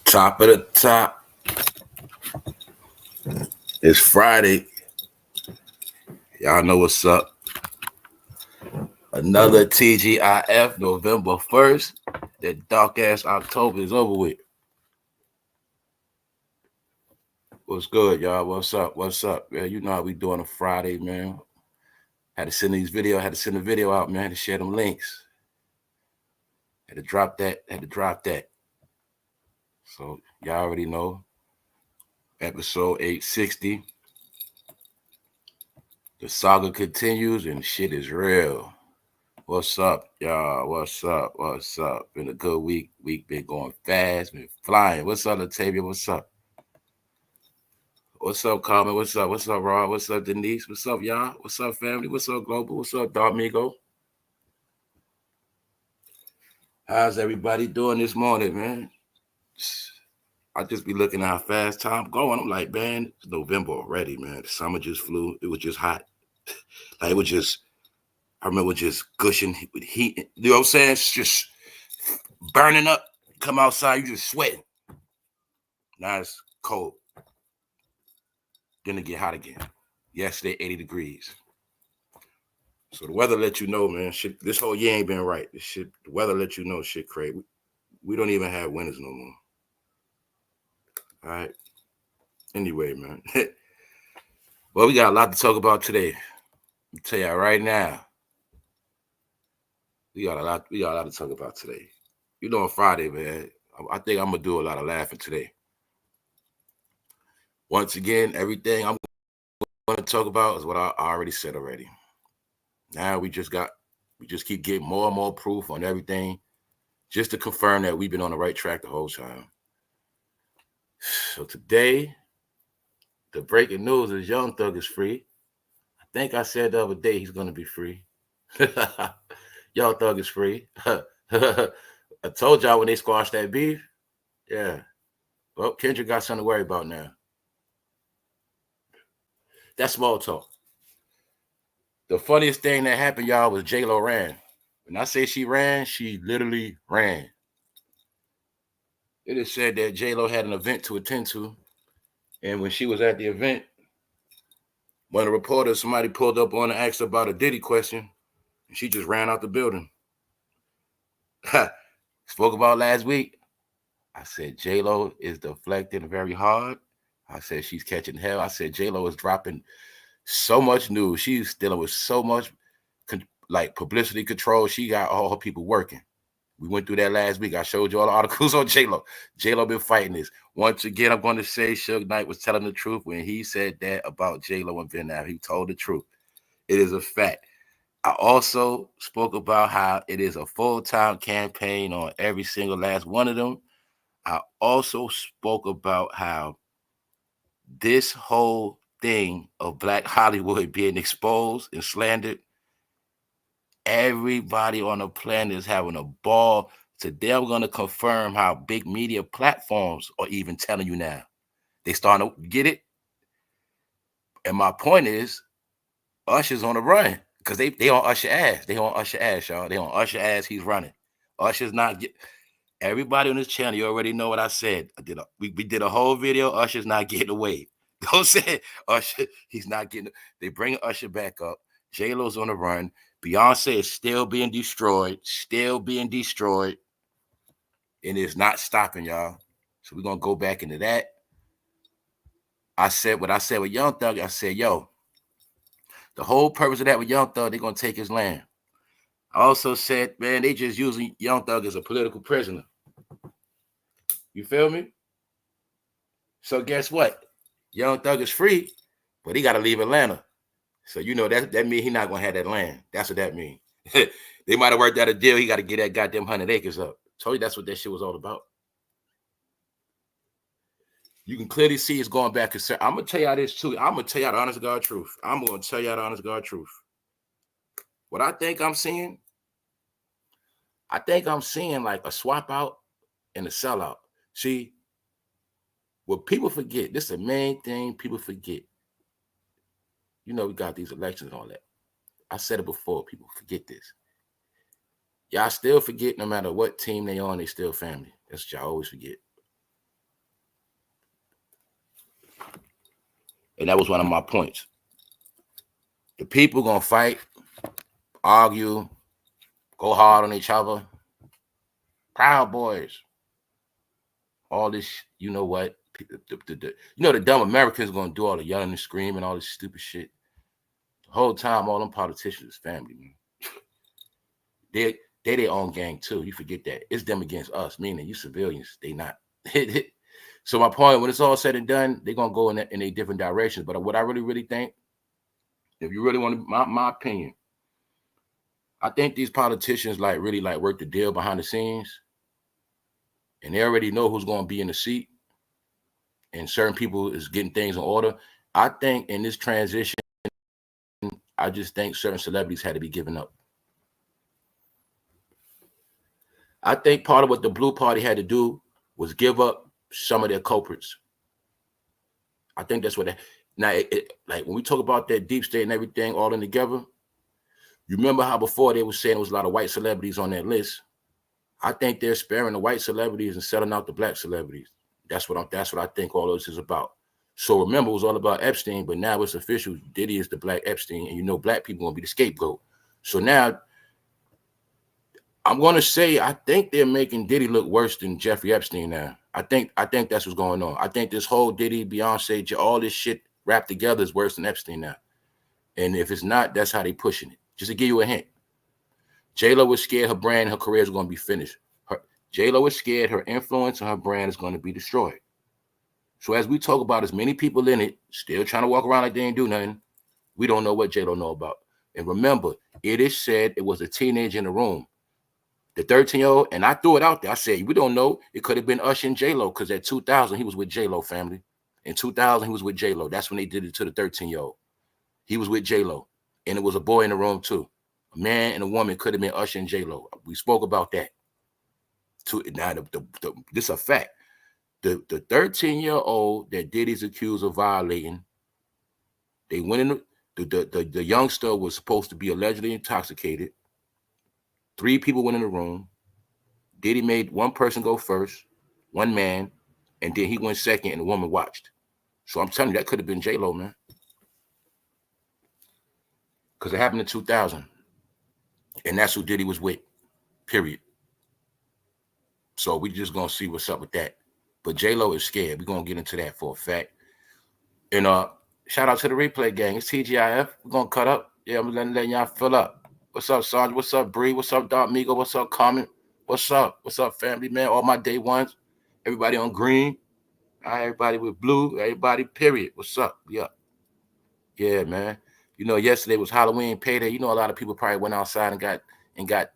Top of the top. It's Friday. Y'all know what's up. Another TGIF, November 1st. That dark ass October is over with. What's good, y'all? What's up? What's up? Man, you know how we doing a Friday, man. Had to send these video, had to send the video out, man. Had to share them links. Had to drop that. So y'all already know. Episode 860. The saga continues and shit is real. What's up, y'all? What's up? What's up? Been a good week. Week been going fast, been flying. What's up, Latavia? What's up? What's up, Carmen? What's up? What's up, Rod? What's up, Denise? What's up, y'all? What's up, family? What's up, Global? What's up, Darmigo? How's everybody doing this morning, man? I just be looking at how fast time going. I'm like, man, it's November already, man. The summer just flew. It was just hot. Like it was just, I remember just gushing with heat. You know what I'm saying? It's just burning up. Come outside, you just sweating. Now it's cold. Then it get hot again. Yesterday, 80 degrees. So the weather let you know, man. Shit, this whole year ain't been right. This shit, the weather let you know shit crazy. We don't even have winters no more. All right. Anyway, man. Well, we got a lot to talk about today. I'll tell y'all right now. We got a lot to talk about today. You know, on Friday, man. I think I'm gonna do a lot of laughing today. Once again, everything I'm going to talk about is what I already said already. Now we just keep getting more and more proof on everything, just to confirm that we've been on the right track the whole time. So today, the breaking news is Young Thug is free. I think I said the other day he's going to be free. Young Thug is free. I told y'all when they squashed that beef. Yeah. Well, Kendrick got something to worry about now. That's small talk. The funniest thing that happened, y'all, was J-Lo ran. When I say she ran, she literally ran. It is said that J-Lo had an event to attend to, and when she was at the event, one of the reporters, somebody pulled up on her, asked her about a Diddy question, and she just ran out the building. Spoke about last week. I said J-Lo is deflecting very hard. I said she's catching hell. I said J-Lo is dropping so much news. She's dealing with so much publicity control. She got all her people working. We went through that last week. I showed you all the articles on J-Lo. J-Lo been fighting this. Once again, I'm going to say Suge Knight was telling the truth when he said that about J-Lo and Vietnam. He told the truth. It is a fact. I also spoke about how it is a full-time campaign on every single last one of them. I also spoke about how this whole thing of Black Hollywood being exposed and slandered, everybody on the planet is having a ball. Today I'm going to confirm how big media platforms are even telling you now. They starting to get it. And my point is, Usher's on the run because they on Usher ass. They on Usher ass, y'all. They on Usher ass. He's running. Usher's not get. Everybody on this channel, you already know what I said. We did a whole video. Usher's not getting away. Don't say Usher. He's not getting. They bring Usher back up. J-Lo's on the run. Beyonce is still being destroyed. And it's not stopping, y'all. So we're gonna go back into that. I said what I said with Young Thug. I said, yo, the whole purpose of that with Young Thug, they're gonna take his land. I also said, man, they just using Young Thug as a political prisoner. You feel me? So guess what? Young Thug is free, but he got to leave Atlanta. So you know that means he's not gonna have that land. That's what that means. They might have worked out a deal. He got to get that goddamn 100 acres up. Told you that's what that shit was all about. You can clearly see it's going back. I'm gonna tell y'all this too. I'm gonna tell y'all the honest God truth. What I think I'm seeing like a swap out and a sellout. See, what people forget, this is the main thing people forget. You know, we got these elections and all that. I said it before, people forget this. Y'all still forget no matter what team they on, they still family. That's what y'all always forget. And that was one of my points. The people gonna fight, argue, go hard on each other. Proud Boys. All this, you know what? The dumb Americans gonna do all the yelling and screaming, all this stupid shit. The whole time, all them politicians is family, man. They their own gang too. You forget that. It's them against us, meaning you civilians. They not. So my point, when it's all said and done, they're gonna go in a different directions. But what I really think, if you really want my opinion, I think these politicians really work the deal behind the scenes, and they already know who's gonna be in the seat, and certain people is getting things in order. I think in this transition, I just think certain celebrities had to be given up. I think part of what the Blue Party had to do was give up some of their culprits. I think that's what now, like when we talk about that deep state and everything all in together, you remember how before they were saying there was a lot of white celebrities on that list? I think they're sparing the white celebrities and selling out the black celebrities. That's what I think all this is about. So remember, it was all about Epstein, but now it's official. Diddy is the black Epstein, and black people gonna be the scapegoat. So now I'm gonna say I think they're making Diddy look worse than Jeffrey Epstein now. I think that's what's going on. I think this whole Diddy, Beyonce, all this shit wrapped together is worse than Epstein now. And if it's not, that's how they pushing it. Just to give you a hint. J-Lo was scared her brand, her career is going to be finished. J-Lo is scared her influence and her brand is going to be destroyed. So as we talk about as many people in it, still trying to walk around like they ain't do nothing, we don't know what J-Lo know about. And remember, it is said it was a teenager in the room. The 13-year-old, and I threw it out there. I said, we don't know. It could have been Usher and J-Lo, because at 2000, he was with J-Lo, family. In 2000, he was with J-Lo. That's when they did it to the 13-year-old. He was with J-Lo, and it was a boy in the room, too. A man and a woman could have been Usher and J-Lo. We spoke about that. Now, this is a fact. The 13-year-old that Diddy's accused of violating, they went in, the youngster was supposed to be allegedly intoxicated. 3 people went in the room. Diddy made one person go first, one man, and then he went second, and the woman watched. So I'm telling you, that could have been J-Lo, man. Because it happened in 2000. And that's who Diddy was with, period. So we just going to see what's up with that. But J-Lo is scared. We're going to get into that for a fact. And shout out to the replay gang. It's TGIF. We're going to cut up. Yeah, I'm letting y'all fill up. What's up, Sandra? What's up, Bree? What's up, Doc Migo? What's up, Carmen? What's up? What's up, family, man? All my day ones. Everybody on green. Everybody with blue. Everybody, period. What's up? Yeah. Yeah, man. Yesterday was Halloween payday. A lot of people probably went outside and got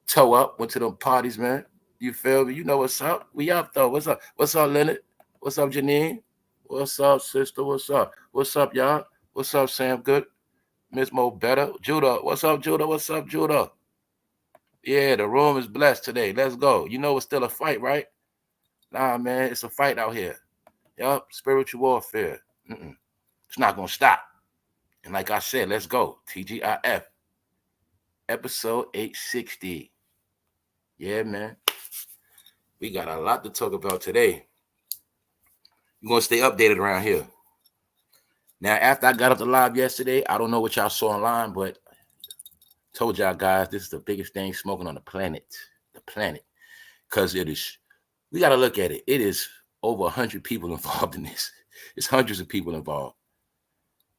toe up, went to them parties, man. You feel me? You know what's up? We up, though. What's up? What's up, Leonard? What's up, Janine? What's up, sister? What's up? What's up, y'all? What's up, Sam Good? Miss Mo Better. Judah. What's up, Judah? What's up, Judah? Yeah, the room is blessed today. Let's go. It's still a fight, right? Nah, man, it's a fight out here. Yup, spiritual warfare. It's not going to stop. And like I said, let's go. TGIF. Episode 860. Yeah, man. We got a lot to talk about today. We're going to stay updated around here. Now, after I got up the live yesterday, I don't know what y'all saw online, but told y'all guys this is the biggest thing smoking on the planet. The planet. Because it is, we got to look at it. It is over 100 people involved in this. It's hundreds of people involved.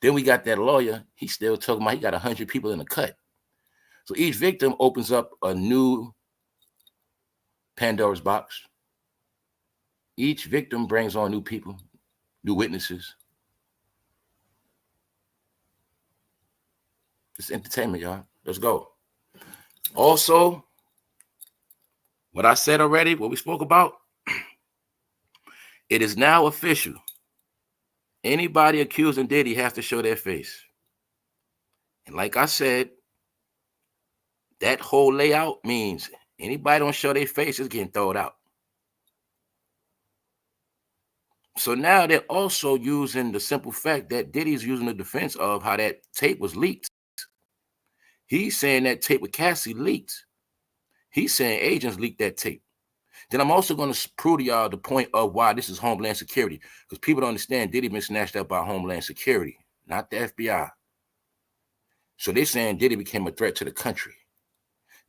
Then we got that lawyer. He's still talking about he got 100 people in the cut. So each victim opens up a new Pandora's box. Each victim brings on new people, new witnesses. It's entertainment, y'all. Let's go. Also, what I said already, what we spoke about, it is now official. Anybody accusing Diddy has to show their face. And like I said, that whole layout means anybody don't show their face is getting thrown out. So now they're also using the simple fact that Diddy's using the defense of how that tape was leaked. He's saying that tape with Cassie leaked. He's saying agents leaked that tape. Then I'm also going to prove to y'all the point of why this is Homeland Security. Because people don't understand Diddy been snatched up by Homeland Security, not the FBI. So they're saying Diddy became a threat to the country.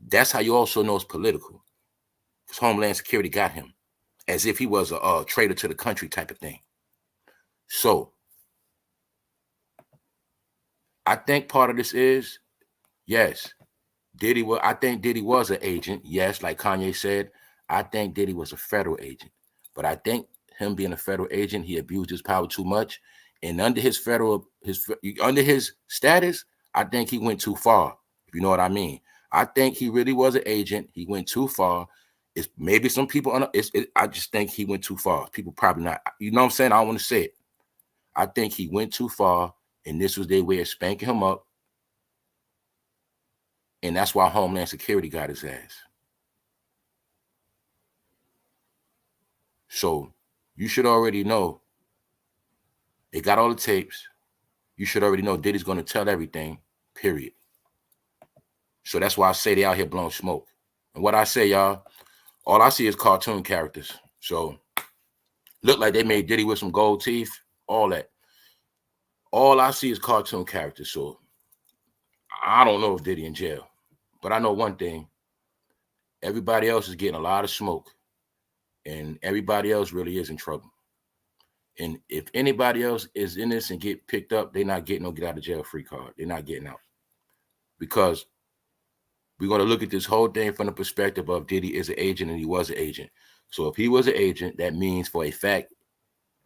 That's how you also know it's political. Because Homeland Security got him. As if he was a traitor to the country type of thing. So I think part of this is, yes, I think Diddy was an agent. Yes, like Kanye said, I think Diddy was a federal agent. But I think him being a federal agent, he abused his power too much. And under his status, I think he went too far, if you know what I mean. I think he really was an agent. He went too far. It's maybe some people, I just think he went too far. People probably not, you know what I'm saying? I don't want to say it. I think he went too far, and this was their way of spanking him up. And that's why Homeland Security got his ass. So you should already know. They got all the tapes. You should already know Diddy's going to tell everything, period. So that's why I say they out here blowing smoke. And what I say, y'all, all I see is cartoon characters. So look like they made Diddy with some gold teeth, all that. All I see is cartoon characters. So I don't know if Diddy in jail. But I know one thing. Everybody else is getting a lot of smoke. And everybody else really is in trouble. And if anybody else is in this and get picked up, they're not getting no get out of jail free card. They're not getting out. Because we're going to look at this whole thing from the perspective of Diddy is an agent and he was an agent. So if he was an agent, that means for a fact,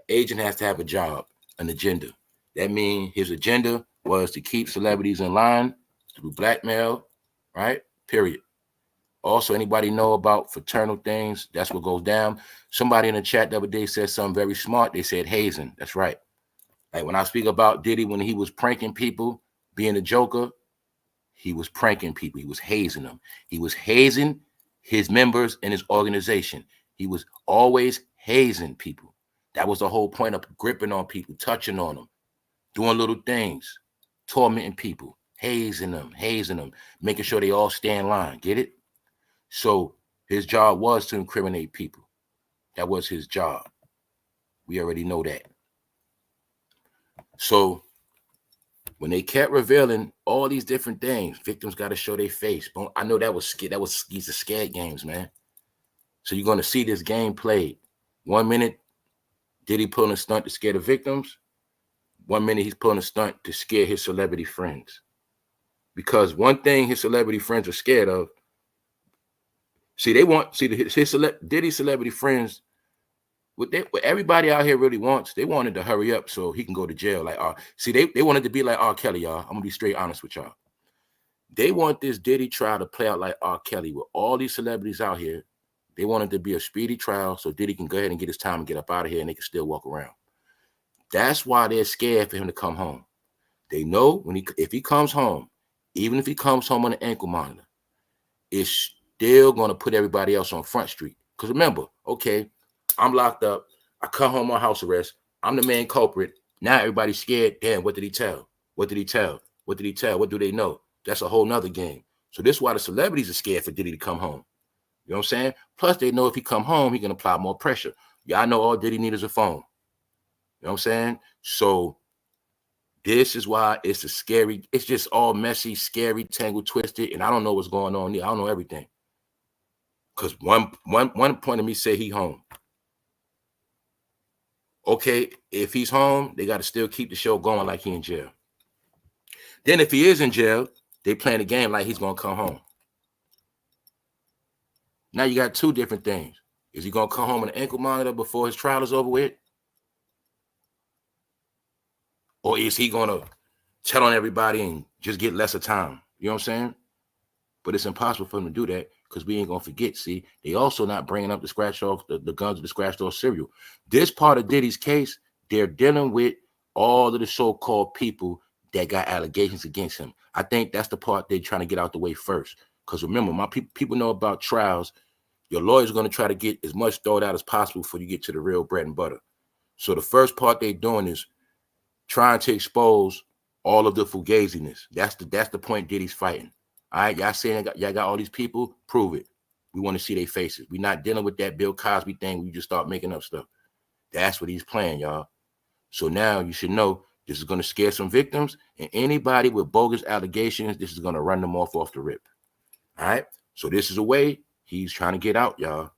agent has to have a job, an agenda. That means his agenda was to keep celebrities in line through blackmail, right? Period. Also, anybody know about fraternal things? That's what goes down. Somebody in the chat the other day said something very smart. They said hazing. That's right. Like when I speak about Diddy, when he was pranking people, being a joker, he was pranking people. He was hazing them. He was hazing his members in his organization. He was always hazing people. That was the whole point of gripping on people, touching on them, doing little things, tormenting people, hazing them, making sure they all stay in line. Get it? So his job was to incriminate people. That was his job. We already know that. So when they kept revealing all these different things, victims got to show their face. I know that was scared. These are scared games, man. So you're going to see this game played. 1 minute, Diddy pulling a stunt to scare the victims. 1 minute, he's pulling a stunt to scare his celebrity friends. Because one thing his celebrity friends are scared of, Diddy's celebrity friends, what everybody out here really wants, they wanted to hurry up so he can go to jail. Like, they wanted to be like R. Kelly, y'all. I'm gonna be straight honest with y'all. They want this Diddy trial to play out like R. Kelly with all these celebrities out here. They wanted to be a speedy trial so Diddy can go ahead and get his time and get up out of here and they can still walk around. That's why they're scared for him to come home. They know if he comes home, even if he comes home on an ankle monitor, it's still going to put everybody else on Front Street. Because remember, okay, I'm locked up. I come home on house arrest. I'm the main culprit. Now everybody's scared. Damn, what did he tell? What did he tell? What did he tell? What do they know? That's a whole nother game. So this is why the celebrities are scared for Diddy to come home. You know what I'm saying? Plus, they know if he come home, he can apply more pressure. Yeah, I know all Diddy needs is a phone. You know what I'm saying? So this is why it's it's just all messy, scary, tangled, twisted, and I don't know what's going on here. I don't know everything. Because one point of me say he home. Okay, if he's home, they got to still keep the show going like he in jail. Then if he is in jail, they playing the game like he's going to come home. Now you got two different things. Is he going to come home on an ankle monitor before his trial is over with? Or is he going to tell on everybody and just get lesser time? You know what I'm saying? But it's impossible for him to do that because we ain't going to forget. See, they also not bringing up the scratch off, the guns of the scratched off cereal. This part of Diddy's case, they're dealing with all of the so-called people that got allegations against him. I think that's the part they're trying to get out the way first. Because remember, my people know about trials. Your lawyer's going to try to get as much thrown out as possible before you get to the real bread and butter. So the first part they're doing is trying to expose all of the fugaziness. That's the point Diddy's fighting. All right, y'all saying y'all got all these people? Prove it. We want to see their faces. We're not dealing with that Bill Cosby thing. We just start making up stuff. That's what he's playing, y'all. So now you should know this is going to scare some victims, and anybody with bogus allegations, this is going to run them off the rip. All right? So this is a way he's trying to get out, y'all.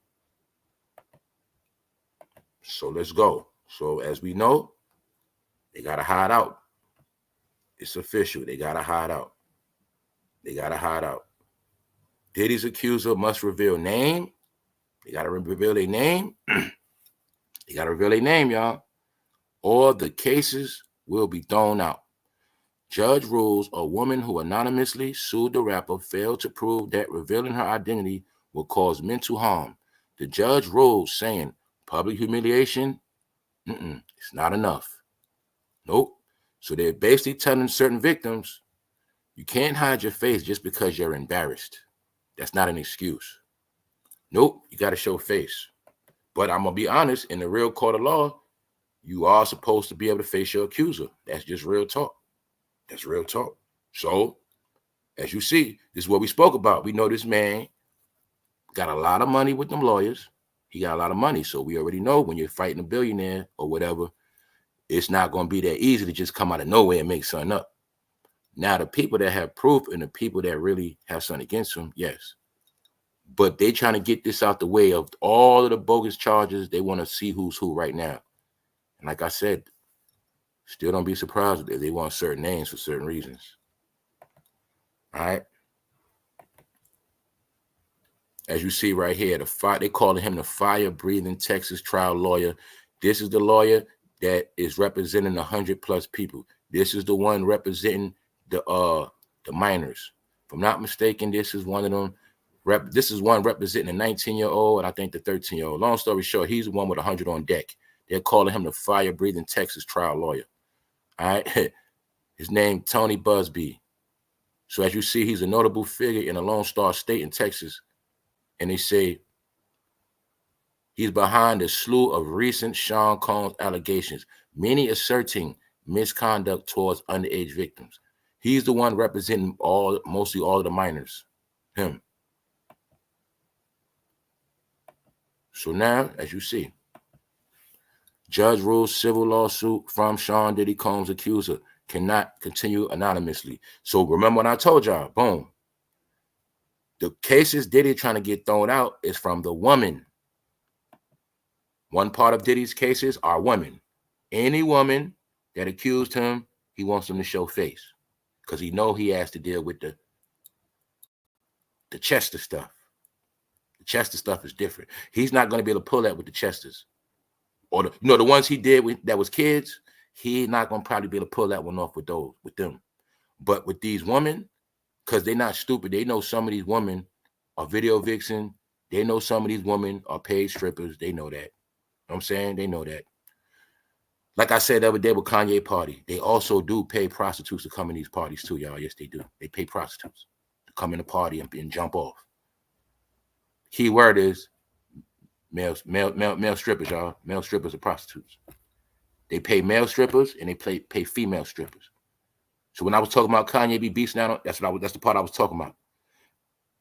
So let's go. So as we know, they got to hide out. It's official. They got to hide out. They got to hide out. Diddy's accuser must reveal name. They got to reveal their name. They got to reveal their name, y'all. Or the cases will be thrown out. Judge rules a woman who anonymously sued the rapper failed to prove that revealing her identity will cause mental harm. The judge ruled saying public humiliation, it's not enough. Nope. So they're basically telling certain victims, you can't hide your face just because you're embarrassed. That's not an excuse. Nope, you got to show face. But I'm going to be honest, in the real court of law, you are supposed to be able to face your accuser. That's just real talk. That's real talk. So, as you see, this is what we spoke about. We know this man got a lot of money with them lawyers. He got a lot of money. So we already know when you're fighting a billionaire or whatever, it's not going to be that easy to just come out of nowhere and make something up. Now, the people that have proof and the people that really have something against them, yes. But they trying to get this out the way of all of the bogus charges. They want to see who's who right now. And like I said, still don't be surprised if they want certain names for certain reasons. All right. As you see right here, they calling him the fire-breathing Texas trial lawyer. This is the lawyer that is representing 100+ people. This is the one representing the minors. If I'm not mistaken, this is one of them. This is one representing the 19-year-old and I think the 13-year-old. Long story short, he's the one with 100 on deck. They're calling him the fire-breathing Texas trial lawyer. All right. His name, Tony Busby. So as you see, he's a notable figure in a Lone Star State in Texas. And they say he's behind a slew of recent Sean Combs allegations, many asserting misconduct towards underage victims. He's the one representing mostly all of the minors. Him. So now, as you see, judge rules civil lawsuit from Sean Diddy Combs' accuser cannot continue anonymously. So remember what I told y'all, boom. The cases Diddy trying to get thrown out is from the woman. One part of Diddy's cases are women. Any woman that accused him, he wants them to show face because he know he has to deal with the Chester stuff. The Chester stuff is different. He's not going to be able to pull that with the Chesters. Or the ones he did that was kids, he's not going to probably be able to pull that one off with them. But with these women, because they're not stupid, they know some of these women are video vixen. They know some of these women are paid strippers. They know that. You know what I'm saying? They know that. Like I said the other day with Kanye party, they also do pay prostitutes to come in these parties too, y'all. Yes, they do. They pay prostitutes to come in the party and jump off. Key word is male strippers, y'all. Male strippers are prostitutes. They pay male strippers and they pay female strippers. So when I was talking about Kanye be beasting out, that's the part I was talking about.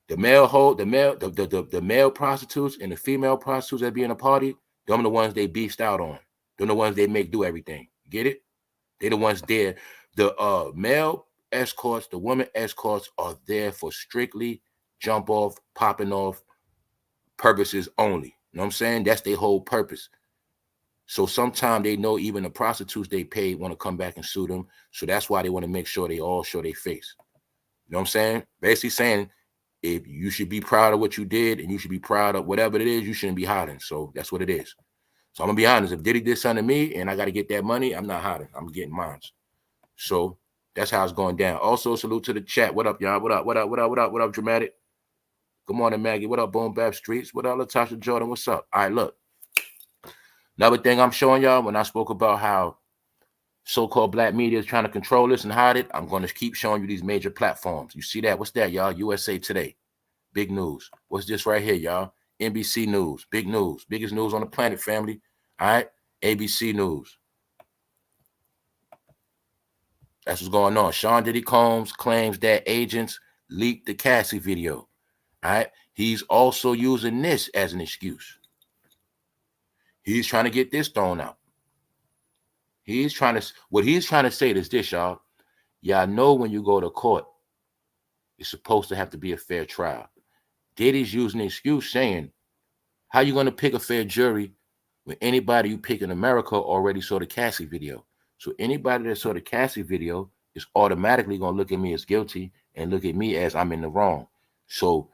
The male prostitutes and the female prostitutes that be in a party, them are the ones they beast out on. Them the ones they make do everything. Get it? They the ones there. The male escorts, the women escorts are there for strictly jump off, popping off purposes only. You know what I'm saying? That's their whole purpose. So sometimes they know even the prostitutes they paid want to come back and sue them. So that's why they want to make sure they all show their face. You know what I'm saying? Basically saying, if you should be proud of what you did and you should be proud of whatever it is, you shouldn't be hiding. So that's what it is. So I'm going to be honest. If Diddy did something to me and I got to get that money, I'm not hiding. I'm getting mine. So that's how it's going down. Also, salute to the chat. What up, y'all? What up? What up? What up? What up? What up, Dramatic? Good morning, Maggie. What up, Boom Bap Streets? What up, Latasha Jordan? What's up? All right, look. Another thing I'm showing y'all when I spoke about how so-called black media is trying to control this and hide it, I'm going to keep showing you these major platforms. You see that? What's that, y'all? USA Today. Big news. What's this right here, y'all? NBC News. Big news. Biggest news on the planet, family. All right? ABC News. That's what's going on. Sean Diddy Combs claims that agents leaked the Cassie video. All right? He's also using this as an excuse. He's trying to get this thrown out. What he's trying to say is this, y'all. Y'all know when you go to court, it's supposed to have to be a fair trial. Diddy's using the excuse saying, how you going to pick a fair jury when anybody you pick in America already saw the Cassie video? So anybody that saw the Cassie video is automatically going to look at me as guilty and look at me as I'm in the wrong. So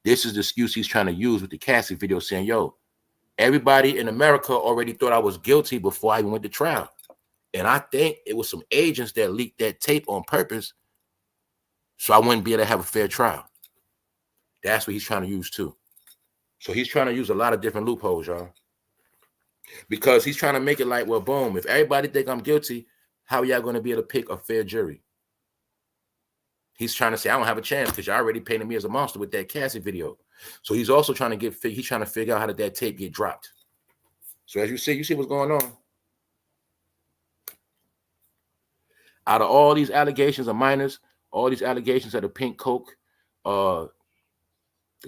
this is the excuse he's trying to use with the Cassie video, saying, yo, everybody in America already thought I was guilty before I even went to trial. And I think it was some agents that leaked that tape on purpose so I wouldn't be able to have a fair trial. That's what he's trying to use too. So he's trying to use a lot of different loopholes, y'all. Because he's trying to make it like, well, boom, if everybody think I'm guilty, how y'all going to be able to pick a fair jury? He's trying to say, I don't have a chance because y'all already painted me as a monster with that Cassie video. So he's also trying to figure out how did that tape get dropped. So as you see what's going on. Out of all these allegations of minors, all these allegations of the pink coke, the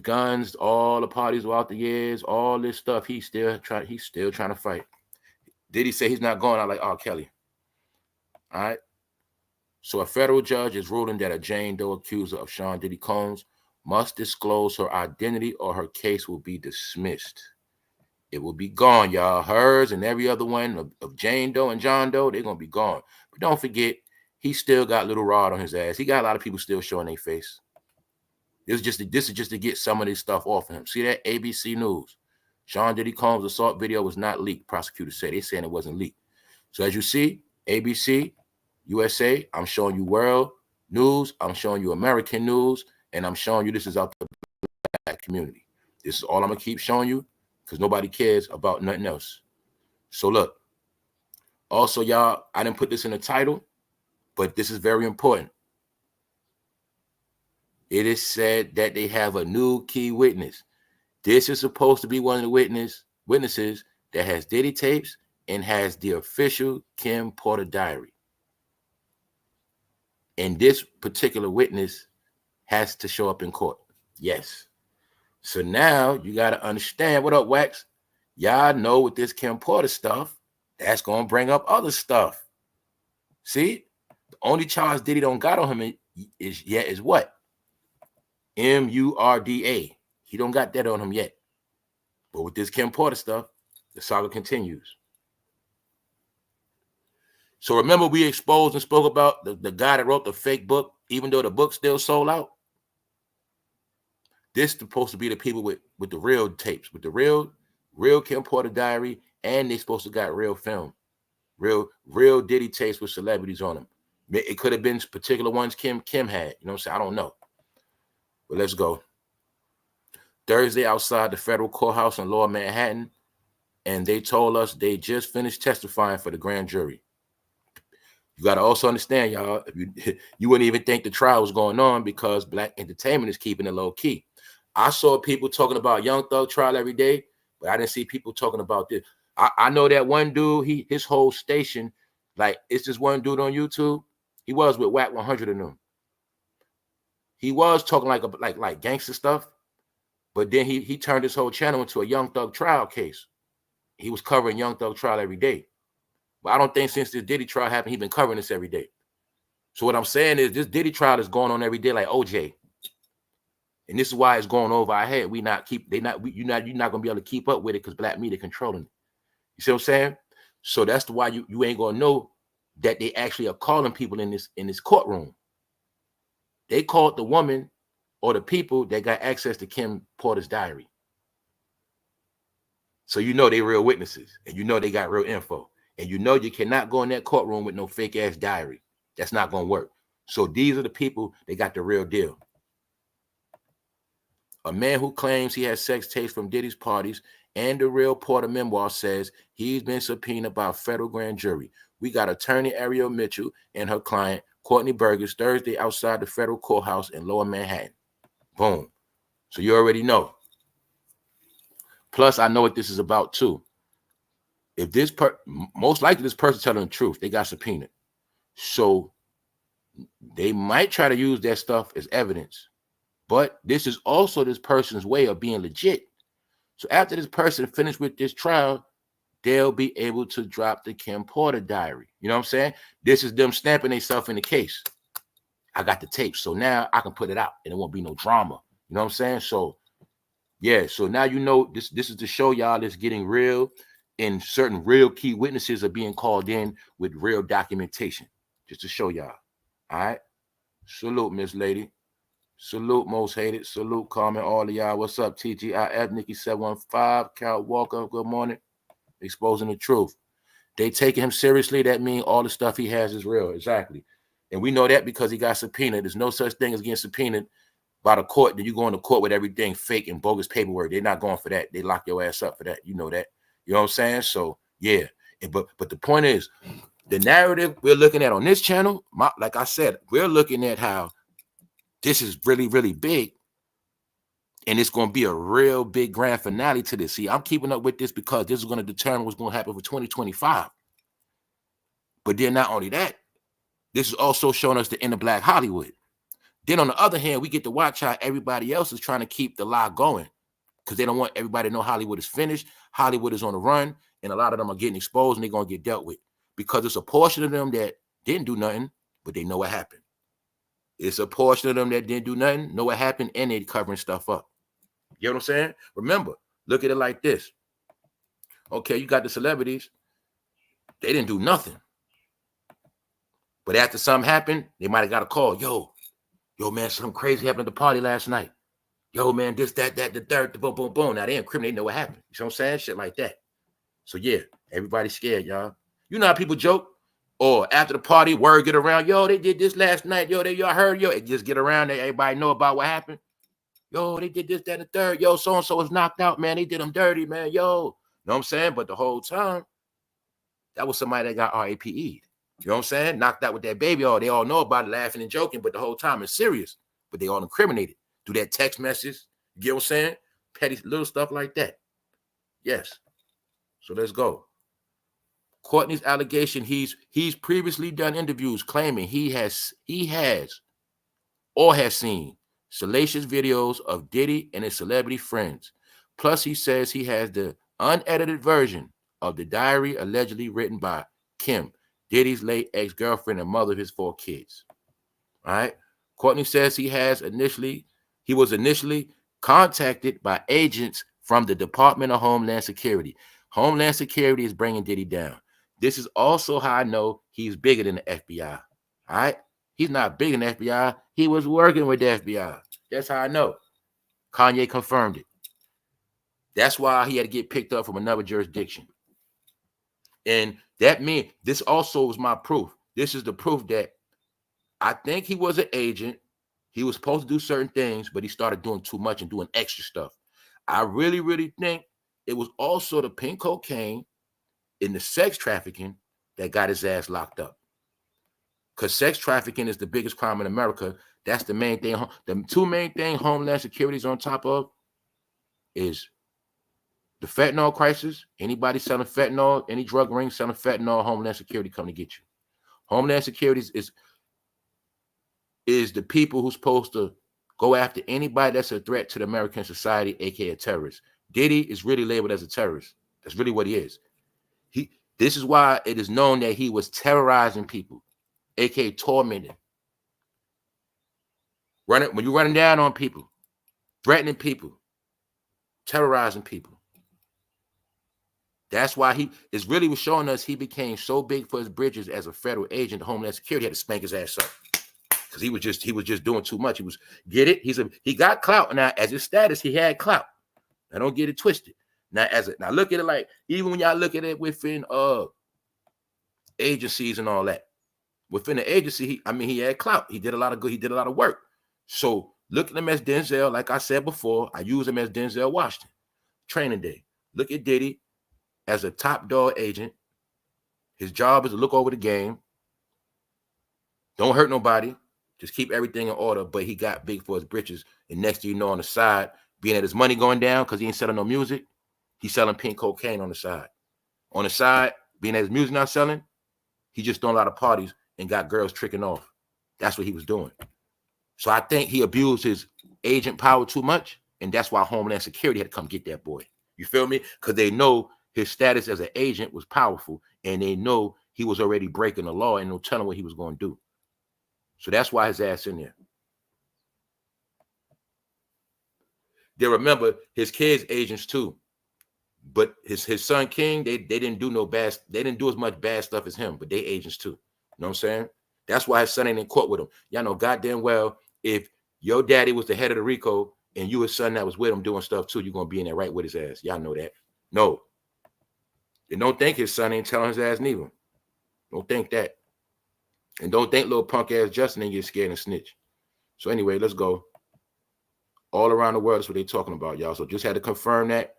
guns, all the parties throughout the years, all this stuff, he's still trying to fight. Diddy say he's not going out like R. Kelly. All right. So a federal judge is ruling that a Jane Doe accuser of Sean Diddy Combs must disclose her identity or her case will be dismissed. It will be gone, y'all. Hers and every other one of Jane Doe and John Doe, they're going to be gone. But don't forget, he still got Little Rod on his ass. He got a lot of people still showing their face. This is just to get some of this stuff off of him. See that? ABC News. Sean Diddy Combs' assault video was not leaked. Prosecutors say. They saying it wasn't leaked. So as you see, ABC, USA, I'm showing you world news. I'm showing you American news. And I'm showing you this is out the black community. This is all I'm going to keep showing you because nobody cares about nothing else. So look. Also, y'all, I didn't put this in the title, but this is very important. It is said that they have a new key witness. This is supposed to be one of the witnesses that has Diddy tapes and has the official Kim Porter diary. And this particular witness has to show up in court. Yes. So now you got to understand. What up, Wax? Y'all know with this Kim Porter stuff, that's going to bring up other stuff. See? The only charge Diddy don't got on him is what? MURDA. He don't got that on him yet. But with this Kim Porter stuff, the saga continues. So remember we exposed and spoke about the guy that wrote the fake book, even though the book still sold out? This is supposed to be the people with the real tapes, with the real Kim Porter diary, and they supposed to got real film. Real Diddy tapes with celebrities on them. It could have been particular ones Kim had. You know what I'm saying? I don't know. But let's go. Thursday outside the federal courthouse in Lower Manhattan, and they told us they just finished testifying for the grand jury. You got to also understand, y'all, you wouldn't even think the trial was going on because Black entertainment is keeping it low key. I saw people talking about Young Thug trial every day, but I didn't see people talking about this. I know that one dude, his whole station, like it's just one dude on YouTube. He was with Whack 100 of them. He was talking like gangster stuff, but then he turned his whole channel into a Young Thug trial case. He was covering Young Thug trial every day. But I don't think since this Diddy trial happened, he's been covering this every day. So what I'm saying is this Diddy trial is going on every day like OJ. And this is why it's going over our head. You're not gonna be able to keep up with it because black media controlling it. You see what I'm saying? So that's why you ain't gonna know that they actually are calling people in this courtroom. They called the woman or the people that got access to Kim Porter's diary. So you know they real witnesses, and you know they got real info, and you know you cannot go in that courtroom with no fake ass diary. That's not gonna work. So these are the people that got the real deal. A man who claims he has sex tapes from Diddy's parties and the real Porter memoir says he's been subpoenaed by a federal grand jury. We got attorney Ariel Mitchell and her client, Courtney Burgess, Thursday outside the federal courthouse in Lower Manhattan. Boom. So you already know. Plus, I know what this is about too. If this most likely this person telling the truth, they got subpoenaed. So they might try to use that stuff as evidence. But this is also this person's way of being legit. So after this person finished with this trial, they'll be able to drop the Kim Porter diary. You know what I'm saying? This is them stamping themselves in the case. I got the tape, so now I can put it out and it won't be no drama. You know what I'm saying? So yeah, so now you know this is to show y'all it's getting real, and certain real key witnesses are being called in with real documentation, just to show y'all. All right. Salute, Miss Lady. Salute, Most Hated. Salute, Carmen, all of y'all. What's up, TGIF, Nikki 715, Cal Walker, good morning. Exposing the truth. They taking him seriously. That means all the stuff he has is real. Exactly. And we know that because he got subpoenaed. There's no such thing as getting subpoenaed by the court. Then you go into court with everything fake and bogus paperwork. They're not going for that. They lock your ass up for that. You know that. You know what I'm saying? So yeah. But the point is, the narrative we're looking at on this channel, like I said, we're looking at how this is really, really big. And it's going to be a real big grand finale to this. See, I'm keeping up with this because this is going to determine what's going to happen for 2025. But then not only that, this is also showing us the end of Black Hollywood. Then on the other hand, we get to watch how everybody else is trying to keep the lie going because they don't want everybody to know Hollywood is finished. Hollywood is on the run, and a lot of them are getting exposed and they're going to get dealt with because it's a portion of them that didn't do nothing, but they know what happened. It's a portion of them that didn't do nothing, know what happened, and they're covering stuff up. You know what I'm saying? Remember, look at it like this. Okay, you got the celebrities. They didn't do nothing. But after something happened, they might have got a call. Yo, man, something crazy happened at the party last night. Yo, man, this, that, the third, the boom, boom, boom. Now they incriminate, know what happened. You know what I'm saying? Shit like that. So yeah, everybody's scared, y'all. You know how people joke? Or after the party, word get around, yo, they did this last night. Yo, y'all heard, yo, it just get around there. Everybody know about what happened. Yo, they did this, that, the third. Yo, so-and-so was knocked out, man. They did them dirty, man. Yo, know what I'm saying? But the whole time, that was somebody that got RAPE'd. You know what I'm saying? Knocked out with that baby. Oh, they all know about it, laughing and joking, but the whole time it's serious. But they all incriminated through that text message. You get what I'm saying? Petty little stuff like that. Yes. So let's go. Courtney's allegation, he's previously done interviews claiming he has or has seen salacious videos of Diddy and his celebrity friends. Plus, he says he has the unedited version of the diary allegedly written by Kim, Diddy's late ex-girlfriend and mother of his 4 kids. All right. Courtney says he was initially contacted by agents from the Department of Homeland Security. Homeland Security is bringing Diddy down. This is also how I know he's bigger than the FBI. All right. He's not big in the FBI. He was working with the FBI. That's how I know. Kanye confirmed it. That's why he had to get picked up from another jurisdiction. And that means this also was my proof. This is the proof that I think he was an agent. He was supposed to do certain things, but he started doing too much and doing extra stuff. I really, really think it was also the pink cocaine and the sex trafficking that got his ass locked up. Because sex trafficking is the biggest crime in America. That's the main thing. The 2 main things Homeland Security is on top of is the fentanyl crisis. Anybody selling fentanyl, any drug ring selling fentanyl, Homeland Security come to get you. Homeland Security is the people who's supposed to go after anybody that's a threat to the American society, aka a terrorist. Diddy is really labeled as a terrorist. That's really what he is. This is why it is known that he was terrorizing people, aka tormenting. When you're running down on people, threatening people, terrorizing people. That's why he is really was showing us he became so big for his bridges as a federal agent. The Homeland Security had to spank his ass up because he was just doing too much. He got clout. Now as his status, he had clout. Now don't get it twisted. Now look at it like even when y'all look at it within agencies and all that. Within the agency, he had clout. He did a lot of good. He did a lot of work. So look at him as Denzel. Like I said before, I use him as Denzel Washington. Training Day. Look at Diddy as a top dog agent. His job is to look over the game. Don't hurt nobody. Just keep everything in order. But he got big for his britches. And next thing you know, on the side, being that his money going down because he ain't selling no music, he's selling pink cocaine on the side. On the side, being that his music not selling, he just doing a lot of parties and got girls tricking off. That's what he was doing. So I think he abused his agent power too much, and that's why Homeland Security had to come get that boy. You feel me? Because they know his status as an agent was powerful, and they know he was already breaking the law and no telling what he was going to do. So that's why his ass in there. They remember his kids agents too, but his son King, they didn't do no bad, they didn't do as much bad stuff as him, but they agents too. You know what I'm saying? That's why his son ain't in court with him. Y'all know goddamn well if your daddy was the head of the RICO and you his son that was with him doing stuff too, you're gonna be in there right with his ass. Y'all know that. No. And don't think his son ain't telling his ass neither. Don't think that. And don't think little punk ass Justin ain't get scared and snitch. So anyway, let's go. All around the world, that's what they talking about, y'all. So just had to confirm that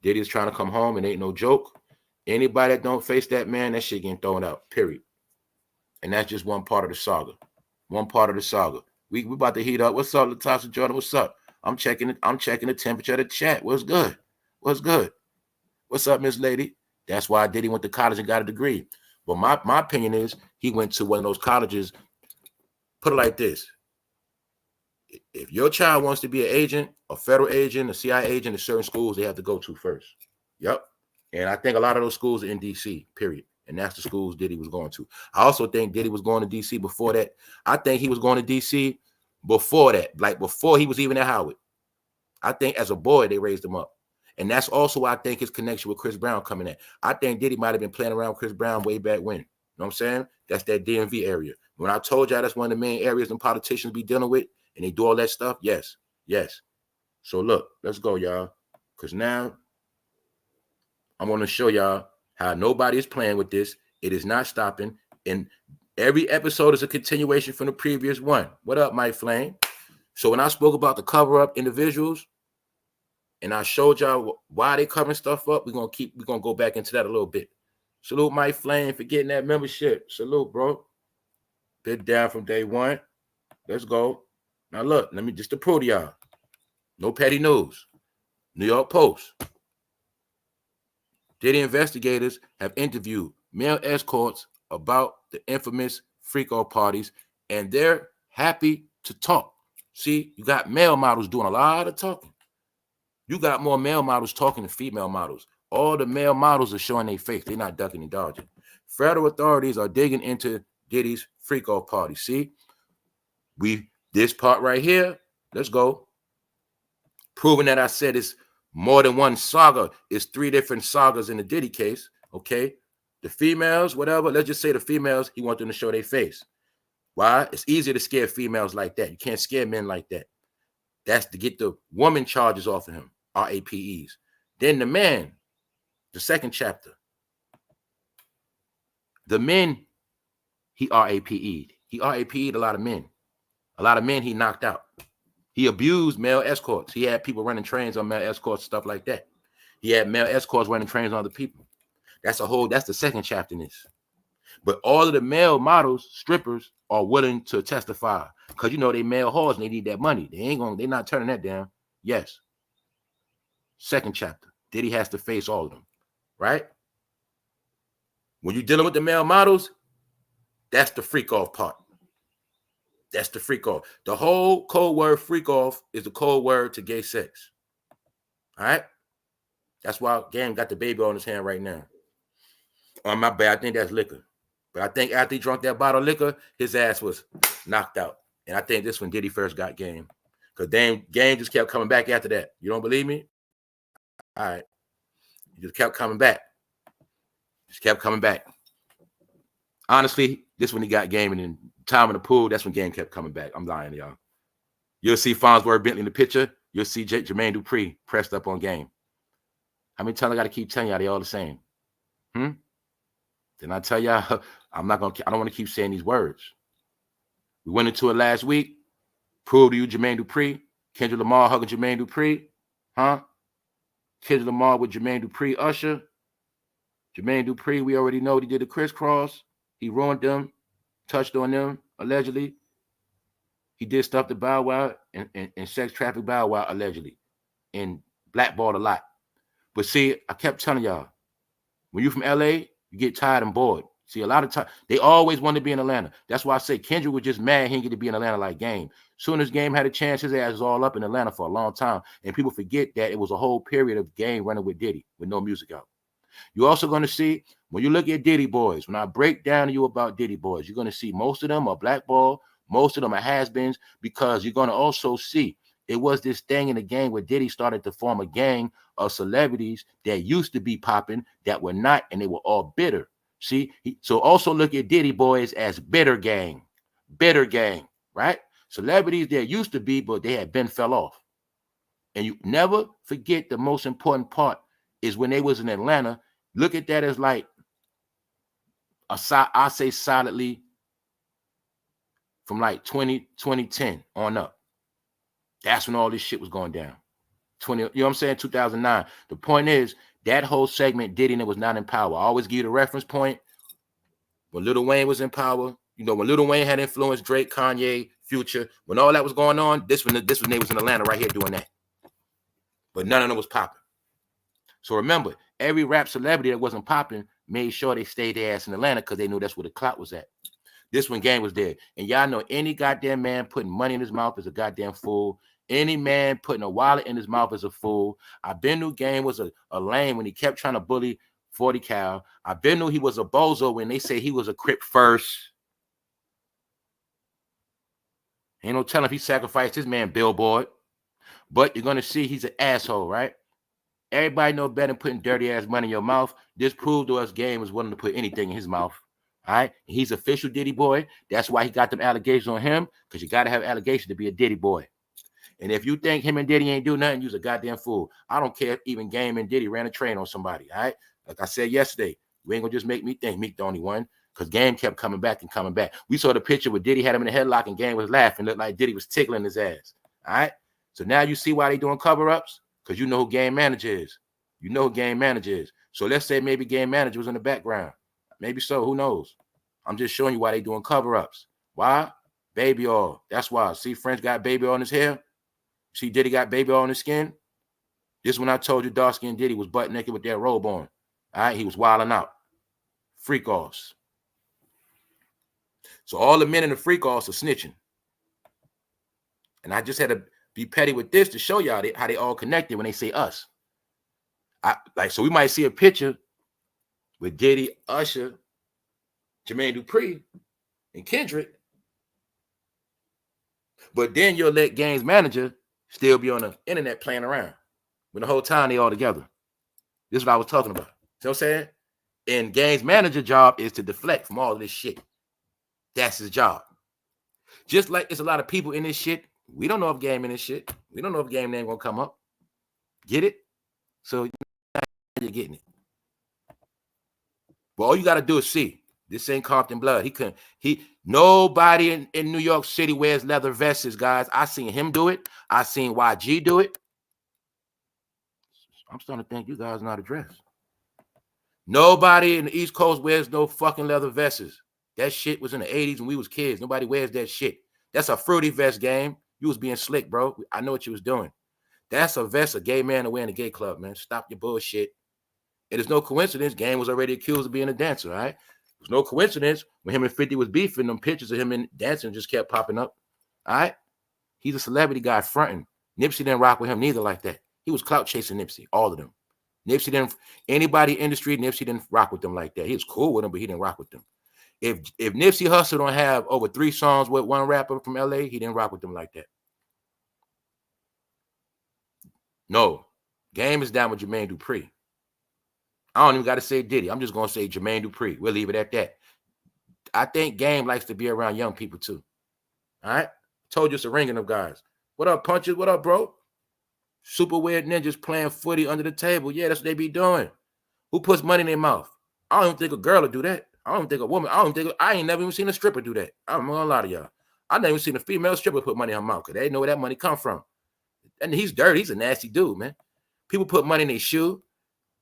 Diddy is trying to come home and ain't no joke. Anybody that don't face that man, that shit getting thrown out, period. And that's just one part of the saga. One part of the saga. We about to heat up. What's up, Latasha Jordan? What's up? I'm checking the temperature of the chat. What's good? What's good? What's up, Miss Lady? That's why Diddy went to college and got a degree. But my opinion is he went to one of those colleges. Put it like this. If your child wants to be an agent, a federal agent, a CIA agent, in certain schools they have to go to first. Yep. And I think a lot of those schools are in D.C., period. And that's the schools Diddy was going to. I also think Diddy was going to D.C. before that. I think he was going to D.C. before that, like before he was even at Howard. I think as a boy, they raised him up. And that's also why I think his connection with Chris Brown coming in. I think Diddy might have been playing around with Chris Brown way back when. You know what I'm saying? That's that DMV area. When I told y'all that's one of the main areas them politicians be dealing with, and they do all that stuff, yes, yes. So look, let's go, y'all. Because now I'm going to show y'all how nobody is playing with this. It is not stopping. And every episode is a continuation from the previous one. What up, Mike Flame? So when I spoke about the cover-up individuals, and I showed y'all why they covering stuff up, we're gonna go back into that a little bit. Salute Mike Flame for getting that membership. Salute, bro. Been down from day one. Let's go. Now look, let me just to prove to y'all. No petty news. New York Post. Diddy investigators have interviewed male escorts about the infamous freak-off parties, and they're happy to talk. See, you got male models doing a lot of talking. You got more male models talking than female models. All the male models are showing their face. They're not ducking and dodging. Federal authorities are digging into Diddy's freak-off party. See, this part right here, let's go. Proving that I said it's more than one saga. It's 3 different sagas in the Diddy case, okay? The females, whatever, let's just say the females, he wants them to show their face. Why? It's easier to scare females like that. You can't scare men like that. That's to get the woman charges off of him, RAPEs. Then the man, the second chapter. The men, he RAPE'd. He RAPE'd a lot of men. A lot of men he knocked out. He abused male escorts. He had people running trains on male escorts, stuff like that. He had male escorts running trains on other people. That's the second chapter in this. But all of the male models, strippers, are willing to testify. Because you know they male whores and they need that money. They're not turning that down. Yes. Second chapter. Diddy has to face all of them. Right? When you're dealing with the male models, that's the freak off part. That's the freak off. The whole code word freak off is the code word to gay sex. All right? That's why Gang got the baby on his hand right now. On my bad, I think that's liquor. But I think after he drank that bottle of liquor, his ass was knocked out. And I think this when Diddy first got game. Because Game just kept coming back after that. You don't believe me? All right. He just kept coming back. Just kept coming back. Honestly, this when he got game, and then time in the pool, that's when Game kept coming back. I'm lying to y'all. You'll see Fonzworth Bentley in the picture. You'll see Jermaine Dupri pressed up on Game. How many times I got to keep telling y'all they all the same? Then I tell y'all, I don't want to keep saying these words. We went into it last week. Prove to you Jermaine Dupri. Kendrick Lamar hugging Jermaine Dupri. Kendrick Lamar with Jermaine Dupri, Usher. Jermaine Dupri, we already know he did the crisscross. He ruined them, touched on them, allegedly. He did stuff to Bow Wow and sex traffic Bow Wow, allegedly. And blackballed a lot. But see, I kept telling y'all, when you're from LA, you get tired and bored. See, a lot of time they always want to be in Atlanta. That's why I say Kendrick was just mad he didn't get to be in Atlanta like Game. Soon as Game had a chance, his ass was all up in Atlanta for a long time. And people forget that it was a whole period of Game running with Diddy with no music out. You're also going to see, when you look at Diddy boys, when I break down to you about Diddy boys, you're going to see most of them are blackball, most of them are has-beens, because you're going to also see it was this thing in the game where Diddy started to form a gang of celebrities that used to be popping that were not, and they were all bitter. See, so also look at Diddy boys as bitter gang, right? Celebrities that used to be, but they had been fell off. And you never forget the most important part is when they was in Atlanta. Look at that as like I say solidly from like 2010 on up. That's when all this shit was going down. 20, you know what I'm saying? 2009. The point is that whole segment, Diddy and it was not in power. I always give you the reference point. When Lil Wayne was in power, you know, when Lil Wayne had influenced Drake, Kanye, Future, when all that was going on, this when they was in Atlanta right here doing that. But none of them was popping. So remember, every rap celebrity that wasn't popping made sure they stayed their ass in Atlanta because they knew that's where the clout was at. This one Game was there. And y'all know any goddamn man putting money in his mouth is a goddamn fool. Any man putting a wallet in his mouth is a fool. I been knew Game was a lame when he kept trying to bully 40 Cal. I been knew he was a bozo when they say he was a Crip first. Ain't no telling if he sacrificed his man Billboard. But you're going to see he's an asshole, right? Everybody know better than putting dirty ass money in your mouth. This proved to us Game was willing to put anything in his mouth. All right, he's official Diddy boy. That's why he got them allegations on him, because you got to have allegations to be a Diddy boy. And if you think him and Diddy ain't do nothing, you's a goddamn fool. I don't care if even Game and Diddy ran a train on somebody. All right, like I said yesterday, we ain't gonna just make me think Meek the only one, because Game kept coming back and coming back. We saw the picture where Diddy had him in the headlock and Game was laughing, looked like Diddy was tickling his ass. All right, so now you see why they doing cover-ups, because you know who Game manager is. You know who Game manager is. So let's say maybe Game manager was in the background. Maybe so. Who knows? I'm just showing you why they doing cover-ups. Why? Baby oil. That's why. See, French got baby oil on his hair. See, Diddy got baby oil on his skin. This when I told you dark-skinned Diddy was butt naked with that robe on. All right, he was wilding out. Freak-offs. So all the men in the freak-offs are snitching. And I just had to be petty with this to show y'all how they all connected when they say us. So we might see a picture with Diddy, Usher, Jermaine Dupri, and Kendrick. But then you'll let Game's manager still be on the internet playing around when the whole time they all together. This is what I was talking about. See what I'm saying? And Game's manager job is to deflect from all of this shit. That's his job. Just like there's a lot of people in this shit. We don't know if Game in this shit. We don't know if Game name gonna come up. Get it? So you're getting it. But all you gotta do is see. This ain't Compton blood. Nobody in New York City wears leather vests, guys. I seen him do it. I seen YG do it. I'm starting to think you guys not addressed. Nobody in the East Coast wears no fucking leather vests. That shit was in the 80s when we was kids. Nobody wears that shit. That's a fruity vest game. You was being slick, bro. I know what you was doing. That's a vest a gay man to wear in a gay club, man. Stop your bullshit. It is no coincidence Game was already accused of being a dancer, all right? It was no coincidence when him and 50 was beefing, them pictures of him and dancing just kept popping up. All right? He's a celebrity guy fronting. Nipsey didn't rock with him neither like that. He was clout chasing Nipsey, all of them. Nipsey didn't, anybody in the street, Nipsey didn't rock with them like that. He was cool with them, but he didn't rock with them. If Nipsey Hussle don't have over 3 songs with one rapper from LA, he didn't rock with them like that. No. Game is down with Jermaine Dupri. I don't even got to say Diddy. I'm just going to say Jermaine Dupri. We'll leave it at that. I think Game likes to be around young people too. All right? Told you it's a ringing of guys. What up, Punches? What up, bro? Super weird ninjas playing footy under the table. Yeah, that's what they be doing. Who puts money in their mouth? I don't even think a girl would do that. I don't think a woman. I ain't never even seen a stripper do that. I'm gonna lie to y'all. I never even seen a female stripper put money in her mouth because they know where that money come from. And he's dirty. He's a nasty dude, man. People put money in their shoe.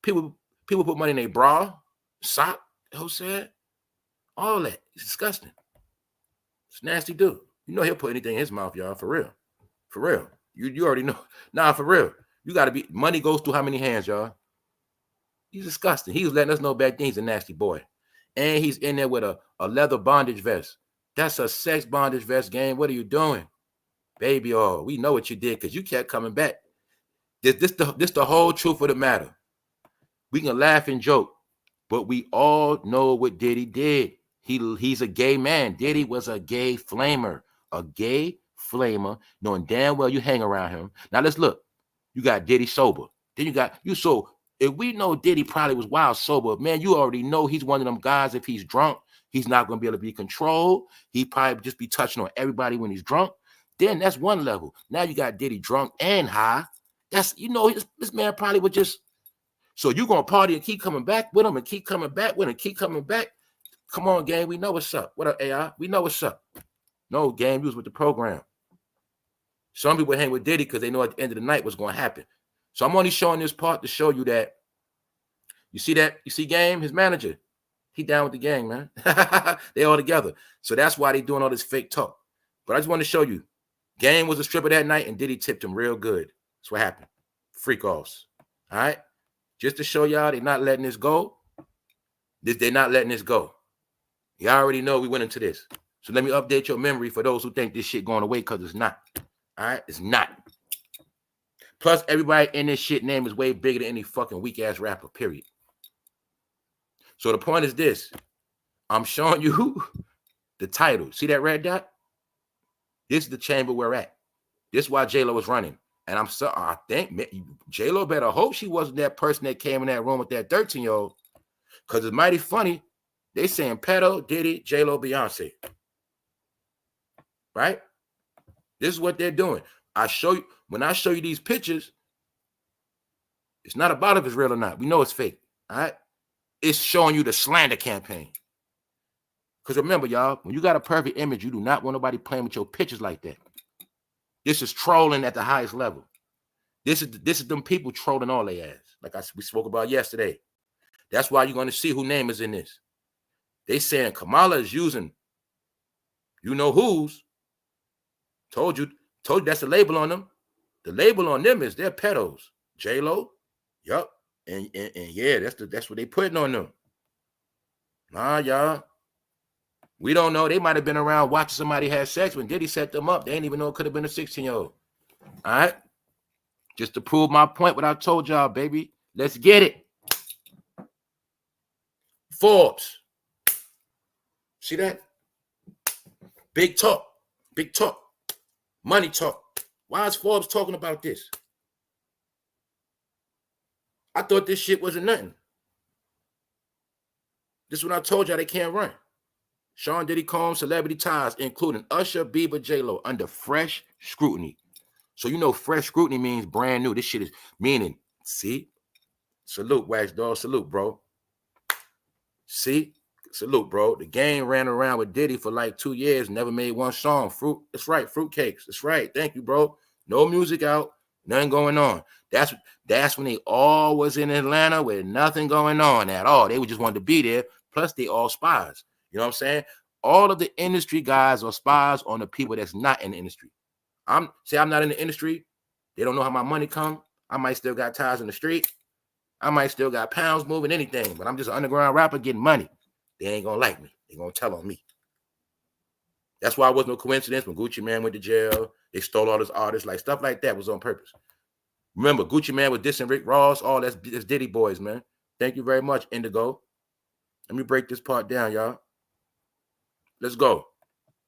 People put money in their bra, sock, who said? All that. It's disgusting. It's a nasty dude. You know he'll put anything in his mouth, y'all, for real. For real. You already know. Nah, for real. You got to be, money goes through how many hands, y'all? He's disgusting. He was letting us know back then he's a nasty boy. And he's in there with a leather bondage vest. That's a sex bondage vest, game. What are you doing? Baby, oh, we know what you did because you kept coming back. This the whole truth of the matter. We can laugh and joke, but we all know what Diddy did. He's a gay man. Diddy was a gay flamer. A gay flamer, knowing damn well you hang around him. Now let's look. You got Diddy sober. Then you got you. So if we know Diddy probably was wild sober, man, you already know he's one of them guys. If he's drunk, he's not going to be able to be controlled. He probably just be touching on everybody when he's drunk. Then that's one level. Now you got Diddy drunk and high. That's, you know, this man probably would just. So you gonna party and keep coming back with him and keep coming back with him and keep coming back. Come on, gang. We know what's up. What up, AI? We know what's up. No, gang, you was with the program. Some people hang with Diddy because they know at the end of the night what's going to happen. So I'm only showing this part to show you that. You see that? You see Game, his manager. He down with the gang, man. They all together. So that's why they doing all this fake talk. But I just want to show you. Game was a stripper that night, and Diddy tipped him real good. That's what happened. Freak-offs. All right? Just to show y'all they're not letting this go. They're not letting this go. You already know we went into this. So let me update your memory for those who think this shit going away, because it's not. All right? It's not. Plus, everybody in this shit name is way bigger than any fucking weak-ass rapper, period. So the point is this. I'm showing you the title. See that red dot? This is the chamber we're at. This is why J-Lo was running. And I think J-Lo better hope she wasn't that person that came in that room with that 13-year-old. Because it's mighty funny. They saying Pedo, Diddy, J-Lo, Beyonce. Right? This is what they're doing. When I show you these pictures, it's not about if it's real or not. We know it's fake. All right? It's showing you the slander campaign. Because remember, y'all, when you got a perfect image, you do not want nobody playing with your pictures like that. This is trolling at the highest level. This is them people trolling all their ass, like we spoke about yesterday. That's why you're going to see who name is in this. They saying Kamala is using you know who's. Told you that's the label on them. The label on them is they're pedos. J-Lo, yup. And yeah, that's what they putting on them. Nah, y'all. We don't know. They might have been around watching somebody have sex when Diddy set them up. They didn't even know it could have been a 16-year-old. All right? Just to prove my point, what I told y'all, baby. Let's get it. Forbes. See that? Big talk. Big talk. Money talk. Why is Forbes talking about this? I thought this shit wasn't nothing. This is what I told y'all they can't run. Sean Diddy Combs celebrity ties, including Usher, Bieber, J-Lo, under fresh scrutiny. So you know fresh scrutiny means brand new. This shit is meaning, see? Salute, Wax Dog. Salute, bro. See? Salute, bro. The game ran around with Diddy for like 2 years, never made one song. That's right, fruitcakes. That's right. Thank you, bro. No music out, nothing going on. That's when they all was in Atlanta with nothing going on at all. They just wanted to be there. Plus, they all spies. You know what I'm saying? All of the industry guys are spies on the people that's not in the industry. I'm not in the industry. They don't know how my money come. I might still got ties in the street. I might still got pounds moving, anything. But I'm just an underground rapper getting money. They ain't going to like me. They going to tell on me. That's why it wasn't no coincidence when Gucci Mane went to jail. They stole all his artists. Like, stuff like that was on purpose. Remember, Gucci Mane was dissing Rick Ross. All that's Diddy boys, man. Thank you very much, Indigo. Let me break this part down, y'all. Let's go.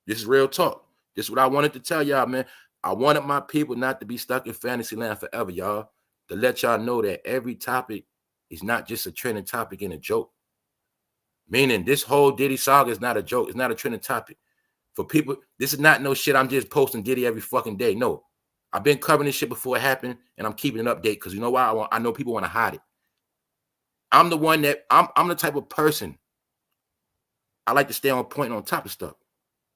This is real talk. This is what I wanted to tell y'all, man. I wanted my people not to be stuck in fantasy land forever, y'all. To let y'all know that every topic is not just a trending topic and a joke. Meaning this whole Diddy saga is not a joke. It's not a trending topic. For people, this is not no shit I'm just posting Diddy every fucking day. No. I've been covering this shit before it happened, and I'm keeping an update because you know why? I know people want to hide it. I'm the one that, I'm the type of person I like to stay on point and on top of stuff.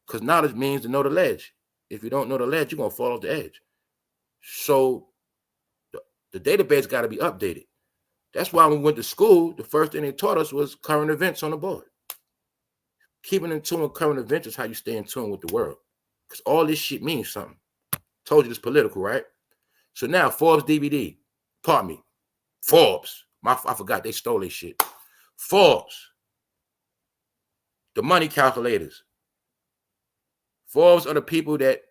Because knowledge means to know the ledge. If you don't know the ledge, you're going to fall off the edge. So the database got to be updated. That's why when we went to school, the first thing they taught us was current events on the board. Keeping in tune with current events is how you stay in tune with the world. Because all this shit means something. Told you it's political, right? So now Forbes DVD. Pardon me. Forbes. I forgot they stole this shit. Forbes. the money calculators. Forbes are the people that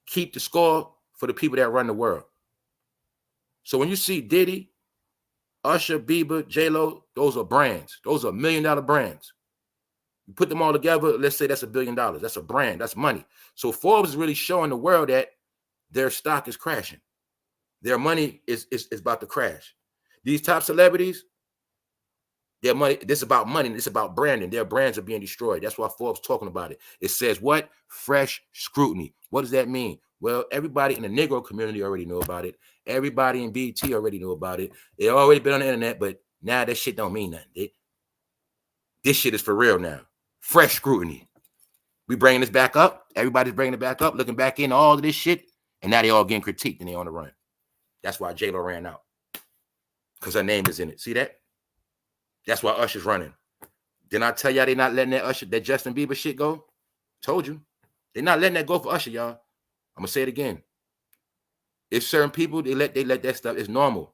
keep the score for the people that run the world. So when you see Diddy, Usher, Bieber, J-Lo, those are brands. Those are $1 million brands. You put them all together, let's say that's $1 billion. That's a brand. That's money. So Forbes is really showing the world that their stock is crashing. Their money is about to crash. These top celebrities, their money, this is about money. It's about branding. Their brands are being destroyed. That's why Forbes talking about it. It says what? Fresh scrutiny. What does that mean? Well, everybody in the Negro community already know about it. Everybody in BT already know about it. It already been on the internet, but now that shit don't mean nothing. This shit is for real now. Fresh scrutiny. We bringing this back up. Everybody's bringing it back up, looking back into all of this shit, and now they all getting critiqued and they on the run. That's why J-Lo ran out, because her name is in it. See that? That's why Usher's running. Didn't I tell y'all they not letting that Justin Bieber shit go? Told you. They're not letting that go for Usher, y'all. I'm gonna say it again. If certain people they let that stuff, it's normal.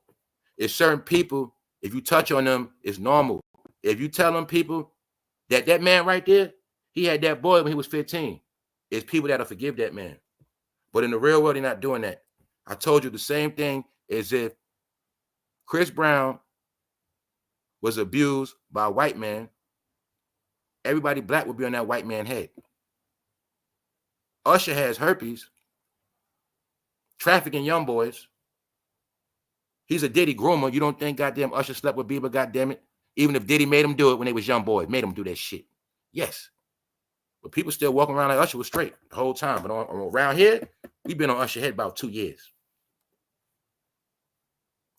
If certain people, if you touch on them, it's normal. If you tell them people that man right there, he had that boy when he was 15, it's people that'll forgive that man. But in the real world, they're not doing that. I told you the same thing as if Chris Brown was abused by a white man, everybody black would be on that white man's head. Usher has herpes, trafficking young boys. He's a Diddy groomer. You don't think goddamn Usher slept with Bieber, goddamn it? Even if Diddy made him do it when they was young boys, made him do that shit. Yes. But people still walking around like Usher was straight the whole time. But around here, we've been on Usher's head about 2 years.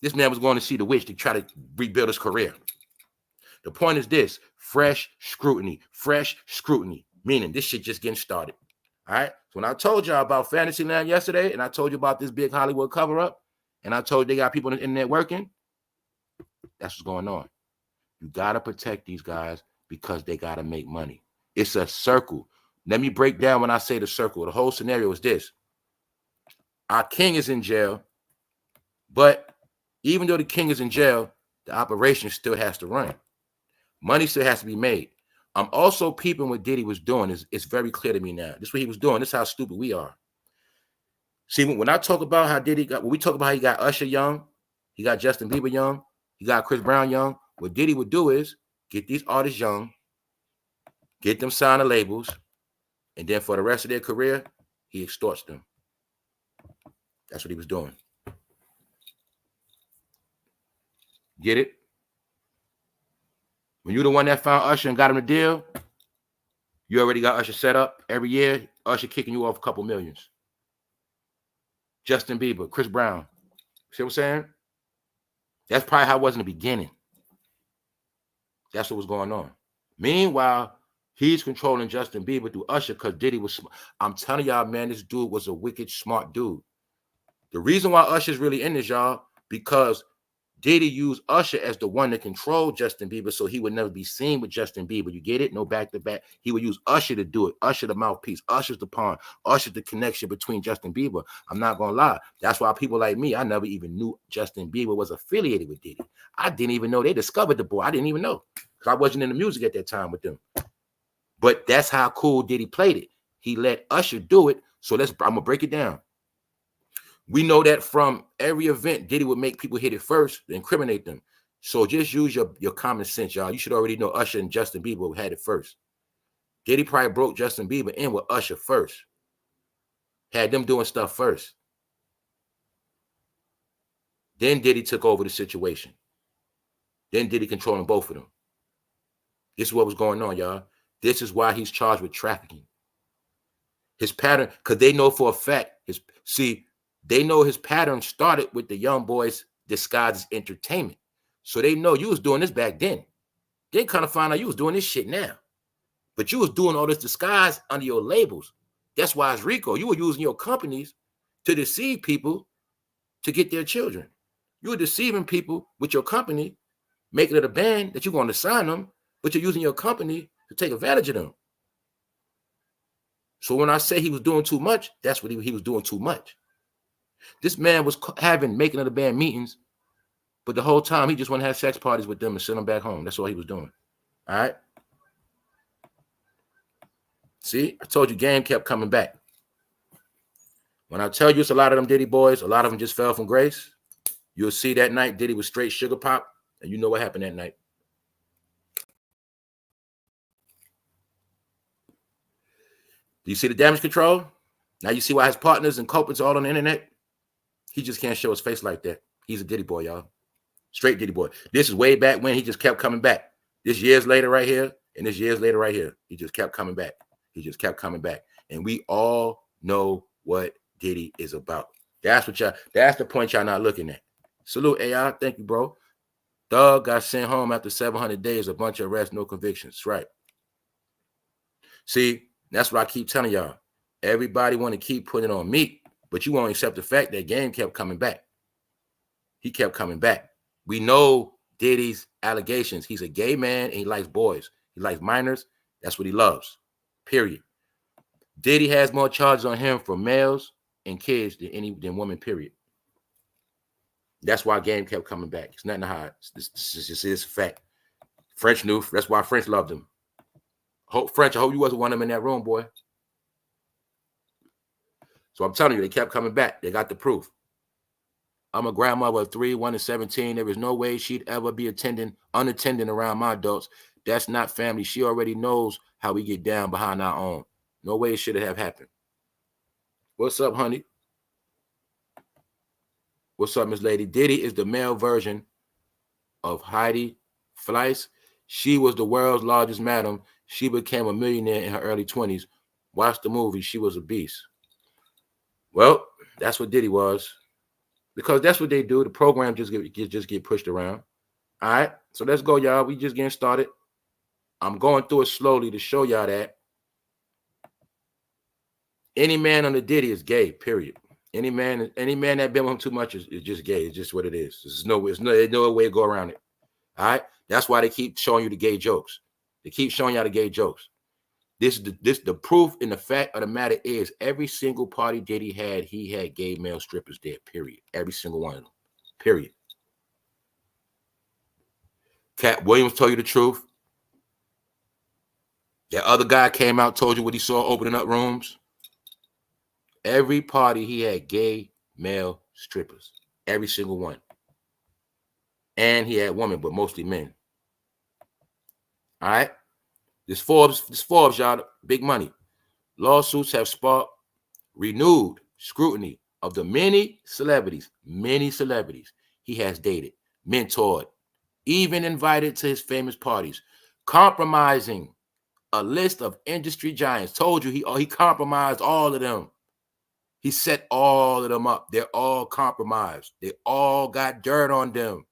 This man was going to see the witch to try to rebuild his career. The point is this: fresh scrutiny, meaning this shit just getting started. All right. So when I told y'all about Fantasyland yesterday, and I told you about this big Hollywood cover up, and I told you they got people on the internet working, that's what's going on. You got to protect these guys because they got to make money. It's a circle. Let me break down when I say the circle. The whole scenario is this: our king is in jail, but even though the king is in jail, the operation still has to run. Money still has to be made. I'm also peeping what Diddy was doing. It's very clear to me now. This is what he was doing. This is how stupid we are. See, when I talk about how Diddy got, when we talk about how he got Usher young, he got Justin Bieber young, he got Chris Brown young, what Diddy would do is get these artists young, get them signed to labels, and then for the rest of their career, he extorts them. That's what he was doing. Get it? When you're the one that found Usher and got him the deal, you already got Usher set up. Every year, Usher kicking you off a couple millions. Justin Bieber, Chris Brown. See what I'm saying? That's probably how it was in the beginning. That's what was going on. Meanwhile, he's controlling Justin Bieber through Usher because Diddy was smart. I'm telling y'all, man, this dude was a wicked smart dude. The reason why Usher's really in this, y'all, because Diddy used Usher as the one to control Justin Bieber so he would never be seen with Justin Bieber. You get it? No back-to-back. He would use Usher to do it. Usher the mouthpiece. Usher's the pawn. Usher's the connection between Justin Bieber. I'm not going to lie. That's why people like me, I never even knew Justin Bieber was affiliated with Diddy. I didn't even know they discovered the boy. I didn't even know because I wasn't in the music at that time with them. But that's how cool Diddy played it. He let Usher do it. So I'm going to break it down. We know that from every event, Diddy would make people hit it first to incriminate them. So just use your common sense, y'all. You should already know Usher and Justin Bieber had it first. Diddy probably broke Justin Bieber in with Usher first. Had them doing stuff first. Then Diddy took over the situation. Then Diddy controlling both of them. This is what was going on, y'all. This is why he's charged with trafficking. His pattern, because they know for a fact, they know his pattern started with the young boys disguised as entertainment. So they know you was doing this back then. They kind of find out you was doing this shit now. But you was doing all this disguise under your labels. That's why it's RICO. You were using your companies to deceive people to get their children. You were deceiving people with your company, making it a band that you're going to sign them, but you're using your company to take advantage of them. So when I say he was doing too much, that's what he was doing too much. This man was making of the band meetings, but the whole time he just want to have sex parties with them and send them back home. That's all he was doing. All right. See, I told you game kept coming back. When I tell you it's a lot of them Diddy boys, a lot of them just fell from grace. You'll see that night Diddy was straight sugar pop, and you know what happened that night. Do you see the damage control? Now you see why his partners and culprits are all on the internet? He just can't show his face like that. He's a Diddy boy, y'all. Straight Diddy boy. This is way back when he just kept coming back. This years later right here, and this years later right here. He just kept coming back. He just kept coming back. And we all know what Diddy is about. That's the point y'all not looking at. Salute, AI. Thank you, bro. Thug got sent home after 700 days, a bunch of arrests, no convictions. That's right. See, that's what I keep telling y'all. Everybody want to keep putting it on me, but you won't accept the fact that game kept coming back. He kept coming back. We know Diddy's allegations. He's a gay man and he likes boys. He likes minors. That's what he loves. Period. Diddy has more charges on him for males and kids than women, period. That's why game kept coming back. It's nothing to hide. This just is a fact. French knew. That's why French loved him. French, I hope you wasn't one of them in that room, boy. So I'm telling you, they kept coming back. They got the proof. I'm a grandmother of 3, 1 and 17. There is no way she'd ever be unattended around my adults. That's not family. She already knows how we get down behind our own. No way it should have happened. What's up, honey? What's up, Miss Lady? Diddy is the male version of Heidi Fleiss. She was the world's largest madam. She became a millionaire in her early 20s. Watch the movie. She was a beast. Well, that's what Diddy was. Because that's what they do. The program just get pushed around. All right. So let's go, y'all. We just getting started. I'm going through it slowly to show y'all that any man under Diddy is gay, period. Any man that been with him too much is just gay. It's just what it is. There's no way to go around it. All right. That's why they keep showing you the gay jokes. They keep showing y'all the gay jokes. The proof and the fact of the matter is every single party Diddy had, he had gay male strippers there, period. Every single one of them, period. Cat Williams told you the truth. That other guy came out, told you what he saw opening up rooms. Every party he had gay male strippers, every single one. And he had women, but mostly men. All right. This Forbes, y'all, big money. Lawsuits have sparked renewed scrutiny of the many celebrities he has dated, mentored, even invited to his famous parties, compromising a list of industry giants. Told you he compromised all of them. He set all of them up. They're all compromised. They all got dirt on them.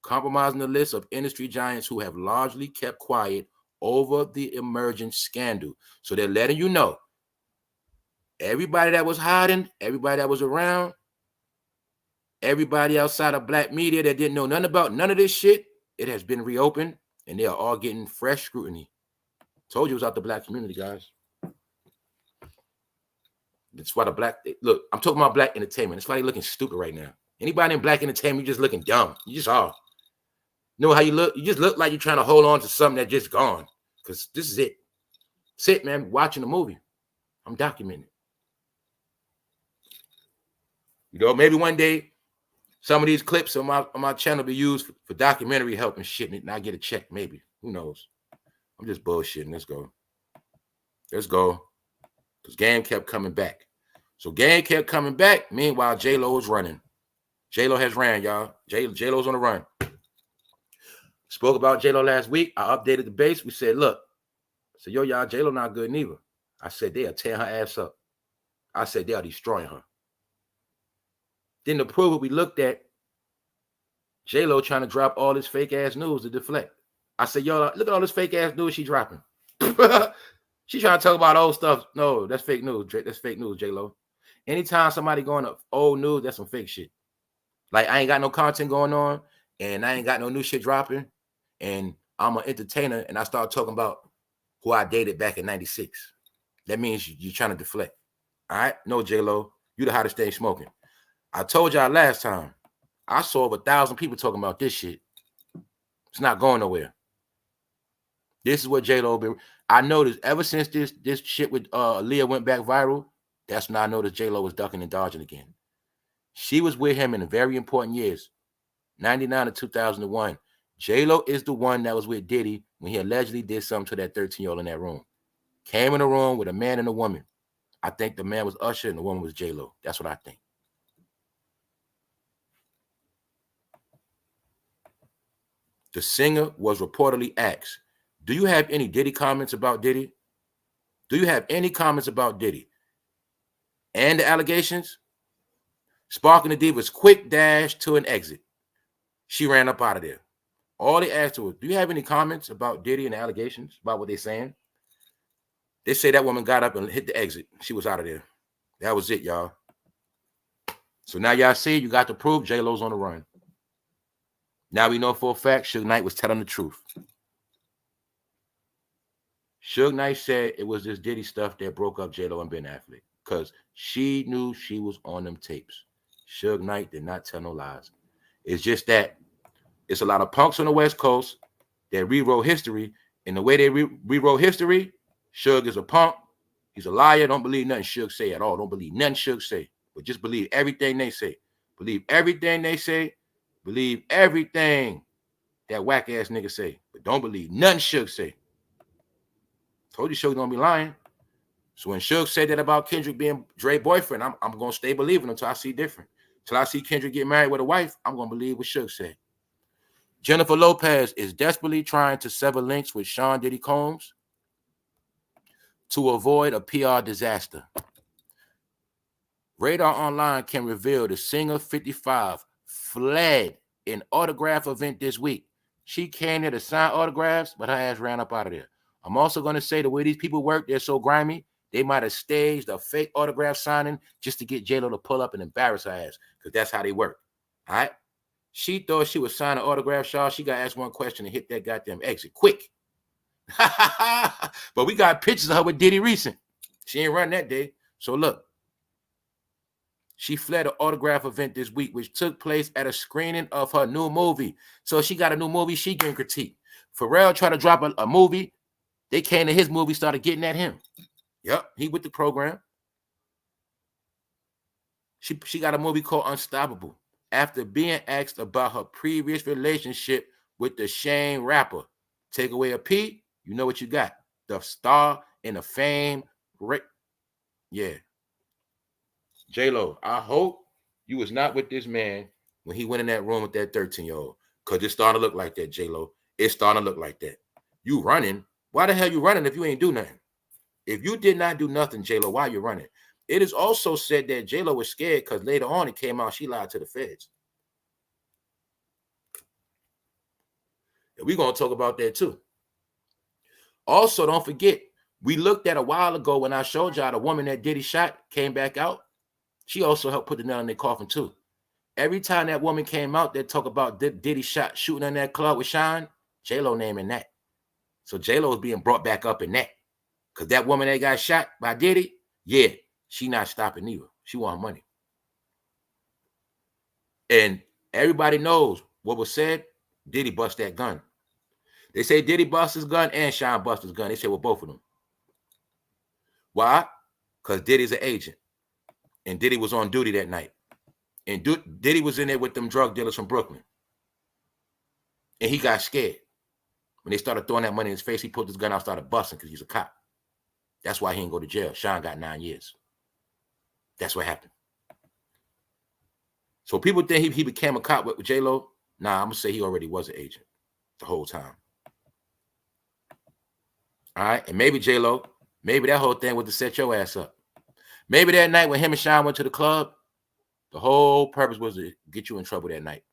Compromising the list of industry giants who have largely kept quiet over the emerging scandal. So they're letting you know, everybody that was hiding, everybody that was around, everybody outside of black media that didn't know nothing about none of this shit, it has been reopened, and they are all getting fresh scrutiny. Told you it was out the black community, guys. That's why look, I'm talking about black entertainment. That's why they're looking stupid right now. Anybody in black entertainment, you're just looking dumb. You just are. You know how you look? You just look like you're trying to hold on to something that's just gone. Because this is it. Sit, man, watching the movie. I'm documenting. You know, maybe one day some of these clips on my channel be used for documentary help and shit, and I get a check, maybe. Who knows? I'm just bullshitting. Let's go. Let's go. Because game kept coming back. So game kept coming back. Meanwhile, J-Lo was running. J-Lo has ran, y'all. J-Lo's on the run. Spoke about J-Lo last week. I updated the base. We said, look. I said, yo, y'all, J-Lo not good neither. I said, they are tearing her ass up. I said, they are destroying her. Then to prove it, we looked at J-Lo trying to drop all this fake-ass news to deflect. I said, yo, look at all this fake-ass news she dropping. She trying to talk about old stuff. No, that's fake news. That's fake news, J-Lo. Anytime somebody going to old news, that's some fake shit. Like, I ain't got no content going on, and I ain't got no new shit dropping, and I'm an entertainer, and I start talking about who I dated back in 96. That means you're trying to deflect. All right? No, J-Lo, you the hottest thing smoking. I told y'all last time, I saw over 1,000 people talking about this shit. It's not going nowhere. This is what J-Lo been. I noticed ever since this shit with Leah went back viral, that's when I noticed J-Lo was ducking and dodging again. She was with him in very important years, 99 to 2001. J-Lo is the one that was with Diddy when he allegedly did something to that 13-year-old in that room. Came in the room with a man and a woman. I think the man was Usher and the woman was J-Lo. That's what I think. The singer was reportedly asked, do you have any Diddy comments about Diddy? Do you have any comments about Diddy? And the allegations? Sparking the Diva's quick dash to an exit. She ran up out of there. All they asked her was, do you have any comments about Diddy and the allegations, about what they're saying? They say that woman got up and hit the exit. She was out of there. That was it, y'all. So now y'all see, you got to prove J-Lo's on the run. Now we know for a fact Suge Knight was telling the truth. Suge Knight said it was this Diddy stuff that broke up J-Lo and Ben Affleck because she knew she was on them tapes. Suge Knight did not tell no lies. It's just that it's a lot of punks on the West Coast that rewrote history. And the way they rewrote history, Suge is a punk. He's a liar. Don't believe nothing Suge say at all. Don't believe nothing Suge say. But just believe everything they say. Believe everything they say. Believe everything that whack-ass nigga say. But don't believe nothing Suge say. Told you Suge don't be lying. So when Suge said that about Kendrick being Dre's boyfriend, I'm going to stay believing until I see different. Until I see Kendrick get married with a wife, I'm going to believe what Suge said. Jennifer Lopez is desperately trying to sever links with Sean Diddy Combs to avoid a PR disaster. Radar Online can reveal the singer 55 fled an autograph event this week. She came there to sign autographs, but her ass ran up out of there. I'm also going to say the way these people work, they're so grimy, they might have staged a fake autograph signing just to get J-Lo to pull up and embarrass her ass, because that's how they work. All right? She thought she was signing autographs, y'all. She got asked one question and hit that goddamn exit quick. But we got pictures of her with Diddy recent. She ain't run that day. So look. She fled an autograph event this week, which took place at a screening of her new movie. So she got a new movie, she getting critiqued. Pharrell tried to drop a movie. They came to his movie, started getting at him. Yep, he with the program. She got a movie called Unstoppable. After being asked about her previous relationship with the Shane rapper. Take away a P, you know what you got. The star and the fame. Yeah. J-Lo, I hope you was not with this man when he went in that room with that 13-year-old. Because it's starting to look like that, J-Lo. It's starting to look like that. You running. Why the hell you running if you ain't do nothing? If you did not do nothing, J-Lo, why you running? It is also said that J-Lo was scared because later on it came out she lied to the feds. And we're going to talk about that too. Also, don't forget, we looked at a while ago when I showed y'all the woman that Diddy shot came back out. She also helped put the nail in their coffin too. Every time that woman came out, they talk about Diddy shooting in that club with Sean, J-Lo naming that. So J-Lo is being brought back up in that. Because that woman that got shot by Diddy, yeah, she not stopping either. She want money. And everybody knows what was said. Diddy bust that gun. They say Diddy bust his gun and Sean bust his gun. They say, well, both of them. Why? Because Diddy's an agent. And Diddy was on duty that night. And Diddy was in there with them drug dealers from Brooklyn. And he got scared. When they started throwing that money in his face, he pulled his gun out, started busting because he's a cop. That's why he didn't go to jail. Sean got 9 years. That's what happened. So people think he became a cop with J-Lo. Nah, I'm going to say he already was an agent the whole time. All right? And maybe J-Lo, maybe that whole thing was to set your ass up. Maybe that night when him and Sean went to the club, the whole purpose was to get you in trouble that night.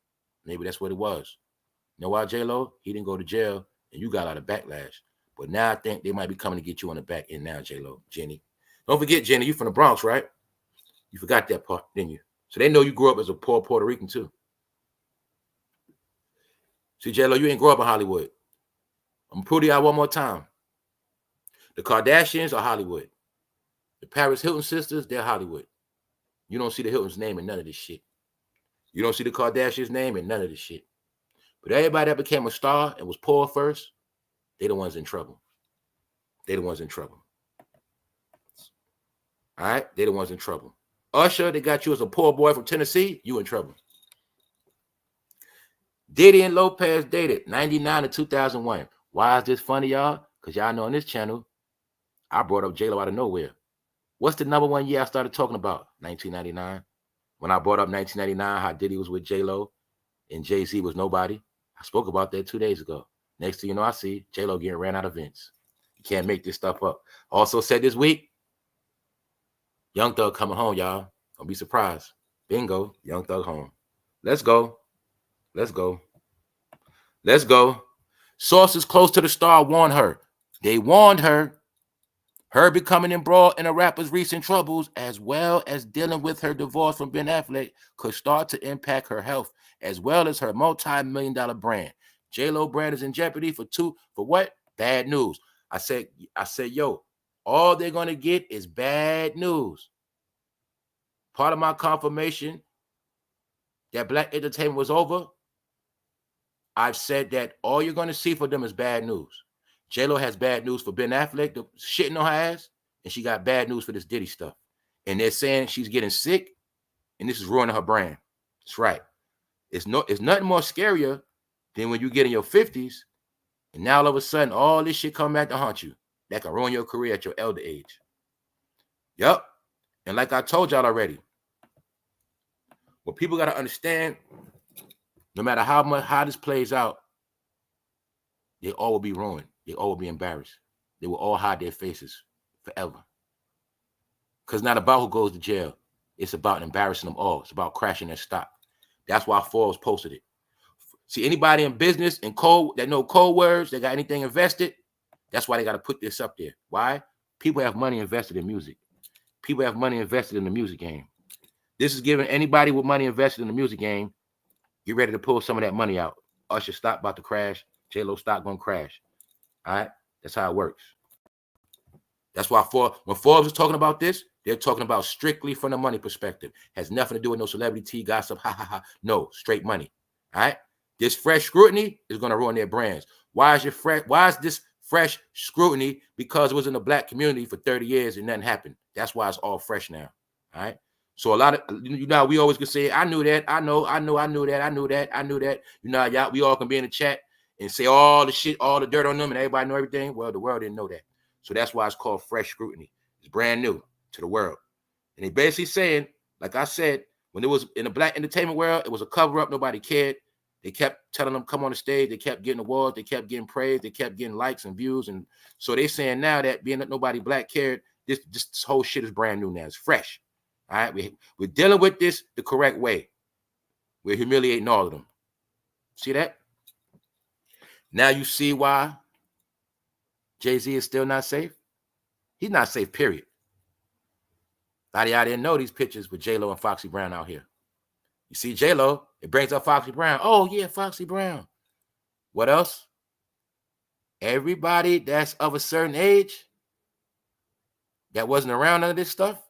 Maybe that's what it was. You know why, J-Lo? He didn't go to jail, and you got a lot of backlash. But now I think they might be coming to get you on the back end now, J-Lo, Jenny. Don't forget, Jenny, you from the Bronx, right? You forgot that part, didn't you? So they know you grew up as a poor Puerto Rican, too. See, J-Lo, you ain't grow up in Hollywood. I'm going to prove to y'all one more time. The Kardashians are Hollywood. The Paris Hilton sisters, they're Hollywood. You don't see the Hilton's name in none of this shit. You don't see the Kardashians' name in none of this shit. But everybody that became a star and was poor first, They the ones in trouble. They the ones in trouble. All right? They the ones in trouble. Usher, they got you as a poor boy from Tennessee. You in trouble. Diddy and Lopez dated 99 to 2001. Why is this funny, y'all? Because y'all know on this channel, I brought up J-Lo out of nowhere. What's the number one year I started talking about? 1999. When I brought up 1999, how Diddy was with J-Lo and Jay-Z was nobody. I spoke about that 2 days ago. Next thing you know, I see J-Lo getting ran out of Vince. You can't make this stuff up. Also said this week, Young Thug coming home, y'all. Don't be surprised. Bingo, Young Thug home. Let's go. Let's go. Let's go. Sources close to the star warned her. They warned her. Her becoming embroiled in a rapper's recent troubles, as well as dealing with her divorce from Ben Affleck, could start to impact her health, as well as her multi-million-dollar brand. J-Lo brand is in jeopardy for what? Bad news. I said, yo, all they're going to get is bad news. Part of my confirmation that black entertainment was over, I've said that all you're going to see for them is bad news. J-Lo has bad news for Ben Affleck, the shitting on her ass, and she got bad news for this Diddy stuff. And they're saying she's getting sick, and this is ruining her brand. That's right. It's nothing more scarier than when you get in your 50s, and now all of a sudden, all this shit come back to haunt you. That can ruin your career at your elder age. Yep. And like I told y'all already, what people got to understand, no matter how this plays out, they all will be ruined. They all will be embarrassed. They will all hide their faces forever. Because it's not about who goes to jail. It's about embarrassing them all. It's about crashing their stock. That's why Forbes posted it. See, anybody in business and code that know code words, they got anything invested, that's why they got to put this up there. Why? People have money invested in music. People have money invested in the music game. This is giving anybody with money invested in the music game, get ready to pull some of that money out. Usher stock about to crash. J-Lo stock gonna crash. All right? That's how it works. That's why when Forbes is talking about this, they're talking about strictly from the money perspective. Has nothing to do with no celebrity tea gossip. Ha, ha, ha. No, straight money. All right? This fresh scrutiny is going to ruin their brands. Why is this fresh scrutiny? Because it was in the black community for 30 years and nothing happened. That's why it's all fresh now. All right? So a lot of, we always could say, I knew that. I knew that. Y'all, we all can be in the chat and say all the shit, all the dirt on them, and everybody know everything. Well, the world didn't know that. So that's why it's called fresh scrutiny. It's brand new to the world. And they basically saying, like I said, when it was in the black entertainment world, it was a cover-up. Nobody cared. They kept telling them, come on the stage. They kept getting awards. They kept getting praise. They kept getting likes and views. And so they saying now that being that nobody black cared, this whole shit is brand new now. It's fresh. All right? We're dealing with this the correct way. We're humiliating all of them. See that? Now you see why Jay-Z is still not safe? He's not safe, period. A lot of y'all didn't know these pictures with J-Lo and Foxy Brown out here. You see J-Lo, it brings up Foxy Brown. Oh, yeah, Foxy Brown. What else? Everybody that's of a certain age that wasn't around none of this stuff,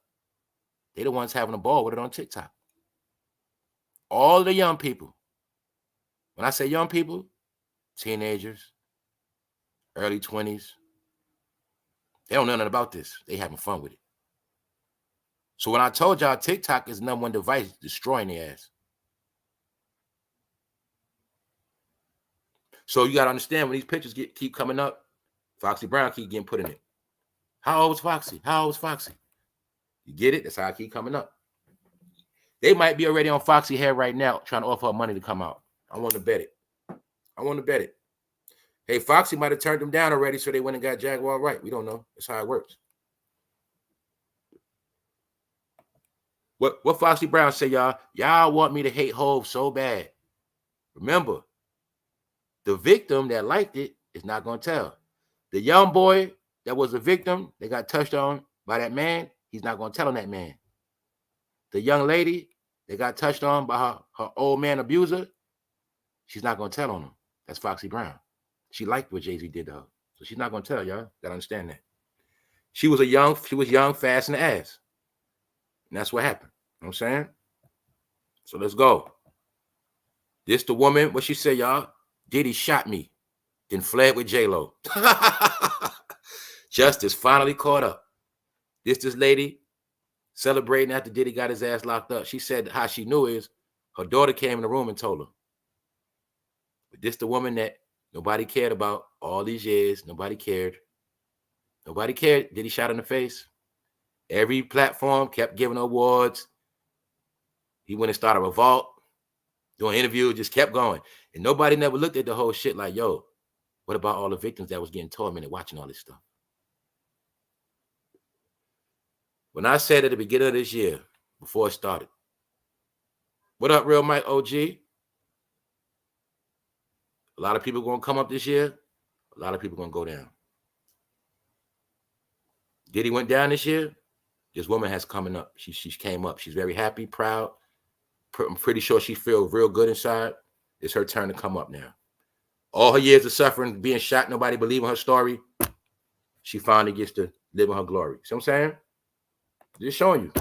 they the ones having a ball with it on TikTok. All the young people. When I say young people, teenagers, early 20s, they don't know nothing about this. They having fun with it. So when I told y'all TikTok is number one device destroying their ass. So you got to understand when these pictures keep coming up, Foxy Brown keep getting put in it. How old was Foxy? How old was Foxy? You get it? That's how I keep coming up. They might be already on Foxy hair right now trying to offer her money to come out. I want to bet it. I want to bet it. Hey, Foxy might have turned them down already, so they went and got Jaguar right. We don't know. That's how it works. What Foxy Brown say, y'all? Y'all want me to hate Hov so bad. Remember, the victim that liked it is not going to tell. The young boy that was a victim that got touched on by that man, he's not going to tell on that man. The young lady that got touched on by her old man abuser, she's not going to tell on him. That's Foxy Brown. She liked what Jay-Z did to her. So she's not going to tell, y'all. Got to understand that. She was young, fast in the ass. And that's what happened. You know what I'm saying? So let's go. This the woman, what she said, y'all? Diddy shot me. then fled with J-Lo. Justice finally caught up. This lady celebrating after Diddy got his ass locked up. She said how she knew is her daughter came in the room and told her. But this the woman that nobody cared about all these years. Nobody cared. Nobody cared. Diddy shot in the face. Every platform kept giving awards. He went and started a revolt, doing interviews, just kept going. And nobody never looked at the whole shit like, yo, what about all the victims that was getting tormented watching all this stuff? When I said at the beginning of this year, before it started, what up, Real Mike OG? A lot of people going to come up this year. A lot of people going to go down. Diddy went down this year. This woman has coming up. She came up. She's very happy, proud. I'm pretty sure she feels real good inside. It's her turn to come up now. All her years of suffering, being shot, nobody believing her story. She finally gets to live in her glory. See what I'm saying? Just showing you.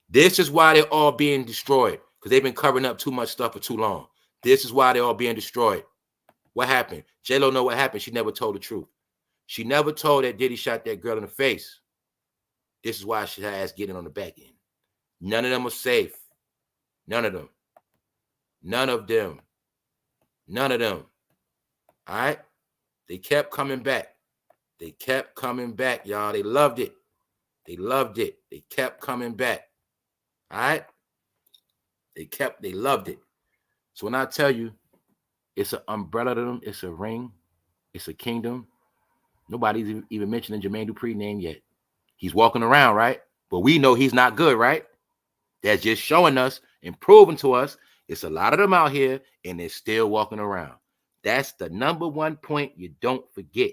This is why they're all being destroyed. Because they've been covering up too much stuff for too long. This is why they're all being destroyed. What happened? J-Lo know what happened. She never told the truth. She never told that Diddy shot that girl in the face. This is why she has getting on the back end. None of them are safe. None of them. None of them. None of them. All right? They kept coming back. They kept coming back, y'all. They loved it. They loved it. They kept coming back. All right? They loved it. So when I tell you, it's an umbrella to them, it's a ring, it's a kingdom. Nobody's even mentioning Jermaine Dupri's name yet. He's walking around, right? But we know he's not good, right? That's just showing us and proving to us it's a lot of them out here and they're still walking around. That's the number one point you don't forget.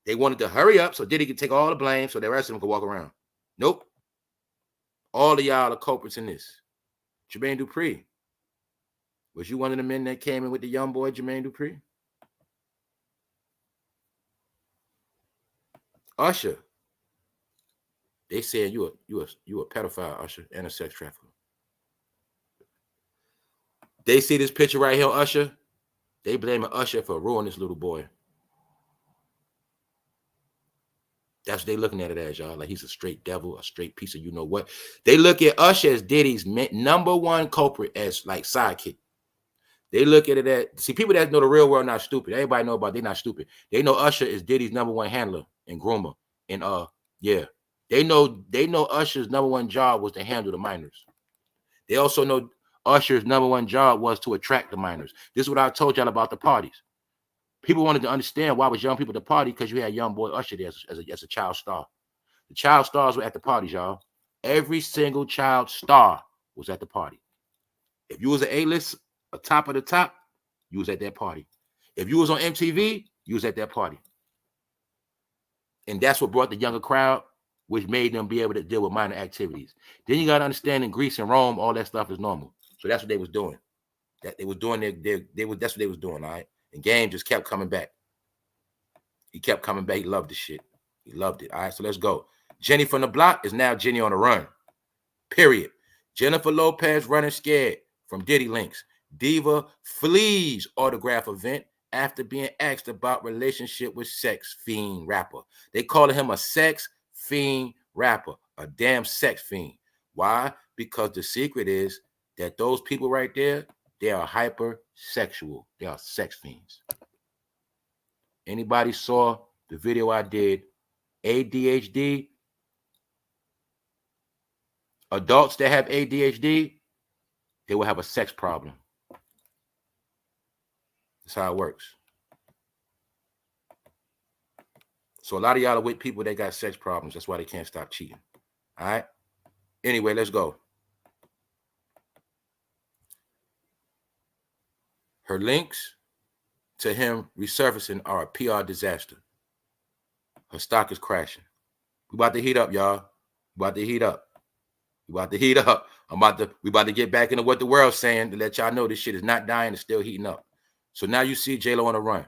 They wanted to hurry up so Diddy could take all the blame so the rest of them could walk around. Nope. All of y'all are culprits in this. Jermaine Dupri. Was you one of the men that came in with the young boy, Jermaine Dupri? Usher. They said you a pedophile, Usher, and a sex trafficker. They see this picture right here, Usher. They blaming Usher for ruining this little boy. That's what they looking at it as, y'all. Like he's a straight devil, a straight piece of you know what. They look at Usher as Diddy's number one culprit as like sidekick. They look at it as, see, people that know the real world not stupid. Everybody know about they not stupid. They know Usher is Diddy's number one handler and groomer. And yeah. They know Usher's number one job was to handle the minors. They also know Usher's number one job was to attract the minors. This is what I told y'all about the parties. People wanted to understand why was young people at the party because you had young boy Usher there as a child star. The child stars were at the parties, y'all. Every single child star was at the party. If you was an A-list, a top of the top, you was at that party. If you was on MTV, you was at that party. And that's what brought the younger crowd, which made them be able to deal with minor activities. Then you got to understand in Greece and Rome, all that stuff is normal. So that's what they was doing. That they was doing that's what they was doing, all right? And Game just kept coming back. He kept coming back. He loved the shit. He loved it. All right, so let's go. Jenny from the block is now Jenny on the run. Period. Jennifer Lopez running scared from Diddy links. Diva flees autograph event after being asked about relationship with sex fiend rapper. They calling him a sex fiend rapper, a damn sex fiend. Why? Because the secret is that those people right there, they are hypersexual. They are sex fiends. Anybody saw the video I did? ADHD. Adults that have ADHD, they will have a sex problem. That's how it works. So a lot of y'all are with people that got sex problems. That's why they can't stop cheating. All right? Anyway, let's go. Her links to him resurfacing are a PR disaster. Her stock is crashing. We about to heat up, y'all. We about to heat up. We about to heat up. We about to get back into what the world's saying to let y'all know this shit is not dying, it's still heating up. So now you see J-Lo on the run.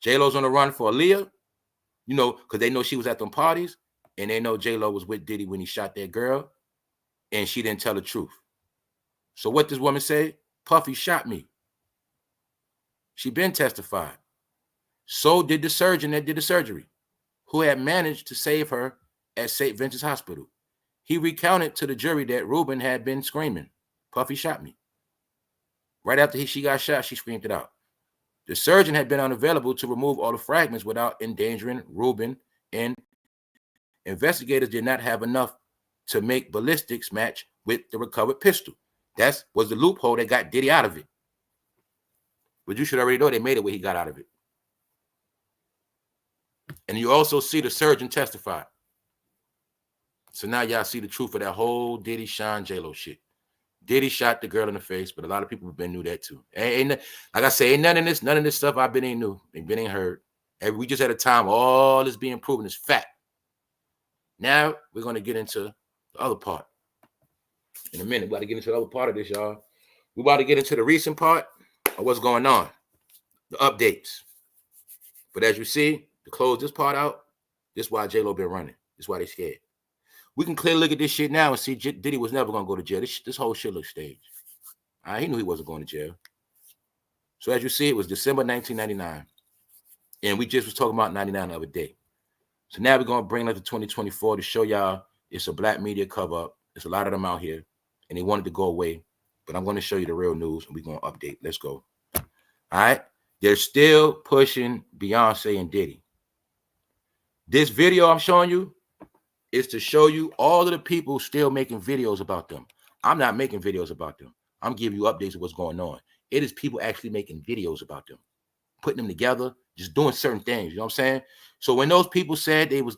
J-Lo's on the run for Aaliyah, you know, because they know she was at them parties, and they know J-Lo was with Diddy when he shot that girl, and she didn't tell the truth. So what does woman say? Puffy shot me. She been testified. So did the surgeon that did the surgery, who had managed to save her at St. Vincent's Hospital. He recounted to the jury that Ruben had been screaming, "Puffy shot me." Right after she got shot, she screamed it out. The surgeon had been unavailable to remove all the fragments without endangering Ruben, and investigators did not have enough to make ballistics match with the recovered pistol. That was the loophole that got Diddy out of it. But you should already know they made it where he got out of it. And you also see the surgeon testify. So now y'all see the truth of that whole Diddy, Sean, J-Lo shit. Diddy shot the girl in the face, but a lot of people have been knew that too. Ain't like I say, ain't none of this stuff I've been ain't new. Ain't been ain't heard. And we just had a time all this being proven is fact. Now we're gonna get into the other part. In a minute, we're about to get into the other part of this, y'all. We're about to get into the recent part of what's going on, the updates. But as you see, to close this part out, this is why J-Lo been running. This is why they scared. We can clearly look at this shit now and see Diddy was never going to go to jail. This whole shit looks staged. He knew he wasn't going to jail. So as you see, it was December 1999. And we just was talking about 99 the other day. So now we're going to bring it to 2024 to show y'all it's a black media cover-up. There's a lot of them out here. And they wanted to go away. But I'm going to show you the real news. And we're going to update. Let's go. All right? They're still pushing Beyonce and Diddy. This video I'm showing you is to show you all of the people still making videos about them. I'm not making videos about them. I'm giving you updates of what's going on. It is people actually making videos about them, putting them together, just doing certain things. You know what I'm saying? So when those people said they was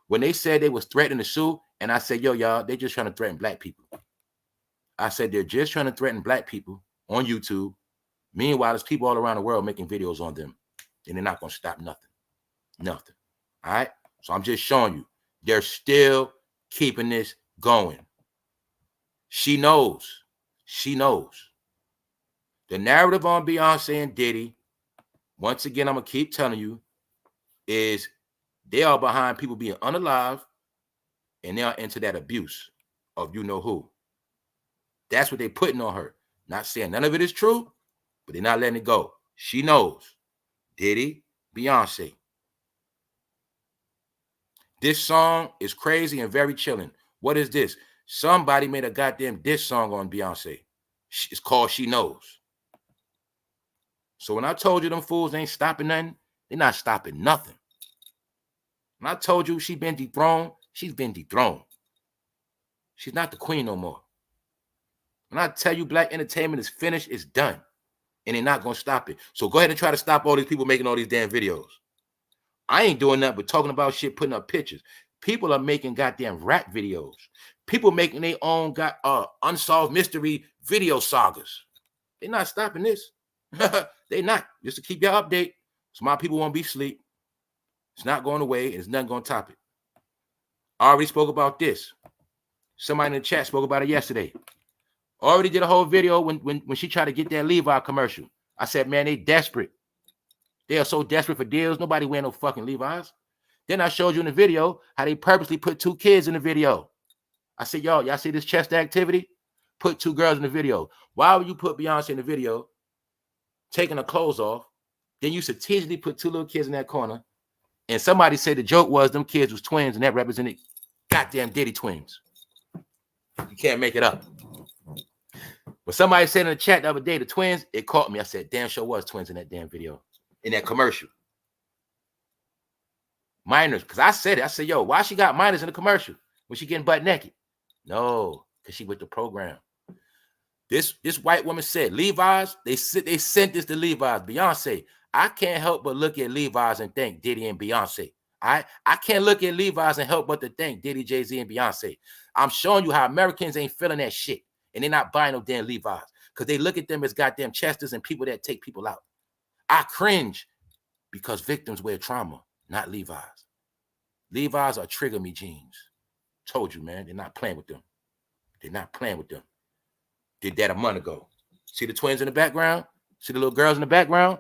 when they said they was threatening to sue, and I said, yo, y'all, they just trying to threaten black people. I said, they're just trying to threaten black people on YouTube. Meanwhile, there's people all around the world making videos on them, and they're not going to stop nothing. Nothing. All right? So I'm just showing you. They're still keeping this going. She knows. She knows. The narrative on Beyonce and Diddy, once again, I'm going to keep telling you, is they are behind people being unalive, and they are into that abuse of you know who. That's what they're putting on her. Not saying none of it is true, but they're not letting it go. She knows. Diddy, Beyonce. This song is crazy and very chilling. What is this? Somebody made a goddamn diss song on Beyonce. It's called She Knows. So when I told you them fools ain't stopping nothing, they're not stopping nothing. When I told you she been dethroned, she's been dethroned. She's not the queen no more. When I tell you black entertainment is finished, it's done. And they're not going to stop it. So go ahead and try to stop all these people making all these damn videos. I ain't doing nothing but talking about shit, putting up pictures. People are making goddamn rap videos. People making their own unsolved mystery video sagas. They're not stopping this. They're not. Just to keep y'all update. So my people won't be asleep. It's not going away, and there's nothing going to top it. I already spoke about this. Somebody in the chat spoke about it yesterday. Already did a whole video when she tried to get that Levi commercial. I said, man, they desperate. They are so desperate for deals. Nobody wearing no fucking Levi's. Then I showed you in the video how they purposely put 2 kids in the video. I said, y'all see this chest activity? Put 2 girls in the video. Why would you put Beyonce in the video, taking her clothes off? Then you strategically put 2 little kids in that corner. And somebody said the joke was them kids was twins, and that represented goddamn Diddy twins. You can't make it up. When somebody said in the chat the other day, the twins, it caught me. I said, damn sure was twins in that damn video, in that commercial. Minors, because I said it. I said, yo, why she got minors in the commercial when she getting butt naked? No, because she with the program. This white woman said, Levi's, they sent this to Levi's. Beyonce, I can't help but look at Levi's and think Diddy and Beyonce. I can't look at Levi's and help but to think Diddy, Jay-Z, and Beyonce. I'm showing you how Americans ain't feeling that shit. And they're not buying no damn Levi's. Because they look at them as goddamn Chesters and people that take people out. I cringe because victims wear trauma, not Levi's. Levi's are trigger me jeans. Told you, man. They're not playing with them. They're not playing with them. Did that a month ago. See the twins in the background? See the little girls in the background?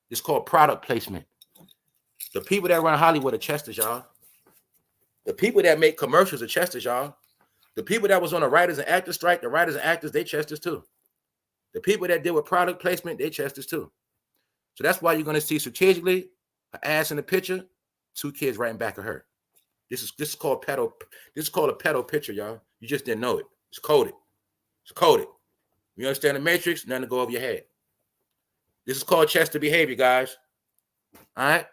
It's called product placement. The people that run Hollywood are Chesters, y'all. The people that make commercials are Chesters, y'all. The people that was on the writers and actors strike, the writers and actors, they Chesters too. The people that deal with product placement, they Chesters too. So that's why you're going to see strategically her ass in the picture, 2 kids right in back of her. This is called pedo. This is called a pedo picture, y'all. You just didn't know it. It's coded. It's coded. You understand the matrix? Nothing to go over your head. This is called Chester behavior, guys. All right.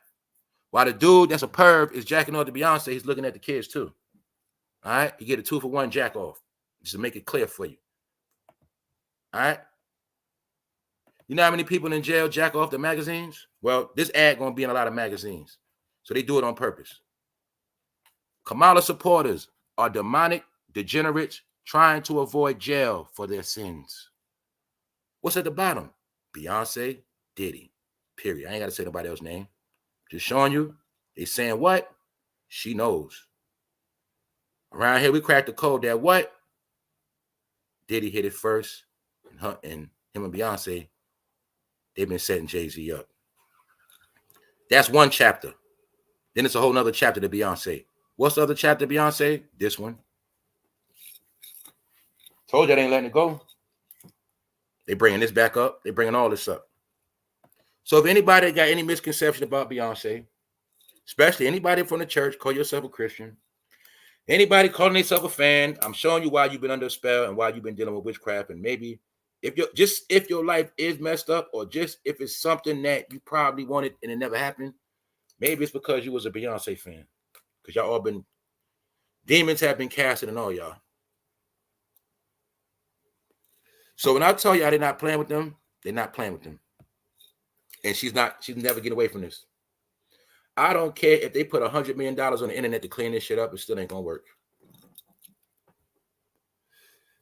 While the dude that's a perv is jacking off to Beyonce, he's looking at the kids too. All right. You get a 2-for-1 jack off, just to make it clear for you. All right. You know how many people in jail jack off the magazines? Well, this ad gonna be in a lot of magazines, so they do it on purpose. Kamala supporters are demonic degenerates trying to avoid jail for their sins. What's at the bottom? Beyonce, Diddy. Period. I ain't got to say nobody else's name. Just showing you. They saying what? She knows. Around here, we cracked the code that what? Diddy hit it first, and him and Beyonce, they've been setting Jay-Z up. That's one chapter. Then it's a whole nother chapter to Beyonce. What's the other chapter, Beyonce? This one. Told you they ain't letting it go. They bringing this back up. They bringing all this up. So if anybody got any misconception about Beyonce, especially anybody from the church, call yourself a Christian, anybody calling themselves a fan, I'm showing you why you've been under a spell and why you've been dealing with witchcraft. And maybe if your life is messed up, or just if it's something that you probably wanted and it never happened, maybe it's because you was a Beyonce fan. Because y'all all been, demons have been casted and all y'all. So when I tell y'all they're not playing with them, they're not playing with them. And she's never get away from this. I don't care if they put $100 million on the internet to clean this shit up, it still ain't gonna work.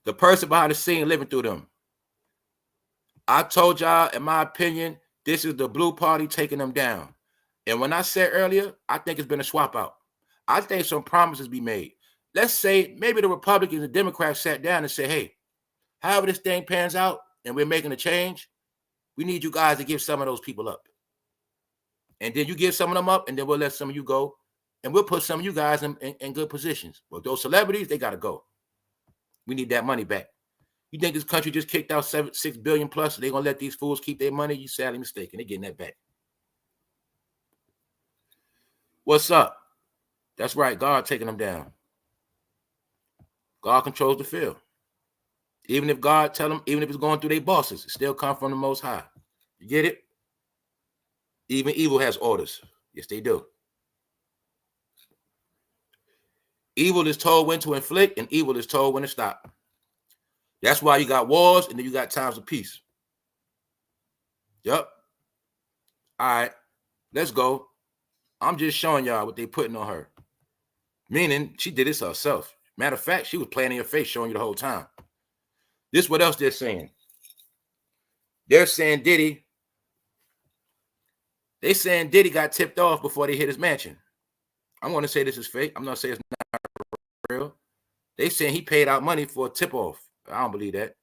The person behind the scene living through them. I told y'all, in my opinion, this is the blue party taking them down. And when I said earlier, I think it's been a swap out. I think some promises be made. Let's say maybe the Republicans and Democrats sat down and said, hey, however this thing pans out and we're making a change, we need you guys to give some of those people up. And then you give some of them up, and then we'll let some of you go. And we'll put some of you guys in good positions. But those celebrities, they got to go. We need that money back. You think this country just kicked out $6 billion plus, so they're going to let these fools keep their money? You sadly mistaken. They're getting that back. What's up? That's right. God taking them down. God controls the field. Even if God tell them, even if it's going through their bosses, it still come from the Most High. You get it? Even evil has orders. Yes, they do. Evil is told when to inflict, and evil is told when to stop. That's why you got wars, and then you got times of peace. Yep. All right, let's go. I'm just showing y'all what they putting on her. Meaning, she did this herself. Matter of fact, she was playing in your face, showing you the whole time. This is what else they're saying. They're saying Diddy. They saying Diddy got tipped off before they hit his mansion. I'm going to say this is fake. I'm not saying it's not real. They saying he paid out money for a tip-off. I don't believe that.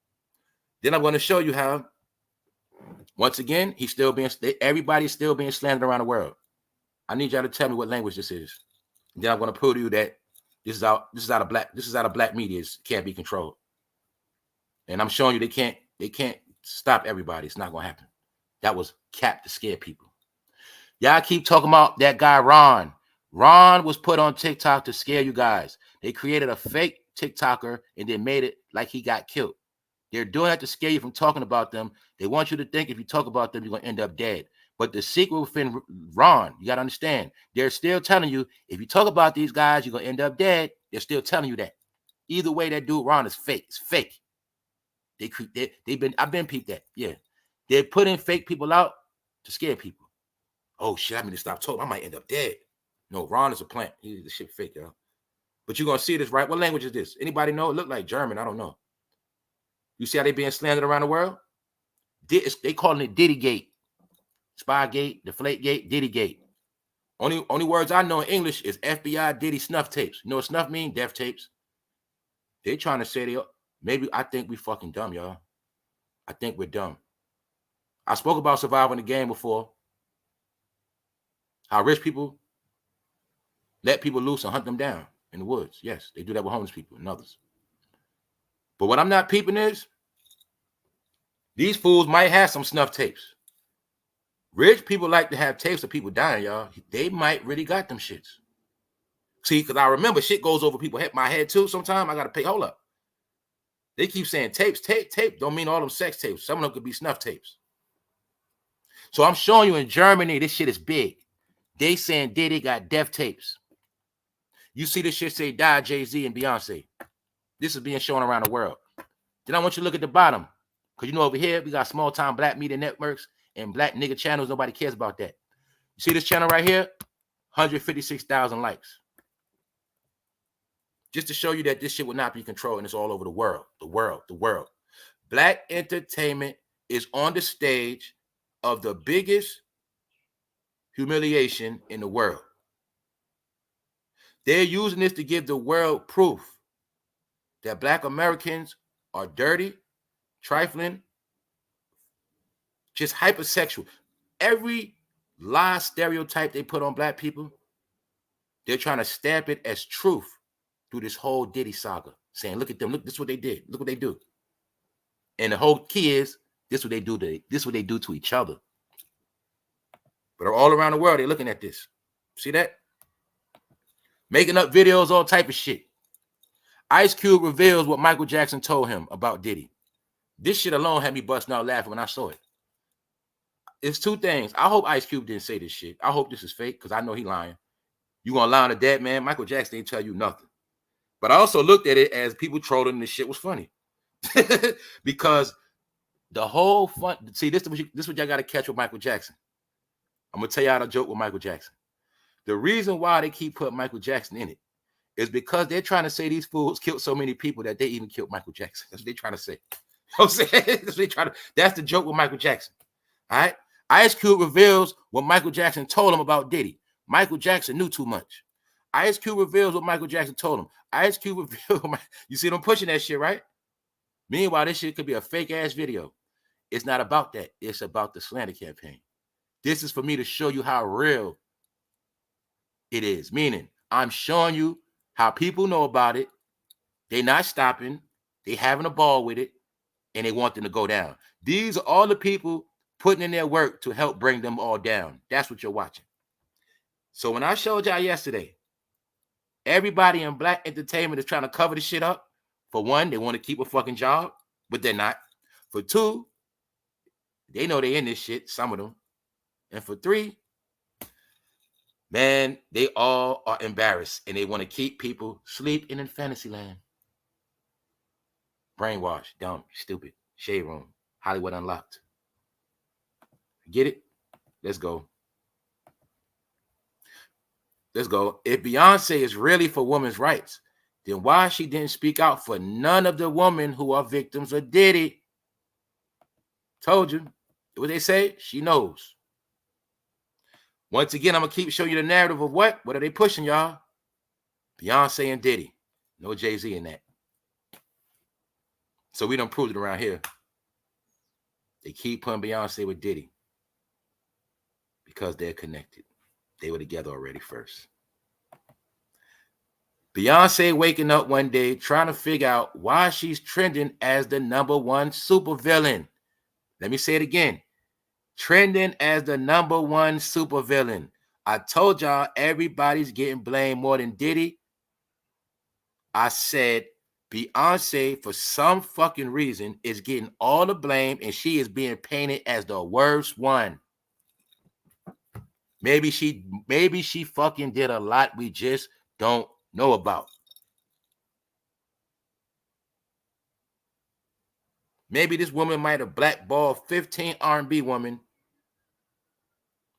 Then I'm going to show you how, once again, everybody's still being slandered around the world. I need y'all to tell me what language this is. Then I'm going to prove to you that this is out of black media. It can't be controlled. And I'm showing you they can't stop everybody. It's not going to happen. That was capped to scare people. Y'all keep talking about that guy, Ron. Ron was put on TikTok to scare you guys. They created a fake TikToker and then made it like he got killed. They're doing that to scare you from talking about them. They want you to think if you talk about them, you're going to end up dead. But the secret within Ron, you got to understand, they're still telling you, if you talk about these guys, you're going to end up dead. They're still telling you that. Either way, that dude, Ron, is fake. It's fake. I've been peeped that. Yeah. They're putting fake people out to scare people. Oh, shit, I mean to stop talking. I might end up dead. No, Ron is a plant. He's the shit fake, y'all. But you're going to see this, right? What language is this? Anybody know? It looked like German. I don't know. You see how they being slandered around the world? They calling it Diddygate. Spygate, Deflategate, Diddygate. Only words I know in English is FBI, Diddy, snuff tapes. You know what snuff mean? Death tapes. They trying to say I think we fucking dumb, y'all. I think we're dumb. I spoke about surviving the game before. How rich people let people loose and hunt them down in the woods. Yes, they do that with homeless people and others. But what I'm not peeping is these fools might have some snuff tapes. Rich people like to have tapes of people dying, y'all. They might really got them shits. See, because I remember shit goes over people's head, my head too. Sometimes I got to pay. Hold up. They keep saying tapes, tape. Don't mean all them sex tapes. Some of them could be snuff tapes. So I'm showing you in Germany, this shit is big. They saying Diddy got death tapes. You see this shit say die Jay-Z and Beyonce. This is being shown around the world. Then I want you to look at the bottom. Because you know over here, we got small-time black media networks and black nigga channels. Nobody cares about that. You see this channel right here? 156,000 likes. Just to show you that this shit will not be controlled, and it's all over the world. The world. Black entertainment is on the stage of the biggest humiliation in the world. They're using this to give the world proof that black Americans are dirty, trifling, just hypersexual. Every lie stereotype they put on black people, they're trying to stamp it as truth through this whole Diddy saga, saying, look at them, look, this is what they did, look what they do. And the whole key is, this is what they do to each other. But all around the world, they're looking at this. See that? Making up videos, all type of shit. Ice Cube reveals what Michael Jackson told him about Diddy. This shit alone had me busting out laughing when I saw it. It's two things. I hope Ice Cube didn't say this shit. I hope this is fake, because I know he lying. You gonna lie on a dead man? Michael Jackson didn't tell you nothing. But I also looked at it as people trolling, and this shit was funny. Because the whole fun, see, this is what y'all got to catch with Michael Jackson. I'm going to tell y'all a joke with Michael Jackson. The reason why they keep putting Michael Jackson in it is because they're trying to say these fools killed so many people that they even killed Michael Jackson. That's what they're trying to say. You know what I'm saying? That's what they trying to, that's the joke with Michael Jackson. All right? Ice Cube reveals what Michael Jackson told him about Diddy. Michael Jackson knew too much. Ice Cube reveals what Michael Jackson told him. Ice Cube revealed, you see them pushing that shit, right? Meanwhile, this shit could be a fake-ass video. It's not about that. It's about the slander campaign. This is for me to show you how real it is. Meaning, I'm showing you how people know about it. They're not stopping. They having a ball with it. And they want them to go down. These are all the people putting in their work to help bring them all down. That's what you're watching. So when I showed y'all yesterday, everybody in black entertainment is trying to cover the shit up. For one, they want to keep a fucking job, but they're not. For two, they know they in this shit, some of them. And for three, man, they all are embarrassed and they want to keep people sleeping in fantasy land. Brainwashed, dumb, stupid, shade room, Hollywood Unlocked. Get it? Let's go. Let's go. If Beyonce is really for women's rights, then why she didn't speak out for none of the women who are victims of Diddy? Told you. What they say? She knows. Once again, I'm going to keep showing you the narrative of what? What are they pushing, y'all? Beyonce and Diddy. No Jay-Z in that. So we done proved it around here. They keep putting Beyonce with Diddy because they're connected. They were together already first. Beyonce waking up one day trying to figure out why she's trending as the #1 supervillain. Let me say it again. Trending as the #1 supervillain. I told y'all everybody's getting blamed more than Diddy. I said Beyonce, for some fucking reason, is getting all the blame and she is being painted as the worst one. Maybe she fucking did a lot we just don't know about. Maybe this woman might have blackballed 15 R&B women,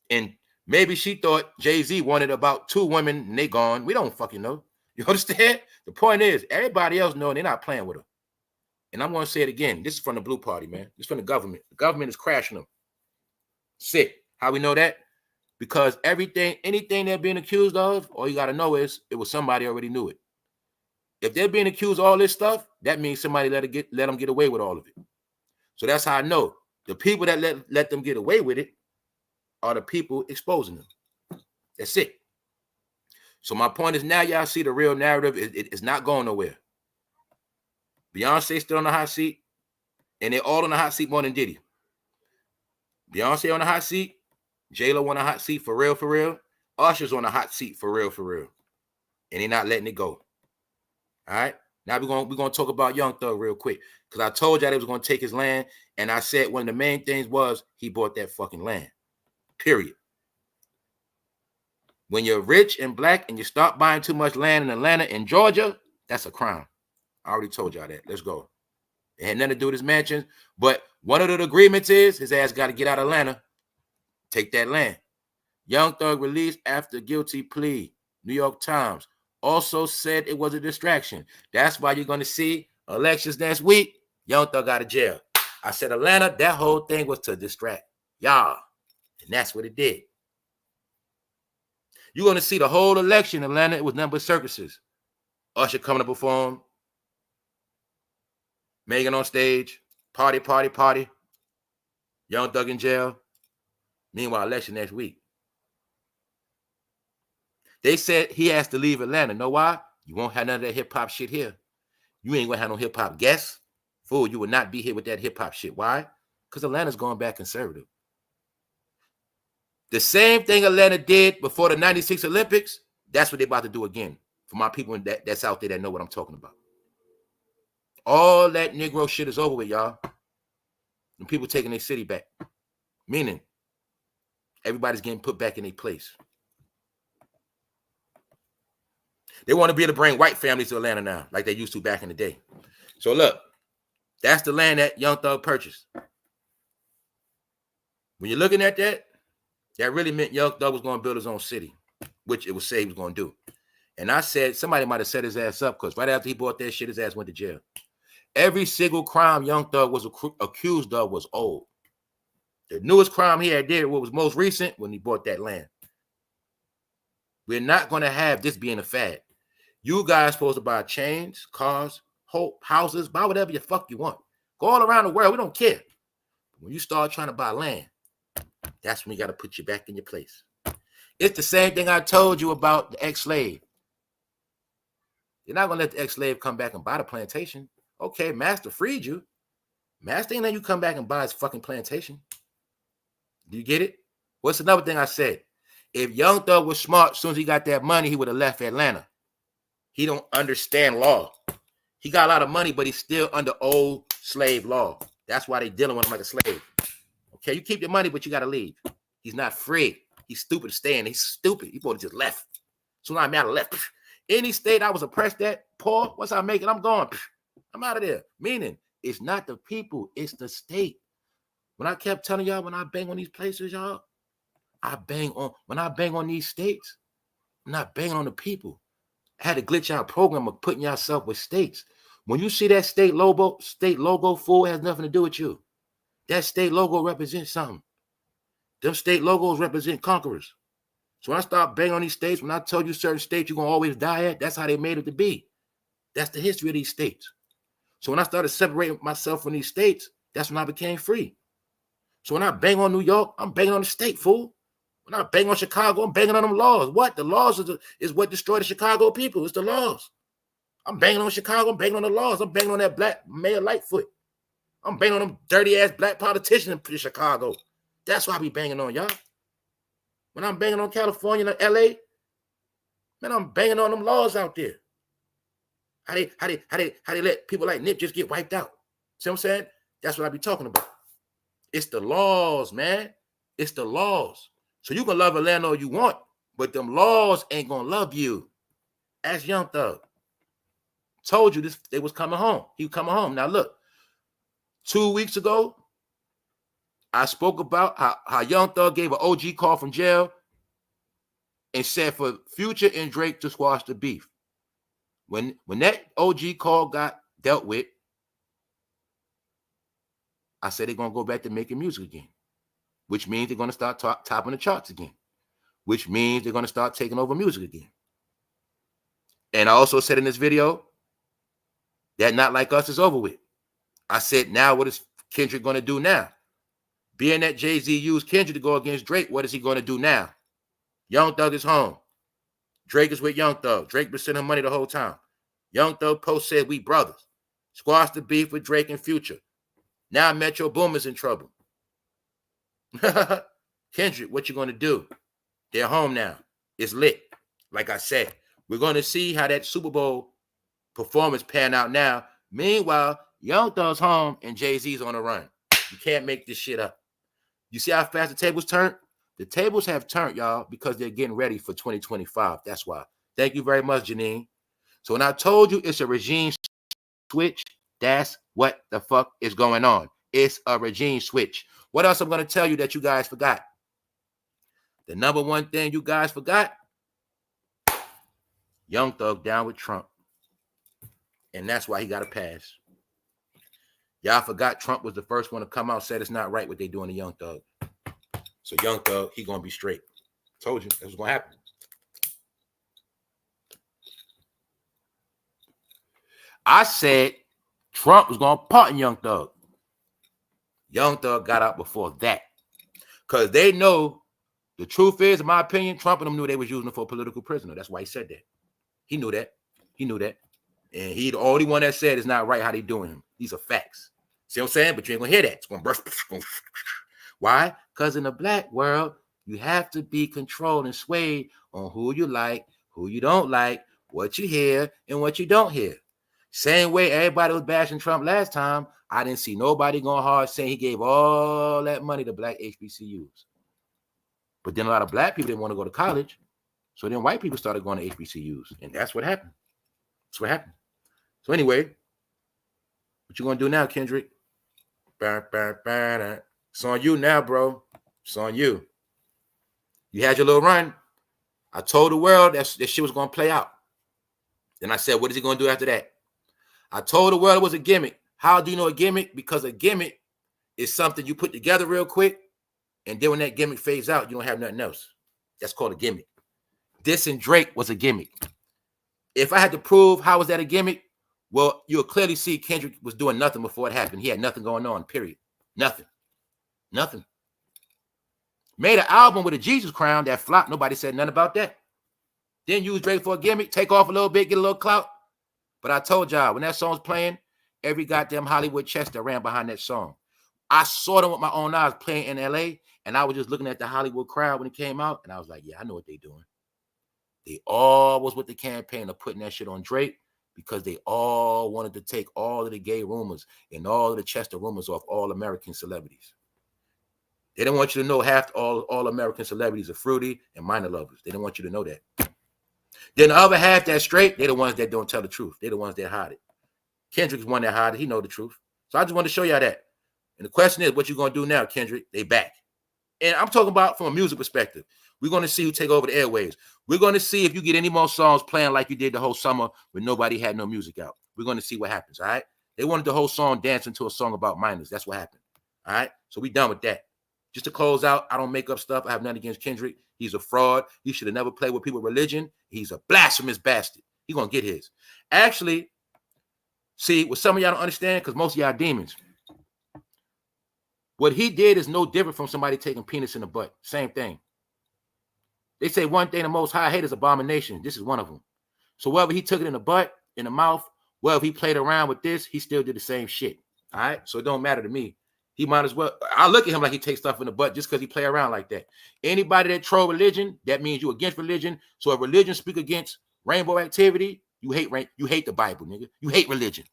and maybe she thought Jay-Z wanted about 2 women and they gone. We don't fucking know. You understand? The point is, everybody else knows they're not playing with her. And I'm going to say it again. This is from the Blue Party, man. This is from the government. The government is crashing them. Sick. How we know that? Because anything they're being accused of, all you got to know is it was somebody already knew it. If they're being accused of all this stuff, that means somebody let them get away with all of it. So that's how I know the people that let them get away with it are the people exposing them. That's it. So my point is, now y'all see the real narrative. It's not going nowhere. Beyonce still on the hot seat, and they're all on the hot seat more than Diddy. Beyonce on the hot seat, J-Lo on a hot seat for real, for real. Usher's on a hot seat for real, for real. And they're not letting it go. All right. Now we're gonna talk about Young Thug real quick. Because I told y'all they was gonna take his land. And I said one of the main things was he bought that fucking land. Period. When you're rich and black and you start buying too much land in Atlanta and Georgia, that's a crime. I already told y'all that. Let's go. It had nothing to do with his mansions. But one of the agreements is his ass got to get out of Atlanta. Take that land. Young Thug released after guilty plea. New York Times also said it was a distraction. That's why you're going to see elections next week. Young Thug out of jail. I said Atlanta, that whole thing was to distract y'all. And that's what it did. You're going to see the whole election in Atlanta. It was nothing but circuses. Usher coming to perform. Megan on stage. Party, party, party. Young Thug in jail. Meanwhile, election next week. They said he has to leave Atlanta. Know why? You won't have none of that hip-hop shit here. You ain't going to have no hip-hop guests. Fool, you will not be here with that hip-hop shit. Why? Because Atlanta's going back conservative. The same thing Atlanta did before the 96 Olympics, that's what they're about to do again. For my people that's out there that know what I'm talking about. All that Negro shit is over with, y'all. And people taking their city back. Meaning, everybody's getting put back in their place. They want to be able to bring white families to Atlanta now, like they used to back in the day. So look, that's the land that Young Thug purchased. When you're looking at that, that really meant Young Thug was going to build his own city, which it was said he was going to do. And I said, somebody might have set his ass up because right after he bought that shit, his ass went to jail. Every single crime Young Thug was accused of was old. The newest crime he had did, what was most recent, when he bought that land. We're not going to have this being a fad. You guys supposed to buy chains, cars, houses, buy whatever the fuck you want. Go all around the world. We don't care. When you start trying to buy land, that's when you got to put you back in your place. It's the same thing I told you about the ex-slave. You're not going to let the ex-slave come back and buy the plantation. Okay, master freed you. Master ain't letting you come back and buy his fucking plantation. Do you get it? What's another thing I said? If Young Thug was smart, as soon as he got that money, he would have left Atlanta. He don't understand law. He got a lot of money, but he's still under old slave law. That's why they dealing with him like a slave. Okay, you keep your money, but you got to leave. He's not free. He's stupid staying. He's stupid. He probably just left. So I'm out of left. Any state I was oppressed at, poor, what's I making? I'm going. I'm out of there. Meaning, it's not the people, it's the state. When I kept telling y'all, when I bang on these places, y'all, when I bang on these states, I'm not banging on the people. I had to glitch out program of putting yourself with states. When you see that state logo full, it has nothing to do with you. That state logo represents something. Them state logos represent conquerors. So when I start banging on these states, when I tell you certain states you're going to always die at, that's how they made it to be. That's the history of these states. So when I started separating myself from these states, that's when I became free. So when I bang on New York, I'm banging on the state, fool. When I bang on Chicago, I'm banging on them laws. What? The laws is what destroyed the Chicago people. It's the laws. I'm banging on Chicago. I'm banging on the laws. I'm banging on that black Mayor Lightfoot. I'm banging on them dirty-ass black politicians in Chicago. That's why I be banging on y'all. When I'm banging on California and LA, man, I'm banging on them laws out there. How they let people like Nip just get wiped out? See what I'm saying? That's what I be talking about. It's the laws, man. It's the laws. So you can love Atlanta all you want, but them laws ain't gonna love you. Ask Young Thug. Told you this, they was coming home. He was coming home. Now look, 2 weeks ago, I spoke about how Young Thug gave an OG call from jail and said for Future and Drake to squash the beef. When that OG call got dealt with, I said they're going to go back to making music again, which means they're going to start topping the charts again, which means they're going to start taking over music again. And I also said in this video that Not Like Us is over with. I said, now what is Kendrick going to do now? Being that Jay-Z used Kendrick to go against Drake, what is he going to do now? Young Thug is home. Drake is with Young Thug. Drake been sending him money the whole time. Young Thug post said, we brothers. Squash the beef with Drake and Future. Now Metro Boomin's in trouble. Kendrick, what you going to do? They're home now. It's lit. Like I said, we're going to see how that Super Bowl performance pan out now. Meanwhile, Young Thug's home and Jay-Z's on the run. You can't make this shit up. You see how fast the tables turned? The tables have turned, y'all, because they're getting ready for 2025. That's why. Thank you very much, Janine. So when I told you it's a regime switch, that's what the fuck is going on. It's a regime switch. What else I'm going to tell you that you guys forgot? The number one thing you guys forgot, Young Thug down with Trump. And that's why he got a pass. Y'all forgot Trump was the first one to come out and said it's not right what they doing to Young Thug. So Young Thug, he going to be straight. Told you, that's what's going to happen. I said Trump was going to pardon Young Thug. Young Thug got out before that. Because they know, the truth is, in my opinion, Trump and them knew they was using him for a political prisoner. That's why he said that. He knew that. He knew that. And he the only one that said it's not right how they doing him. These are facts. See what I'm saying? But you ain't going to hear that. It's going to burst. Why? Because in the black world, you have to be controlled and swayed on who you like, who you don't like, what you hear, and what you don't hear. Same way everybody was bashing Trump last time, I didn't see nobody going hard saying he gave all that money to black HBCUs. But then a lot of black people didn't want to go to college. So then white people started going to HBCUs. And that's what happened. That's what happened. So anyway, what you going to do now, Kendrick? It's on you now, bro. It's on you. You had your little run. I told the world that shit was going to play out. Then I said, what is he going to do after that? I told the world it was a gimmick. How do you know a gimmick? Because a gimmick is something you put together real quick, and then when that gimmick fades out, you don't have nothing else. That's called a gimmick. This and Drake was a gimmick. If I had to prove how was that a gimmick, well, you'll clearly see Kendrick was doing nothing before it happened. He had nothing going on, period. Nothing. Nothing. Made an album with a Jesus crown that flopped. Nobody said nothing about that. Then use Drake for a gimmick, take off a little bit, get a little clout. But I told y'all, when that song's playing, every goddamn Hollywood chest that ran behind that song. I saw them with my own eyes playing in LA, and I was just looking at the Hollywood crowd when it came out, and I was like, yeah, I know what they're doing. They all was with the campaign of putting that shit on Drake because they all wanted to take all of the gay rumors and all of the Chester rumors off all American celebrities. They didn't want you to know half all American celebrities are fruity and minor lovers. They didn't want you to know that. Then the other half that's straight, they're the ones that don't tell the truth. They're the ones that hide it. Kendrick's one that hide it. He know the truth. So I just want to show y'all that. And the question is, what you going to do now, Kendrick? They back. And I'm talking about from a music perspective. We're going to see who take over the airwaves. We're going to see if you get any more songs playing like you did the whole summer when nobody had no music out. We're going to see what happens, all right? They wanted the whole song dancing to a song about minors. That's what happened, all right? So we done with that. Just to close out, I don't make up stuff. I have nothing against Kendrick. He's a fraud. He should have never played with people's religion. He's a blasphemous bastard. He's going to get his. Actually, see, what some of y'all don't understand, because most of y'all demons, what he did is no different from somebody taking penis in the butt. Same thing. They say one thing the Most High hate is abomination. This is one of them. So whether he took it in the butt, in the mouth, whether he played around with this, he still did the same shit. All right? So it don't matter to me. He might as well. I look at him like he takes stuff in the butt just because he play around like that. Anybody that troll religion, that means you against religion. So if religion speak against rainbow activity, you hate the Bible, nigga. You hate religion.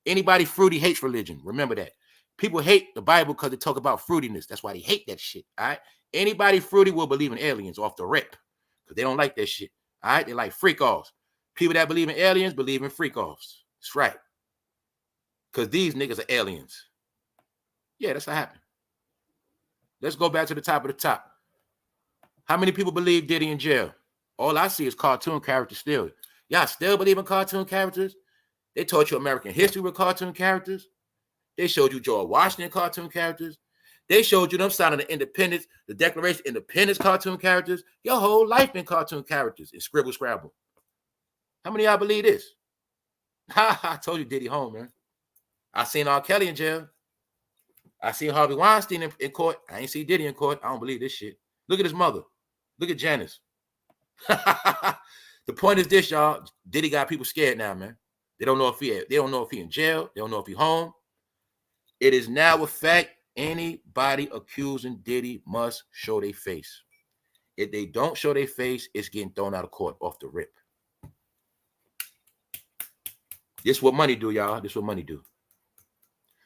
Anybody fruity hates religion. Remember that. People hate the Bible because they talk about fruitiness. That's why they hate that shit. All right. Anybody fruity will believe in aliens off the rip because they don't like that shit. All right. They like freak-offs. People that believe in aliens believe in freak-offs. That's right. Because these niggas are aliens. Yeah, that's what happened. Let's go back to the top of the top. How many people believe Diddy in jail? All I see is cartoon characters still. Y'all still believe in cartoon characters? They taught you American history with cartoon characters. They showed you George Washington cartoon characters. They showed you them signing the independence, the Declaration of Independence cartoon characters. Your whole life been cartoon characters and scribble scrabble. How many of y'all believe this? I told you Diddy home, man. I seen R. Kelly in jail. I seen Harvey Weinstein in court. I ain't see Diddy in court. I don't believe this shit. Look at his mother. Look at Janice. The point is this, y'all. Diddy got people scared now, man. They don't know if he in jail. They don't know if he home. It is now a fact Anybody accusing Diddy must show their face. If they don't show their face, it's getting thrown out of court off the rip. This is what money do, y'all. This is what money do.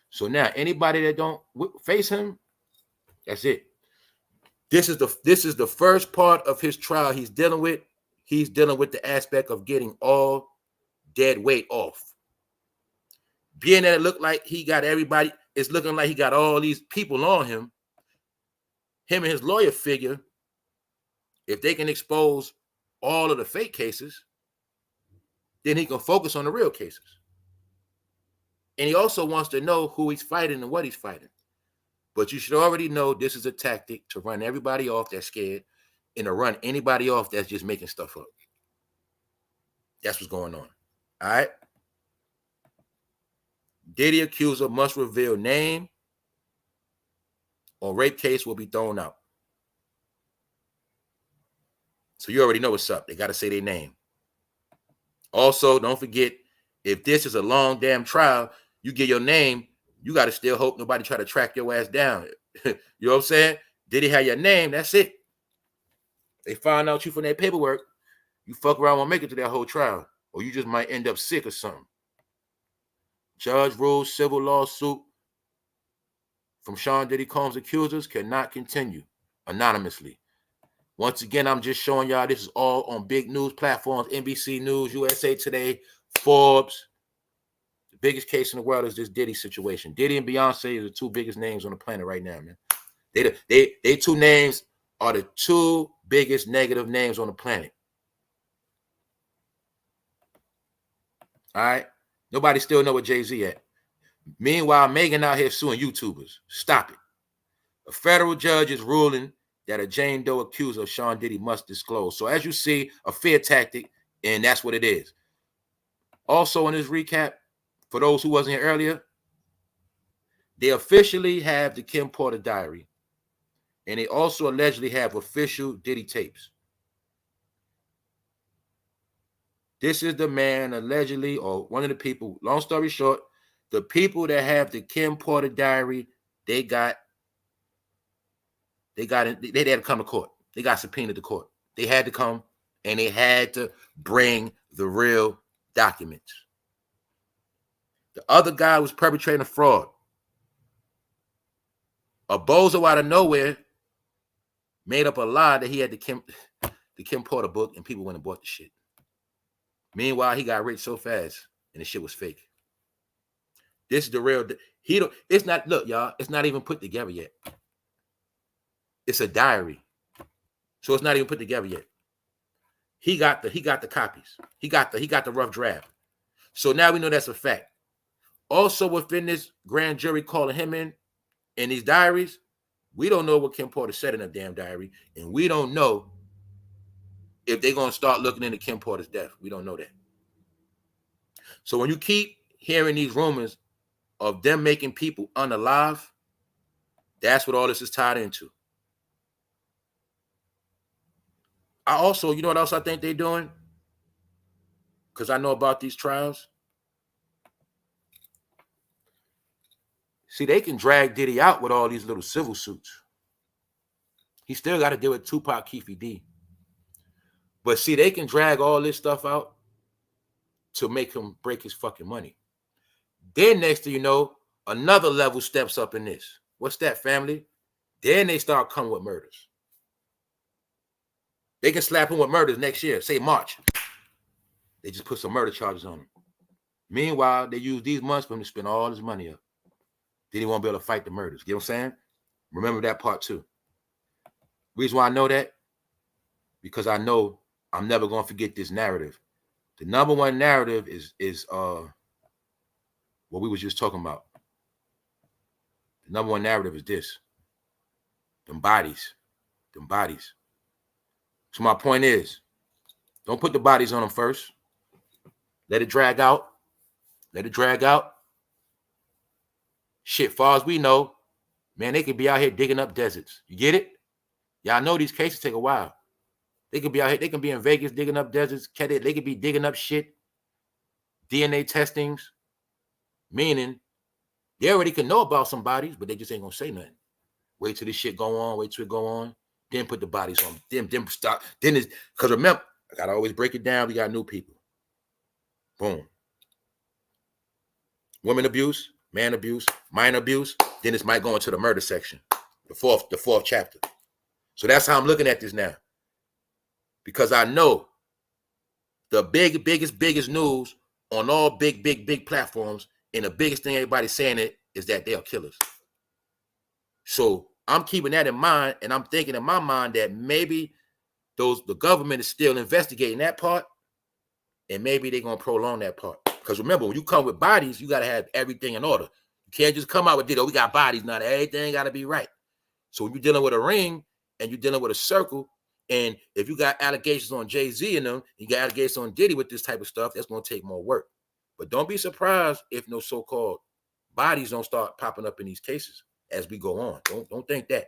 So now, anybody that don't face him, that's it. This is the first part of his trial he's dealing with. He's dealing with the aspect of getting all dead weight off. Being that it looked like he got everybody, it's looking like he got all these people on him. Him and his lawyer figure, if they can expose all of the fake cases, then he can focus on the real cases. And he also wants to know who he's fighting and what he's fighting. But you should already know this is a tactic to run everybody off that's scared and to run anybody off that's just making stuff up. That's what's going on. All right? Diddy accuser must reveal name or rape case will be thrown out. So you already know what's up. They got to say their name. Also, don't forget, if this is a long damn trial, you get your name, you got to still hope nobody try to track your ass down. You know what I'm saying? Diddy have your name, that's it. They find out you from that paperwork, you fuck around won't make it to that whole trial. Or you just might end up sick or something. Judge rules civil lawsuit from Sean Diddy Combs' accusers cannot continue anonymously. Once again, I'm just showing y'all this is all on big news platforms, NBC News, USA Today, Forbes. The biggest case in the world is this Diddy situation. Diddy and Beyonce are the two biggest names on the planet right now, man. They two names are the two biggest negative names on the planet. All right? Nobody still know what Jay-Z at. Meanwhile, Megan out here suing YouTubers. Stop it. A federal judge is ruling that a Jane Doe accuser of Sean Diddy must disclose. So as you see, a fear tactic, and that's what it is. Also in this recap, for those who wasn't here earlier, they officially have the Kim Porter diary, and they also allegedly have official Diddy tapes. This is the man allegedly, or one of the people, long story short, the people that have the Kim Porter diary, they had to come to court. They got subpoenaed to court. They had to come and they had to bring the real documents. The other guy was perpetrating a fraud. A bozo out of nowhere made up a lie that he had the Kim Porter book, and people went and bought the shit. Meanwhile, he got rich so fast and the shit was fake. This is the real. It's not, look, y'all, it's not even put together yet. It's a diary. So it's not even put together yet. He got the copies. He got the rough draft. So now we know that's a fact. Also within this grand jury calling him in these diaries, we don't know what Kim Porter said in a damn diary, and we don't know if they're going to start looking into Kim Porter's death. We don't know that. So when you keep hearing these rumors of them making people unalive, that's what all this is tied into. I also, you know what else I think they're doing? Because I know about these trials. See, they can drag Diddy out with all these little civil suits. He still got to deal with Tupac, Keefy D. But see, they can drag all this stuff out to make him break his fucking money. Then next thing you know, another level steps up in this. What's that, family? Then they start coming with murders. They can slap him with murders next year, say March. They just put some murder charges on him. Meanwhile, they use these months for him to spend all his money up. Then he won't be able to fight the murders. You know what I'm saying? Remember that part too. Reason why I know that? Because I know I'm never going to forget this narrative. The number one narrative is what we was just talking about. The number one narrative is this. Them bodies. Them bodies. So my point is, don't put the bodies on them first. Let it drag out. Let it drag out. Shit, far as we know, man, they could be out here digging up deserts. You get it? Y'all know these cases take a while. They could be out here. They can be in Vegas digging up deserts. They could be digging up shit. DNA testings. Meaning, They already can know about some bodies, but they just ain't gonna say nothing. Wait till this shit go on, wait till it go on, then put the bodies on. Then stop. Then it's because remember, I gotta always break it down. We got new people. Boom. Women abuse, man abuse, minor abuse. Then this might go into the murder section, the fourth chapter. So that's how I'm looking at this now. Because I know the biggest news on all big platforms, and the biggest thing everybody's saying it is that they are killers. So I'm keeping that in mind, and I'm thinking in my mind that maybe the government is still investigating that part, and maybe they're gonna prolong that part. Because remember, when you come with bodies, you gotta have everything in order. You can't just come out with, we got bodies now. Everything gotta be right. So when you're dealing with a ring and you're dealing with a circle, and if you got allegations on Jay-Z and them, you got allegations on Diddy with this type of stuff, that's gonna take more work. But don't be surprised if no so-called bodies don't start popping up in these cases as we go on. Don't think that.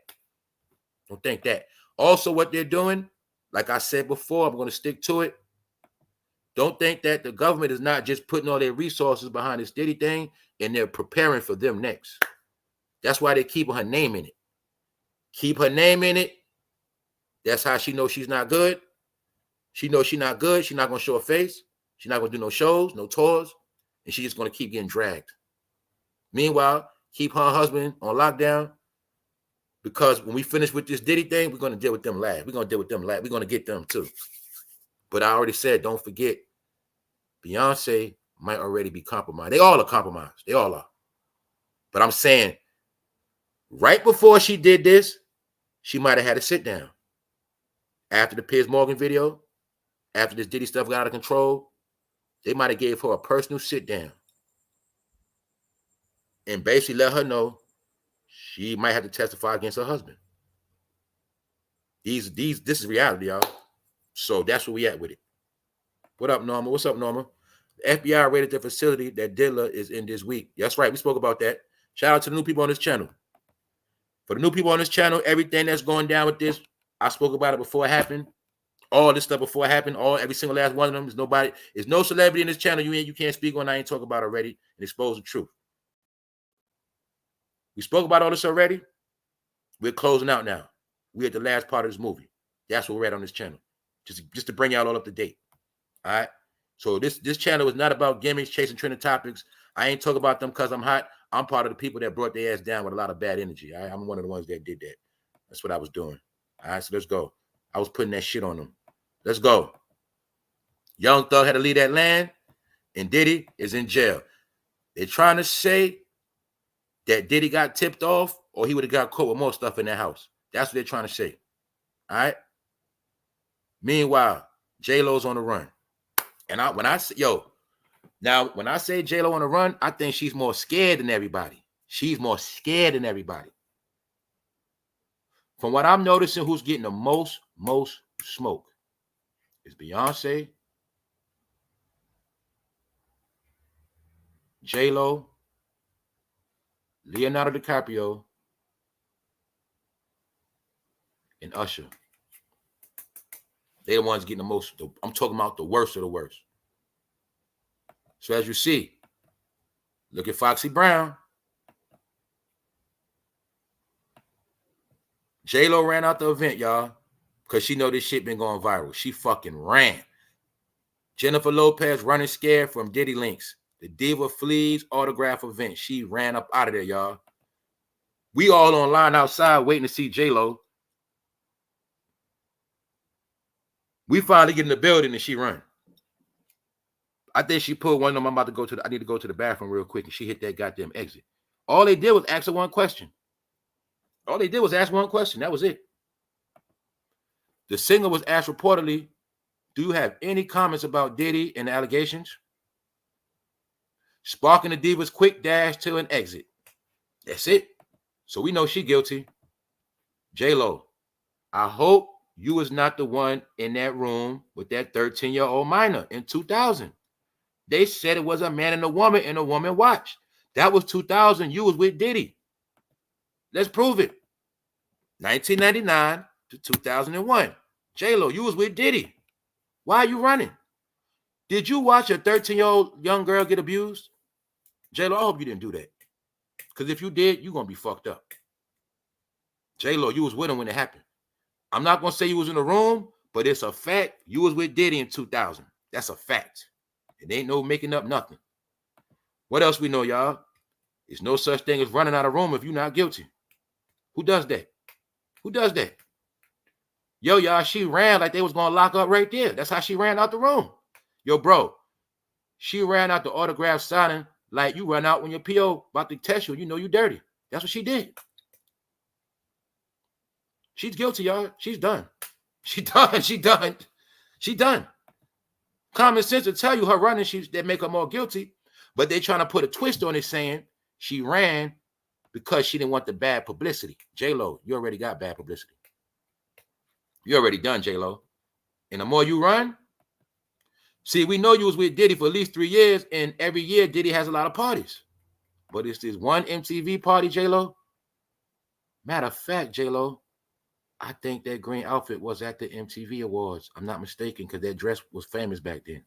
Don't think that. Also, what they're doing, like I said before, I'm going to stick to it. Don't think that the government is not just putting all their resources behind this Diddy thing and they're preparing for them next. That's why they keep her name in it. Keep her name in it. That's how she knows she's not good. She knows she's not good. She's not going to show her face. She's not going to do no shows, no tours, and she's just going to keep getting dragged. Meanwhile, keep her husband on lockdown, because when we finish with this Diddy thing, we're going to deal with them last. We're going to deal with them last. We're going to get them too. But I already said, don't forget, Beyonce might already be compromised. They all are compromised. They all are. But I'm saying, right before she did this, she might have had a sit down. After the Piers Morgan video, after this Diddy stuff got out of control, they might have gave her a personal sit down and basically let her know she might have to testify against her husband. This is reality, y'all. So that's where we at with it. What up, Norma? What's up, Norma? The FBI raided the facility that Dilla is in this week. That's right. We spoke about that. Shout out to the new people on this channel. For the new people on this channel, everything that's going down with this, I spoke about it before it happened. All this stuff before it happened, every single last one of them. There's no celebrity in this channel you can't speak on. I ain't talk about already and expose the truth. We spoke about all this already. We're closing out now. We're at the last part of this movie. That's what we're at on this channel. Just to bring y'all all up to date. All right. So this channel is not about gimmicks, chasing trending topics. I ain't talking about them because I'm hot. I'm part of the people that brought their ass down with a lot of bad energy. All right? I'm one of the ones that did that. That's what I was doing. All right, so let's go. I was putting that shit on them. Let's go. Young Thug had to leave that land, and Diddy is in jail. They're trying to say that Diddy got tipped off, or he would have got caught with more stuff in that house. That's what they're trying to say. All right. Meanwhile, J-Lo's on the run. And when I say J-Lo on the run, I think she's more scared than everybody. She's more scared than everybody. From what I'm noticing, who's getting the most smoke is Beyonce, J-Lo, Leonardo DiCaprio, and Usher. They're the ones getting the most. I'm talking about the worst of the worst. So as you see, look at Foxy Brown. J-Lo ran out the event, y'all, because she know this shit been going viral. She fucking ran. Jennifer Lopez running scared from Diddy links. The Diva Fleas autograph event. She ran up out of there, y'all. We all online outside waiting to see J-Lo. We finally get in the building and she run. I think she pulled one of them. I need to go to the bathroom real quick, and she hit that goddamn exit. All they did was ask her one question. All they did was ask one question. That was it. The singer was asked reportedly, do you have any comments about Diddy and the allegations? Sparking the Diva's quick dash to an exit. That's it. So we know she guilty. J-Lo, I hope you was not the one in that room with that 13-year-old minor in 2000. They said it was a man and a woman watched. That was 2000. You was with Diddy. Let's prove it. 1999 to 2001. J-Lo, you was with Diddy. Why are you running? Did you watch a 13-year-old young girl get abused? J-Lo, I hope you didn't do that. Because if you did, you're going to be fucked up. J-Lo, you was with him when it happened. I'm not going to say you was in the room, but it's a fact. You was with Diddy in 2000. That's a fact. It ain't no making up nothing. What else we know, y'all? There's no such thing as running out of room if you're not guilty. Who does that? Who does that? Yo, y'all, she ran like they was going to lock up right there. That's how she ran out the room. Yo, bro, she ran out the autograph signing like you run out when your PO about to test you. You know you dirty. That's what she did. She's guilty, y'all. She's done. She done. She done. She done. Common sense will tell you her running, that make her more guilty, but they trying to put a twist on it saying she ran because she didn't want the bad publicity. J-Lo, you already got bad publicity. You already done, J-Lo. And the more you run, see, we know you was with Diddy for at least 3 years, and every year Diddy has a lot of parties. But it's this one MTV party, J-Lo. Matter of fact, J-Lo, I think that green outfit was at the MTV Awards. I'm not mistaken, because that dress was famous back then.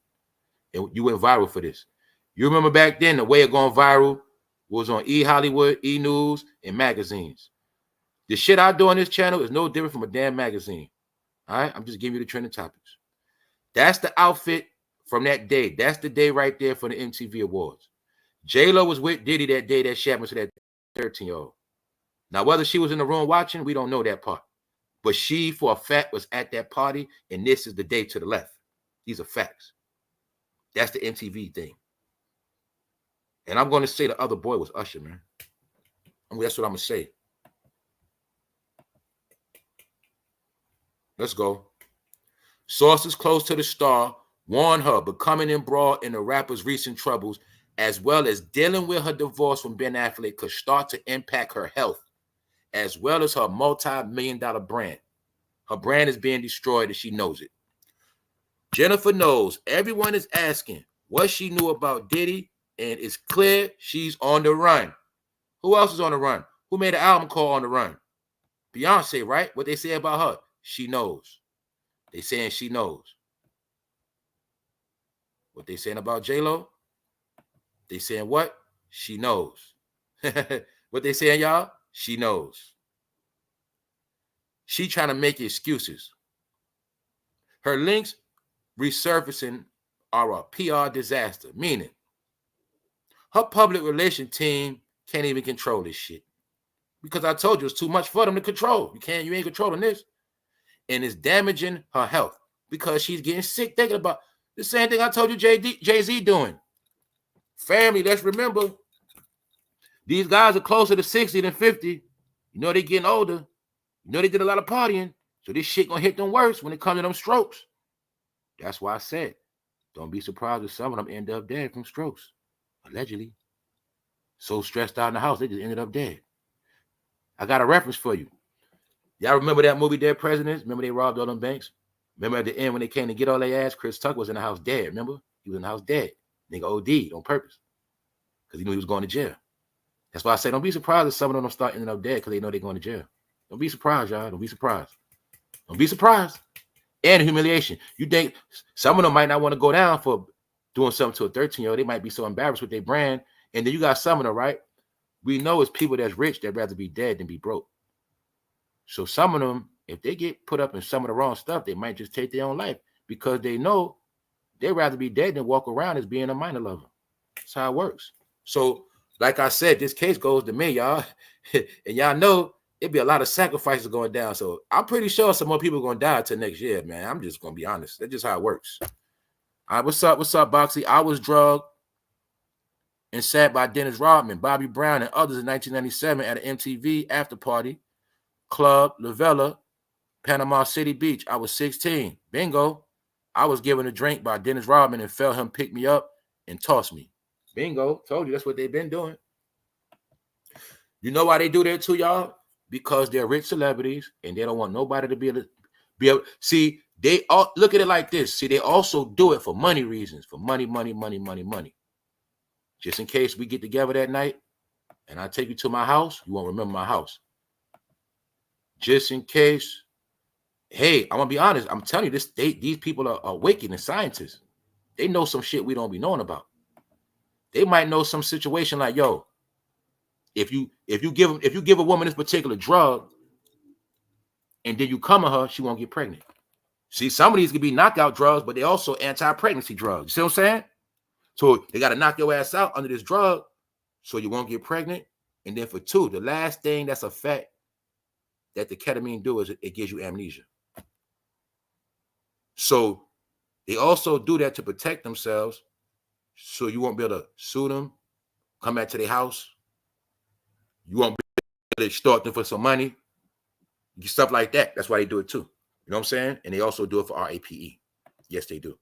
And you went viral for this. You remember back then, the way it going viral was on E! Hollywood, E! News, and magazines. The shit I do on this channel is no different from a damn magazine. All right? I'm just giving you the trending topics. That's the outfit from that day. That's the day right there for the MTV Awards. J-Lo was with Diddy that day that she happened to that 13-year-old. Now, whether she was in the room watching, we don't know that part. But she, for a fact, was at that party, and this is the day to the left. These are facts. That's the MTV thing. And I'm going to say the other boy was Usher, man. That's what I'm going to say. Let's go. Sources close to the star warn her becoming embroiled in the rapper's recent troubles, as well as dealing with her divorce from Ben Affleck, could start to impact her health, as well as her multi-million-dollar brand. Her brand is being destroyed, and she knows it. Jennifer knows. Everyone is asking what she knew about Diddy, and it's clear she's on the run. Who else is on the run? Who made an album called On the Run? Beyonce, right? What they say about her? She knows. They saying she knows. What they saying about J-Lo? They saying what? She knows. What they saying, y'all? She knows. She trying to make excuses. Her links resurfacing are a PR disaster, meaning her public relations team can't even control this shit. Because I told you it's too much for them to control. You ain't controlling this. And it's damaging her health because she's getting sick thinking about the same thing I told you Jay-Z doing. Family, let's remember, these guys are closer to 60 than 50. You know they getting older. You know they did a lot of partying. So this shit gonna hit them worse when it comes to them strokes. That's why I said, don't be surprised if some of them end up dead from strokes. Allegedly. So stressed out in the house, they just ended up dead. I got a reference for you. Y'all remember that movie, Dead Presidents? Remember they robbed all them banks? Remember at the end when they came to get all their ass, Chris Tucker was in the house dead, remember? He was in the house dead. Nigga OD'd on purpose. Because he knew he was going to jail. That's why I say don't be surprised if some of them start ending up dead because they know they're going to jail. Don't be surprised, y'all. Don't be surprised. Don't be surprised. And humiliation. You think some of them might not want to go down for doing something to a 13-year-old. They might be so embarrassed with their brand. And then you got some of them, right? We know it's people that's rich that rather be dead than be broke. So some of them, if they get put up in some of the wrong stuff, they might just take their own life because they know they'd rather be dead than walk around as being a minor lover. That's how it works. So, like I said, this case goes to me, y'all. And y'all know it'd be a lot of sacrifices going down. So I'm pretty sure some more people are going to die till next year, man. I'm just going to be honest. That's just how it works. All right, what's up? What's up, Boxy? I was drugged and sat by Dennis Rodman, Bobby Brown, and others in 1997 at an MTV after party, Club La Vela, Panama City Beach. I was 16. Bingo. I was given a drink by Dennis Rodman and felt him pick me up and toss me. Bingo. Told you that's what they've been doing. You know why they do that too, y'all? Because they're rich celebrities and they don't want nobody to be able. See, they all look at it like this. See, they also do it for money reasons. For money. Just in case we get together that night and I take you to my house, you won't remember my house. Just in case. Hey, I'm gonna be honest. I'm telling you, these people are wicked and scientists. They know some shit we don't be knowing about. They might know some situation like, yo, If you give a woman this particular drug and then you come at her, she won't get pregnant. See, some of these could be knockout drugs, but they also anti-pregnancy drugs. You see what I'm saying? So they got to knock your ass out under this drug so you won't get pregnant. And then for two, the last thing that's a fact that the ketamine do is it gives you amnesia. So they also do that to protect themselves so you won't be able to sue them, come back to their house. You won't be able to extort them for some money, stuff like that. That's why they do it too. You know what I'm saying? And they also do it for RAPE. Yes, they do.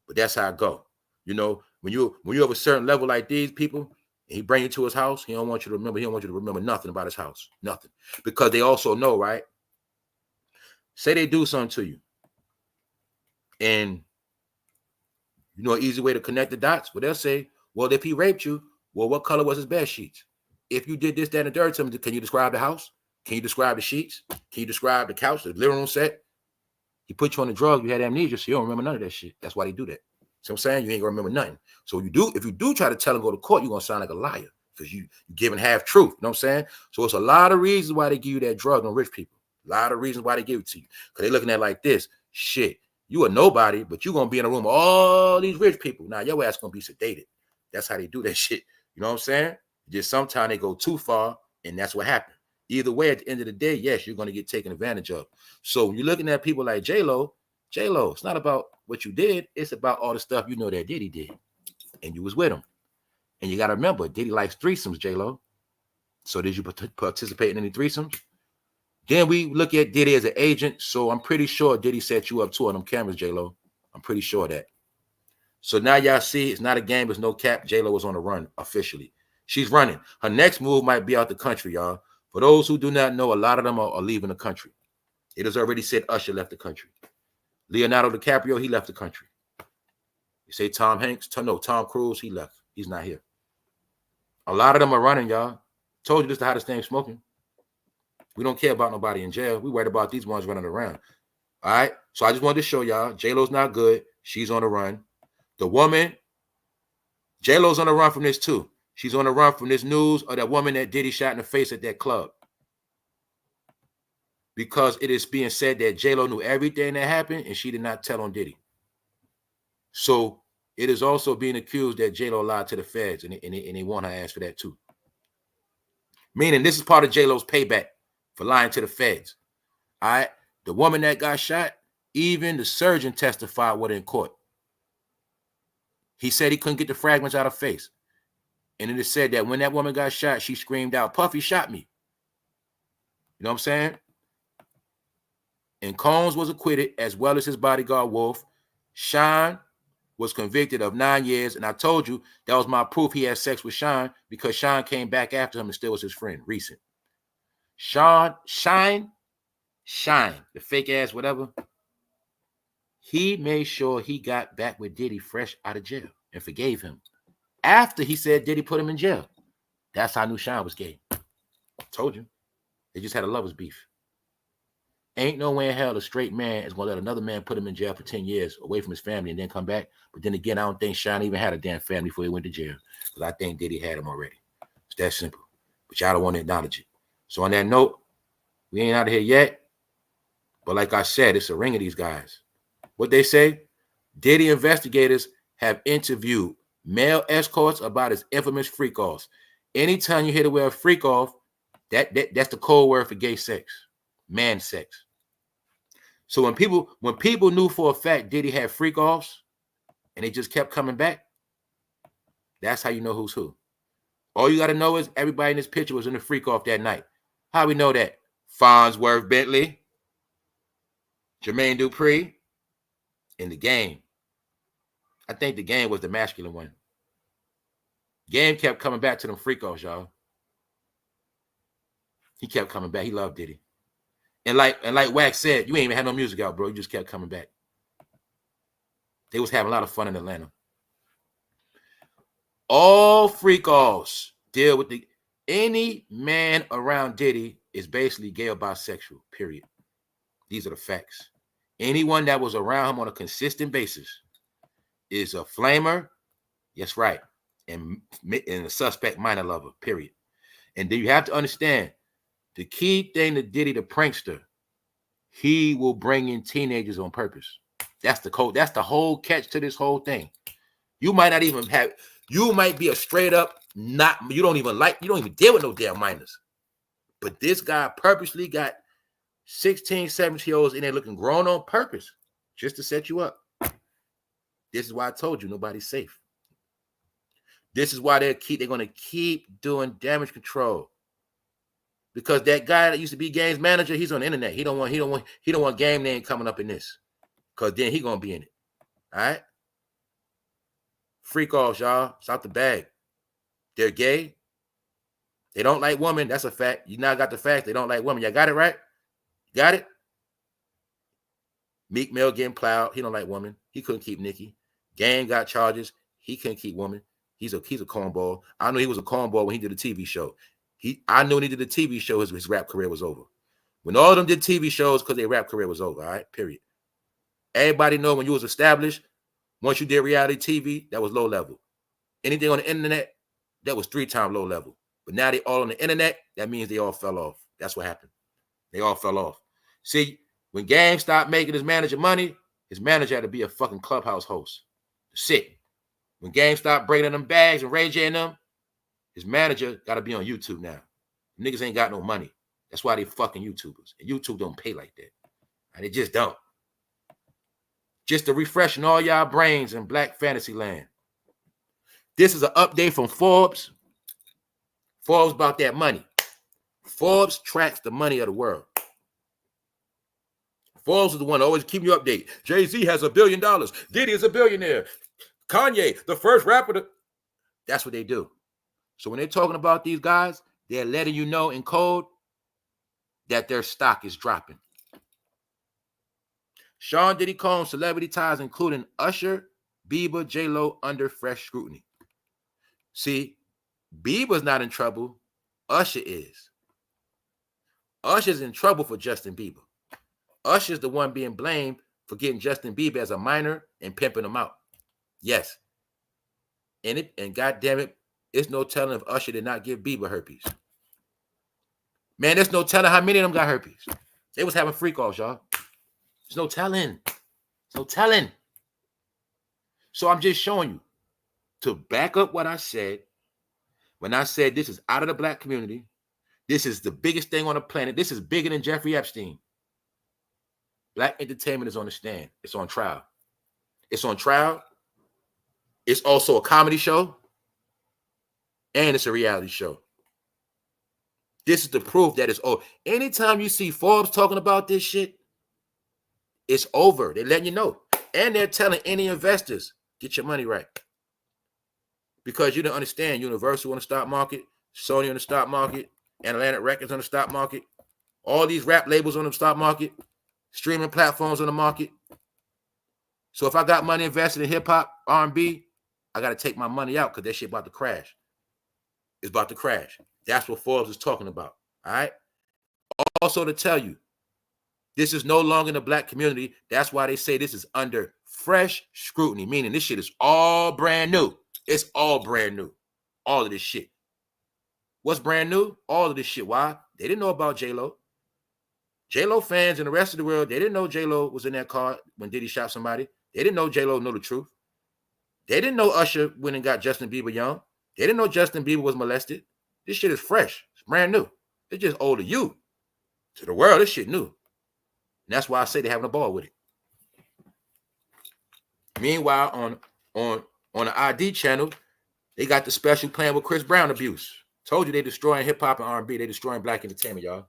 But that's how it go. You know, when you have a certain level like these people, and he bring you to his house, he don't want you to remember. He don't want you to remember nothing about his house. Nothing. Because they also know, right? Say they do something to you. And you know an easy way to connect the dots? Well, they'll say, well, if he raped you, well, what color was his bed sheets? If you did this, that, and the third to him, can you describe the house? Can you describe the sheets? Can you describe the couch, the living room set? He put you on the drug, you had amnesia, so you don't remember none of that shit. That's why they do that. See what I'm saying? You ain't gonna remember nothing. So if you do try to tell him go to court, you're gonna sound like a liar because you're giving half truth. You know what I'm saying? So it's a lot of reasons why they give you that drug on rich people. A lot of reasons why they give it to you. Because they're looking at it like this. Shit, you a nobody, but you're gonna be in a room with all these rich people. Now your ass gonna be sedated. That's how they do that shit. You know what I'm saying? Just sometimes they go too far, and that's what happened. Either way, at the end of the day, yes, you're going to get taken advantage of. So when you're looking at people like J-Lo, it's not about what you did. It's about all the stuff you know that Diddy did. And you was with him. And you got to remember, Diddy likes threesomes, J-Lo. So did you participate in any threesomes? Then we look at Diddy as an agent. So I'm pretty sure Diddy set you up too on them cameras, J-Lo. I'm pretty sure of that. So now y'all see, it's not a game. It's no cap. J-Lo is on the run officially. She's running. Her next move might be out the country, y'all. For those who do not know, a lot of them are leaving the country. It has already said Usher left the country. Leonardo DiCaprio, he left the country. You say Tom Hanks? No, Tom Cruise, he left. He's not here. A lot of them are running, y'all. Told you this is the hottest thing smoking. We don't care about nobody in jail. We worried about these ones running around. All right? So I just wanted to show y'all, J-Lo's not good. She's on the run. The woman, J-Lo's on the run from this too. She's on the run from this news of that woman that Diddy shot in the face at that club. Because it is being said that J-Lo knew everything that happened and she did not tell on Diddy. So it is also being accused that J-Lo lied to the feds and they want her ass for that too. Meaning this is part of J-Lo's payback for lying to the feds. All right? The woman that got shot, even the surgeon testified with her in court. He said he couldn't get the fragments out of her face. And it is said that when that woman got shot, she screamed out, "Puffy shot me." You know what I'm saying? And Combs was acquitted, as well as his bodyguard, Wolf. Sean was convicted of 9 years. And I told you that was my proof he had sex with Sean because Sean came back after him and still was his friend, recent. Shine, the fake ass, whatever. He made sure he got back with Diddy fresh out of jail and forgave him. After he said Diddy put him in jail. That's how I knew Sean was gay. Told you. They just had a lover's beef. Ain't no way in hell a straight man is going to let another man put him in jail for 10 years away from his family and then come back. But then again, I don't think Sean even had a damn family before he went to jail. Because I think Diddy had him already. It's that simple. But y'all don't want to acknowledge it. So on that note, we ain't out of here yet. But like I said, it's a ring of these guys. What they say? Diddy investigators have interviewed male escorts about his infamous freak-offs. Anytime you hear the word freak-off, that's the code word for gay sex, man sex. So when people knew for a fact Diddy had freak-offs and they just kept coming back, that's how you know who's who. All you got to know is everybody in this picture was in the freak-off that night. How we know that? Farnsworth Bentley, Jermaine Dupri, in The Game. I think The Game was the masculine one. Game kept coming back to them freak-offs, y'all. He kept coming back. He loved Diddy. And like Wax said, you ain't even had no music out, bro. You just kept coming back. They was having a lot of fun in Atlanta. All freak-offs deal with any man around Diddy is basically gay or bisexual, period. These are the facts. Anyone that was around him on a consistent basis is a flamer, yes, right, and a suspect minor lover, period. And then you have to understand the key thing to Diddy, the prankster, he will bring in teenagers on purpose. That's the code. That's the whole catch to this whole thing. You might not even have, you might be a straight up not, you don't even deal with no damn minors. But this guy purposely got 16, 17-year-olds in there looking grown on purpose just to set you up. This is why I told you nobody's safe. This is why they're going to keep doing damage control. Because that guy that used to be Game's manager, he's on the internet. He don't want Game name coming up in this. Because then he gonna be in it. All right? Freak-offs, y'all. It's out the bag. They're gay. They don't like women. That's a fact. You now got the fact they don't like women. Y'all got it right? Got it? Meek Mill getting plowed. He don't like women. He couldn't keep Nicki. Game got charges. He couldn't keep women. He's a cornball. I know he was a cornball when he did a TV show. I knew when he did the TV show, his rap career was over. When all of them did TV shows, because their rap career was over, all right? Period. Everybody know when you was established, once you did reality TV, that was low level. Anything on the internet, that was 3 times low level. But now they all on the internet, that means they all fell off. That's what happened. They all fell off. See, when Game stopped making his manager money, his manager had to be a fucking Clubhouse host. Sick. When Game stopped bringing them bags and Ray J and them, his manager got to be on YouTube now. Niggas ain't got no money. That's why they fucking YouTubers. And YouTube don't pay like that. And they just don't. Just to refresh in all y'all brains in Black Fantasy Land. This is an update from Forbes. Forbes about that money. Forbes tracks the money of the world. Forbes is the one always keeping you updated. Jay-Z has $1 billion. Diddy is a billionaire. Kanye, the first rapper. That's what they do. So when they're talking about these guys, they're letting you know in code that their stock is dropping. Sean Diddy Combs' celebrity ties, including Usher, Bieber, J-Lo, under fresh scrutiny. See, Bieber's not in trouble. Usher is. Usher's in trouble for Justin Bieber. Usher's the one being blamed for getting Justin Bieber as a minor and pimping him out. Yes. And goddamn it, it's no telling if Usher did not give Bieber herpes. Man, there's no telling how many of them got herpes. They was having freak-offs, y'all. There's no telling. There's no telling. So I'm just showing you to back up what I said when I said this is out of the Black community. This is the biggest thing on the planet. This is bigger than Jeffrey Epstein. Black entertainment is on the stand. It's on trial. It's on trial. It's also a comedy show. And it's a reality show. This is the proof that it's over. Anytime you see Forbes talking about this shit, it's over. They're letting you know. And they're telling any investors, get your money right. Because you don't understand, Universal on the stock market, Sony on the stock market, Atlantic Records on the stock market, all these rap labels on the stock market, streaming platforms on the market. So if I got money invested in hip-hop, R&B, I got to take my money out because that shit about to crash. It's about to crash. That's what Forbes is talking about, all right? Also to tell you, this is no longer in the Black community. That's why they say this is under fresh scrutiny, meaning this shit is all brand new. It's all brand new. All of this shit. What's brand new? All of this shit. Why? They didn't know about J-Lo. J-Lo fans and the rest of the world, they didn't know J-Lo was in that car when Diddy shot somebody. They didn't know J-Lo know the truth. They didn't know Usher went and got Justin Bieber young. They didn't know Justin Bieber was molested. This shit is fresh. It's brand new. It's just old to you. To the world, this shit new. And that's why I say they're having a ball with it. Meanwhile, on the ID channel, they got the special plan with Chris Brown abuse. Told you they destroying hip-hop and R&B. They destroying Black entertainment, y'all.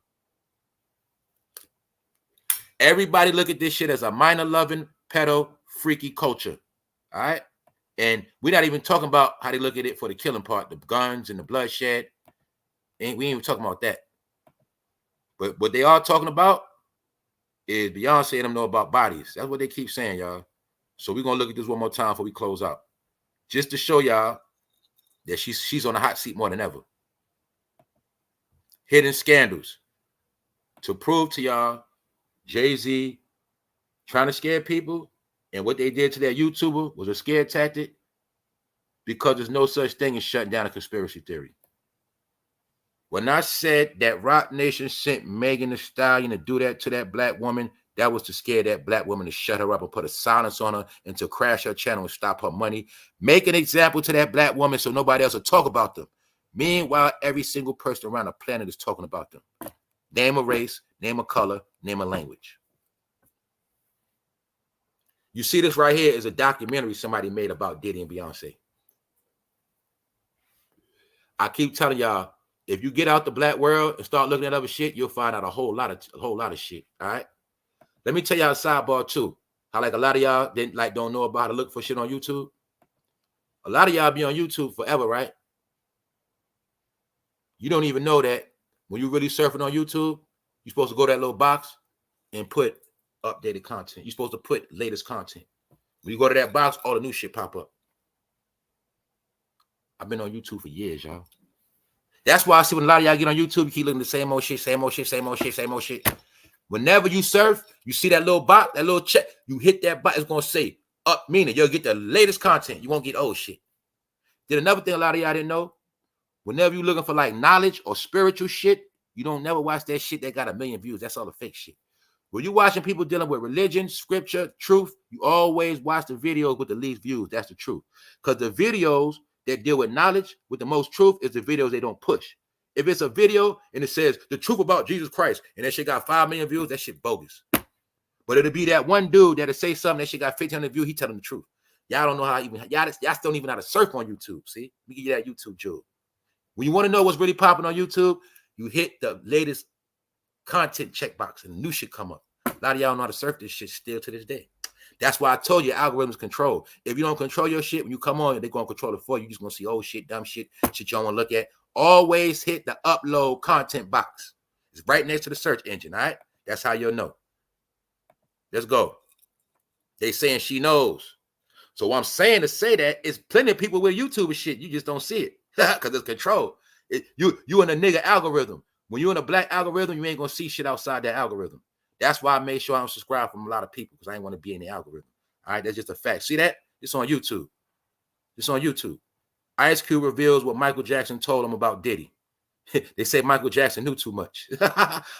Everybody look at this shit as a minor-loving, pedo, freaky culture. All right? And we're not even talking about how they look at it for the killing part, the guns and the bloodshed. We ain't even talking about that. But what they are talking about is Beyonce and them know about bodies. That's what they keep saying, y'all. So we're going to look at this one more time before we close out. Just to show y'all that she's on the hot seat more than ever. Hidden scandals. To prove to y'all, Jay-Z trying to scare people, and what they did to that YouTuber was a scare tactic because there's no such thing as shutting down a conspiracy theory. When I said that Rock Nation sent Megan Thee Stallion to do that to that black woman, that was to scare that black woman to shut her up and put a silence on her and to crash her channel and stop her money. Make an example to that black woman so nobody else will talk about them. Meanwhile, every single person around the planet is talking about them. Name a race, name a color, name a language. You see this right here is a documentary somebody made about Diddy and Beyonce. I keep telling y'all, if you get out the black world and start looking at other shit, you'll find out a whole lot of shit. All right. Let me tell y'all a sidebar too. How like a lot of y'all don't know about how to look for shit on YouTube. A lot of y'all be on YouTube forever, right? You don't even know that when you're really surfing on YouTube, you're supposed to go to that little box and put updated content. You're supposed to put latest content. When you go to that box, all the new shit pop up. I've been on YouTube for years, y'all. That's why I see when a lot of y'all get on YouTube, you keep looking at the same old shit, same old shit, same old shit, same old shit. Whenever you surf, you see that little box, that little check, you hit that box, it's going to say up, meaning you'll get the latest content. You won't get old shit. Then another thing a lot of y'all didn't know, whenever you're looking for like knowledge or spiritual shit, you don't never watch that shit that got 1 million views. That's all the fake shit. When you're watching people dealing with religion, scripture, truth, you always watch the videos with the least views. That's the truth. Because the videos that deal with knowledge with the most truth is the videos they don't push. If it's a video and it says the truth about Jesus Christ and that shit got 5 million views, that shit bogus. But it'll be that one dude that'll say something that shit got 1,500 views, he telling the truth. Y'all don't know how even, y'all don't even know how to surf on YouTube. See, we give you that YouTube jewel. When you want to know what's really popping on YouTube, you hit the latest content checkbox and new shit come up. A lot of y'all know how to surf this shit still to this day. That's why I told you algorithms control. If you don't control your shit, when you come on, they're going to control it for you. You're just going to see old shit, dumb shit, shit you don't want to look at. Always hit the upload content box. It's right next to the search engine, all right? That's how you'll know. Let's go. They saying she knows. So what I'm saying to say that is plenty of people with YouTube and shit. You just don't see it because it's control. You in a nigga algorithm. When you in a black algorithm, you ain't going to see shit outside that algorithm. That's why I made sure I don't subscribe from a lot of people because I ain't want to be in the algorithm. All right, that's just a fact. See that? It's on YouTube. It's on YouTube. Ice Cube reveals what Michael Jackson told him about Diddy. They say Michael Jackson knew too much.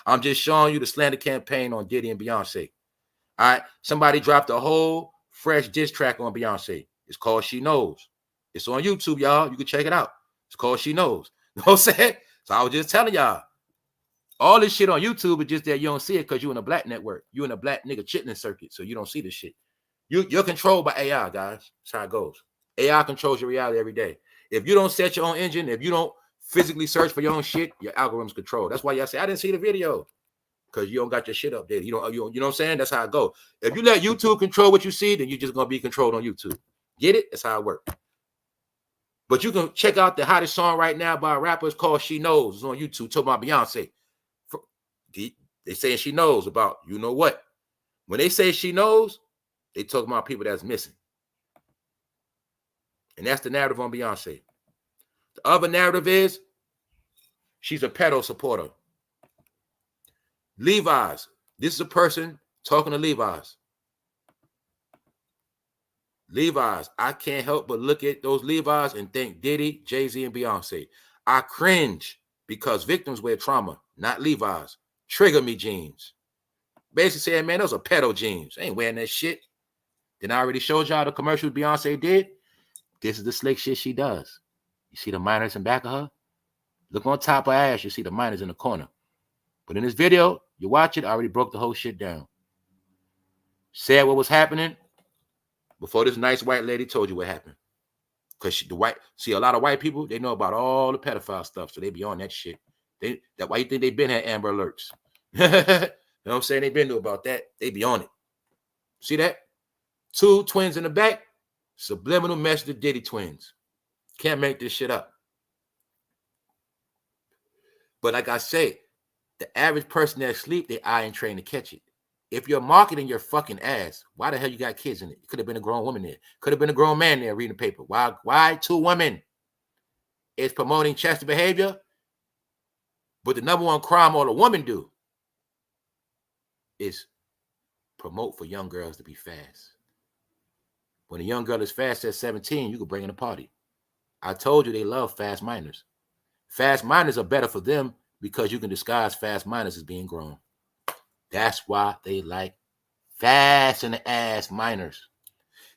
I'm just showing you the slander campaign on Diddy and Beyonce. All right, somebody dropped a whole fresh diss track on Beyonce. It's called She Knows. It's on YouTube, y'all. You can check it out. It's called She Knows. You know what I'm saying? So I was just telling y'all. All this shit on YouTube is just that you don't see it because you're in a black network. You're in a black nigga chitlin circuit, so you don't see this shit. You're controlled by AI, guys. That's how it goes. AI controls your reality every day. If you don't set your own engine, if you don't physically search for your own shit, your algorithm's controlled. That's why y'all say, I didn't see the video. Because you don't got your shit updated. You know what I'm saying? That's how it goes. If you let YouTube control what you see, then you're just going to be controlled on YouTube. Get it? That's how it works. But you can check out the hottest song right now by a rapper. It's called She Knows. It's on YouTube. Talking about Beyonce. They saying she knows about you know what. When they say she knows, they talk about people that's missing. And that's the narrative on Beyonce. The other narrative is she's a pedo supporter. Levi's. This is a person talking to Levi's. Levi's. I can't help but look at those Levi's and think Diddy, Jay-Z, and Beyonce. I cringe because victims wear trauma, not Levi's. Trigger me jeans. Basically saying, man, those are pedo jeans. I ain't wearing that shit. Then I already showed y'all the commercial Beyonce did. This is the slick shit she does. You see the minors in back of her? Look on top of her ass, you see the minors in the corner. But in this video, you watch it, I already broke the whole shit down. Said what was happening before this nice white lady told you what happened. Because a lot of white people, they know about all the pedophile stuff, so they be on that shit. That's why you think they been had Amber Alerts. You know what I'm saying? They been knew about that. They be on it. See that? 2 twins in the back. Subliminal message to Diddy twins. Can't make this shit up. But like I say, the average person that sleep, their eye ain't trained to catch it. If you're marketing your fucking ass, why the hell you got kids in it? It could have been a grown woman there. Could have been a grown man there reading the paper. Why 2 women? It's promoting chesty behavior. But the number one crime all a woman do is promote for young girls to be fast. When a young girl is fast at 17, you can bring in a party. I told you they love fast minors. Fast minors are better for them because you can disguise fast minors as being grown. That's why they like fast in the ass minors.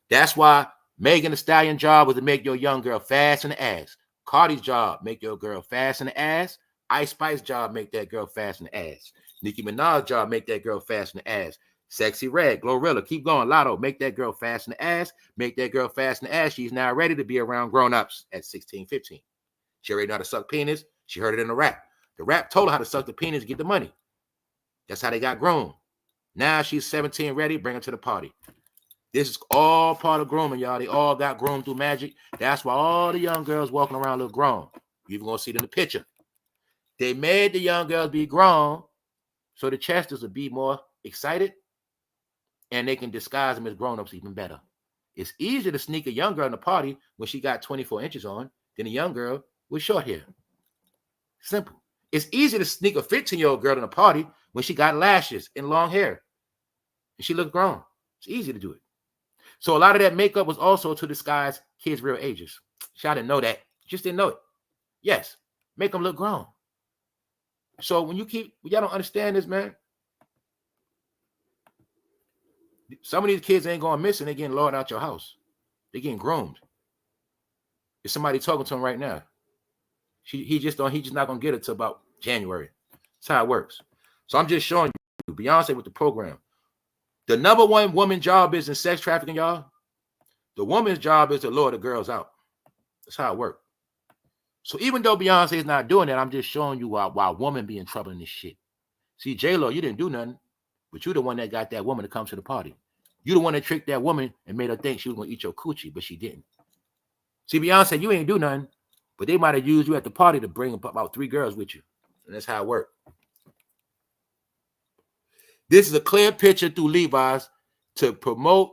That's why Megan Thee Stallion job was to make your young girl fast in the ass. Cardi's job make your girl fast in the ass. Ice Spice job make that girl fast in the ass. Nicki Minaj job make that girl fast in the ass. Sexy Red, Glorilla, keep going. Lotto, make that girl fast in the ass. Make that girl fast in the ass. She's now ready to be around grown-ups at 16, 15. She already know how to suck penis. She heard it in the rap. The rap told her how to suck the penis to get the money. That's how they got grown. Now she's 17, ready, bring her to the party. This is all part of grooming, y'all. They all got groomed through magic. That's why all the young girls walking around look grown. You're even going to see it in the picture. They made the young girls be grown so the Chesters would be more excited and they can disguise them as grown-ups even better. It's easier to sneak a young girl in the party when she got 24 inches on than a young girl with short hair. Simple. It's easier to sneak a 15-year-old girl in a party when she got lashes and long hair and she looked grown. It's easy to do it. So a lot of that makeup was also to disguise kids' real ages. Y'all didn't know that. Just didn't know it. Yes, make them look grown. So when y'all don't understand this, man. Some of these kids ain't going missing. They're getting lured out your house. They're getting groomed. There's somebody talking to him right now. He's just not gonna get it till about January. That's how it works. So I'm just showing you Beyonce with the program. The number one woman job is in sex trafficking, y'all. The woman's job is to lure the girls out. That's how it works. So even though Beyonce is not doing that, I'm just showing you why women be in trouble in this shit. See, J-Lo, you didn't do nothing, but you're the one that got that woman to come to the party. You're the one that tricked that woman and made her think she was going to eat your coochie, but she didn't. See, Beyonce, you ain't do nothing, but they might have used you at the party to bring about 3 girls with you. And that's how it worked. This is a clear picture through Levi's to promote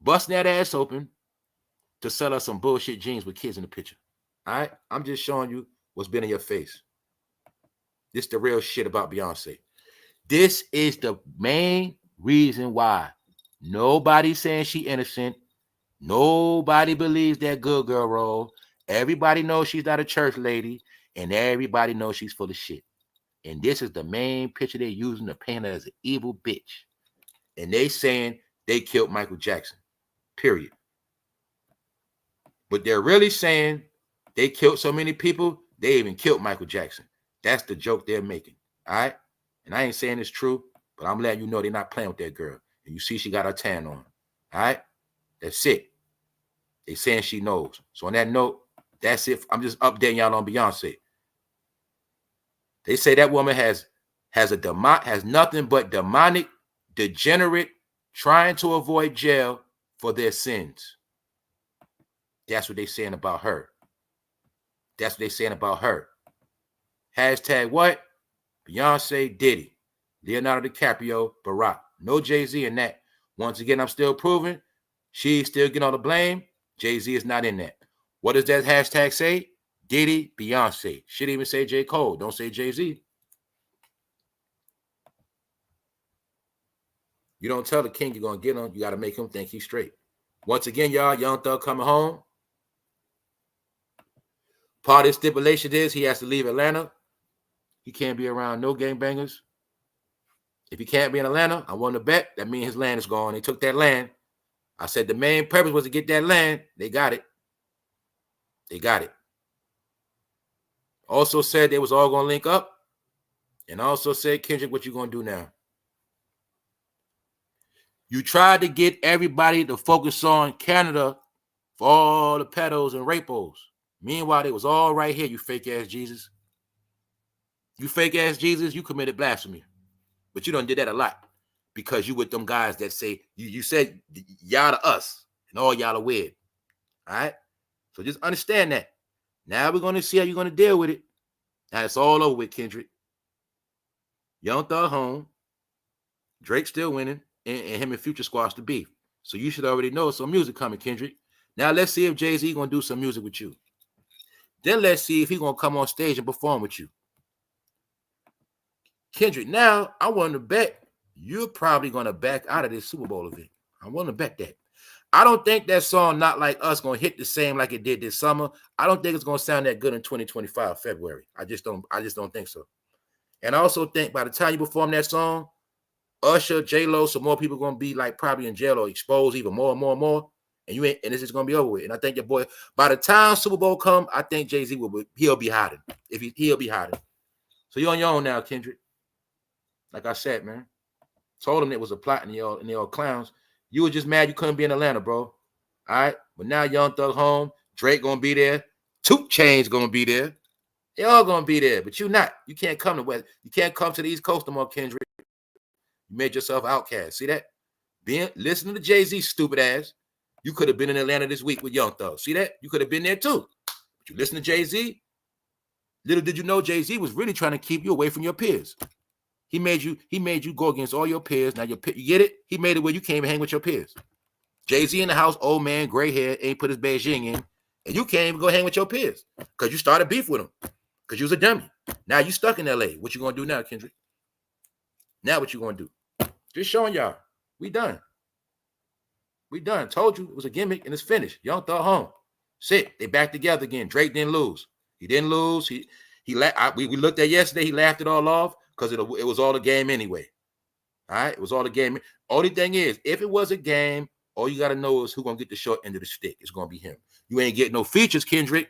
busting that ass open to sell us some bullshit jeans with kids in the picture. All right? I'm just showing you what's been in your face. This is the real shit about Beyonce. This is the main reason why nobody's saying she innocent. Nobody believes that good girl role. Everybody knows she's not a church lady, and everybody knows she's full of shit. And this is the main picture they're using to paint her as an evil bitch. And they saying they killed Michael Jackson, period. But they're really saying they killed so many people, they even killed Michael Jackson. That's the joke they're making, all right? And I ain't saying it's true, but I'm letting you know they're not playing with that girl. And you see she got her tan on, all right? That's it. They saying she knows. So on that note, that's it. I'm just updating y'all on Beyonce. They say that woman has nothing but demonic, degenerate, trying to avoid jail for their sins. That's what they're saying about her. That's what they're saying about her. Hashtag what? Beyonce, Diddy, Leonardo DiCaprio, Barack. No Jay-Z in that. Once again, I'm still proving she's still getting all the blame. Jay-Z is not in that. What does that hashtag say? Diddy, Beyonce. Should even say J. Cole. Don't say Jay-Z. You don't tell the king you're going to get him. You got to make him think he's straight. Once again, y'all, Young Thug coming home. Part of his stipulation is he has to leave Atlanta. He can't be around no gangbangers. If he can't be in Atlanta, I want to bet that means his land is gone. They took that land. I said the main purpose was to get that land. They got it. They got it. Also said they was all going to link up. And also said, Kendrick, what you going to do now? You tried to get everybody to focus on Canada for all the pedos and rapos. Meanwhile, they was all right here, you fake-ass Jesus. You fake-ass Jesus, you committed blasphemy. But you done did that a lot because you with them guys that say, you said y'all to us and all y'all are weird. All right? So just understand that. Now we're going to see how you're going to deal with it. Now it's all over with, Kendrick. Young Thug home. Drake still winning. And him and Future squash the beef. So you should already know some music coming, Kendrick. Now let's see if Jay-Z going to do some music with you. Then let's see if he's going to come on stage and perform with you. Kendrick, now I want to bet you're probably going to back out of this Super Bowl event. I want to bet that. I don't think that song Not Like Us gonna hit the same like it did this summer. I don't think it's gonna sound that good in 2025 February. I just don't think so. And I also think by the time you perform that song, Usher, J-Lo, some more people gonna be like probably in jail or exposed even more and more and more. And this is gonna be over with. And I think your boy, by the time Super Bowl come, I think Jay-Z he'll be hiding. He'll be hiding. So you're on your own now, Kendrick. Like I said, man. Told him it was a plot and they all clowns. You were just mad you couldn't be in Atlanta, bro. All right. But now Young Thug home. Drake gonna be there. 2 Chainz gonna be there. They all gonna be there, but you not. You can't come to West. You can't come to the East Coast no more, Kendrick. You made yourself outcast. See that? Listening to Jay-Z, stupid ass. You could have been in Atlanta this week with Young Thug. See that? You could have been there too. But you listen to Jay-Z. Little did you know Jay-Z was really trying to keep you away from your peers. He made you go against all your peers. Now you get it? He made it where you can't even hang with your peers. Jay-Z in the house, old man, gray hair, ain't put his Beijing in, and you can't even go hang with your peers because you started beef with him because you was a dummy. Now you stuck in LA. What you gonna do now, Kendrick? Now what you gonna do? Just showing y'all. We done. We done. Told you it was a gimmick and it's finished. Young Thug home. Sick. They back together again. Drake didn't lose. He didn't lose. We looked at yesterday. He laughed it all off. Because it was all a game anyway. All right? It was all a game. Only thing is, if it was a game, all you got to know is who's going to get the short end of the stick. It's going to be him. You ain't getting no features, Kendrick.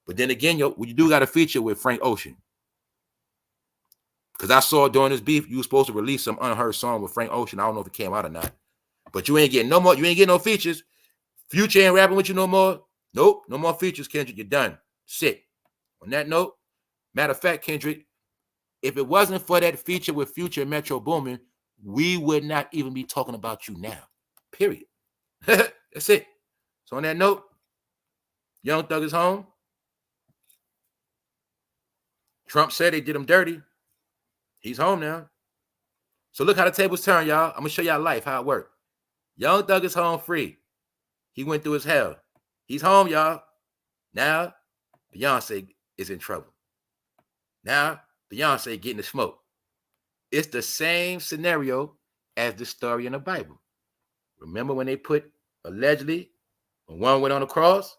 But then again, you do got a feature with Frank Ocean. Because I saw during this beef, you were supposed to release some unheard song with Frank Ocean. I don't know if it came out or not. But you ain't getting no more. You ain't getting no features. Future ain't rapping with you no more. Nope. No more features, Kendrick. You're done. Sick. On that note, matter of fact, Kendrick, if it wasn't for that feature with Future and Metro Boomin, we would not even be talking about you now. Period. That's it. So on that note, Young Thug is home. Trump said they did him dirty. He's home now. So look how the tables turn, y'all. I'm going to show y'all life, how it worked. Young Thug is home free. He went through his hell. He's home, y'all. Now, Beyonce is in trouble. Now, Beyonce getting the smoke. It's the same scenario as the story in the Bible. Remember when they put, allegedly, when one went on the cross,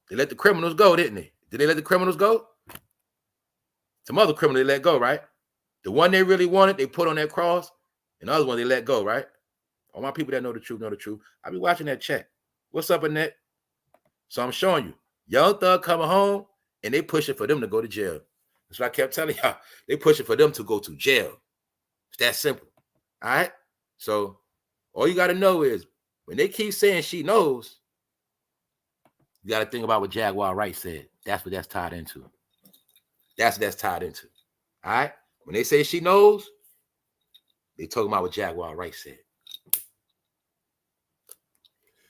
they let the criminals go, didn't they? Did they let the criminals go? Some other criminal they let go, right? The one they really wanted, they put on that cross, and the other one they let go, right? All my people that know the truth know the truth. I be watching that chat. What's up, Annette? So I'm showing you. Young Thug coming home, and they pushing for them to go to jail. That's what I kept telling y'all. They pushing for them to go to jail. It's that simple. All right? So all you got to know is when they keep saying she knows, you got to think about what Jaguar Wright said. That's what that's tied into. That's what that's tied into. All right? When they say she knows, they talking about what Jaguar Wright said.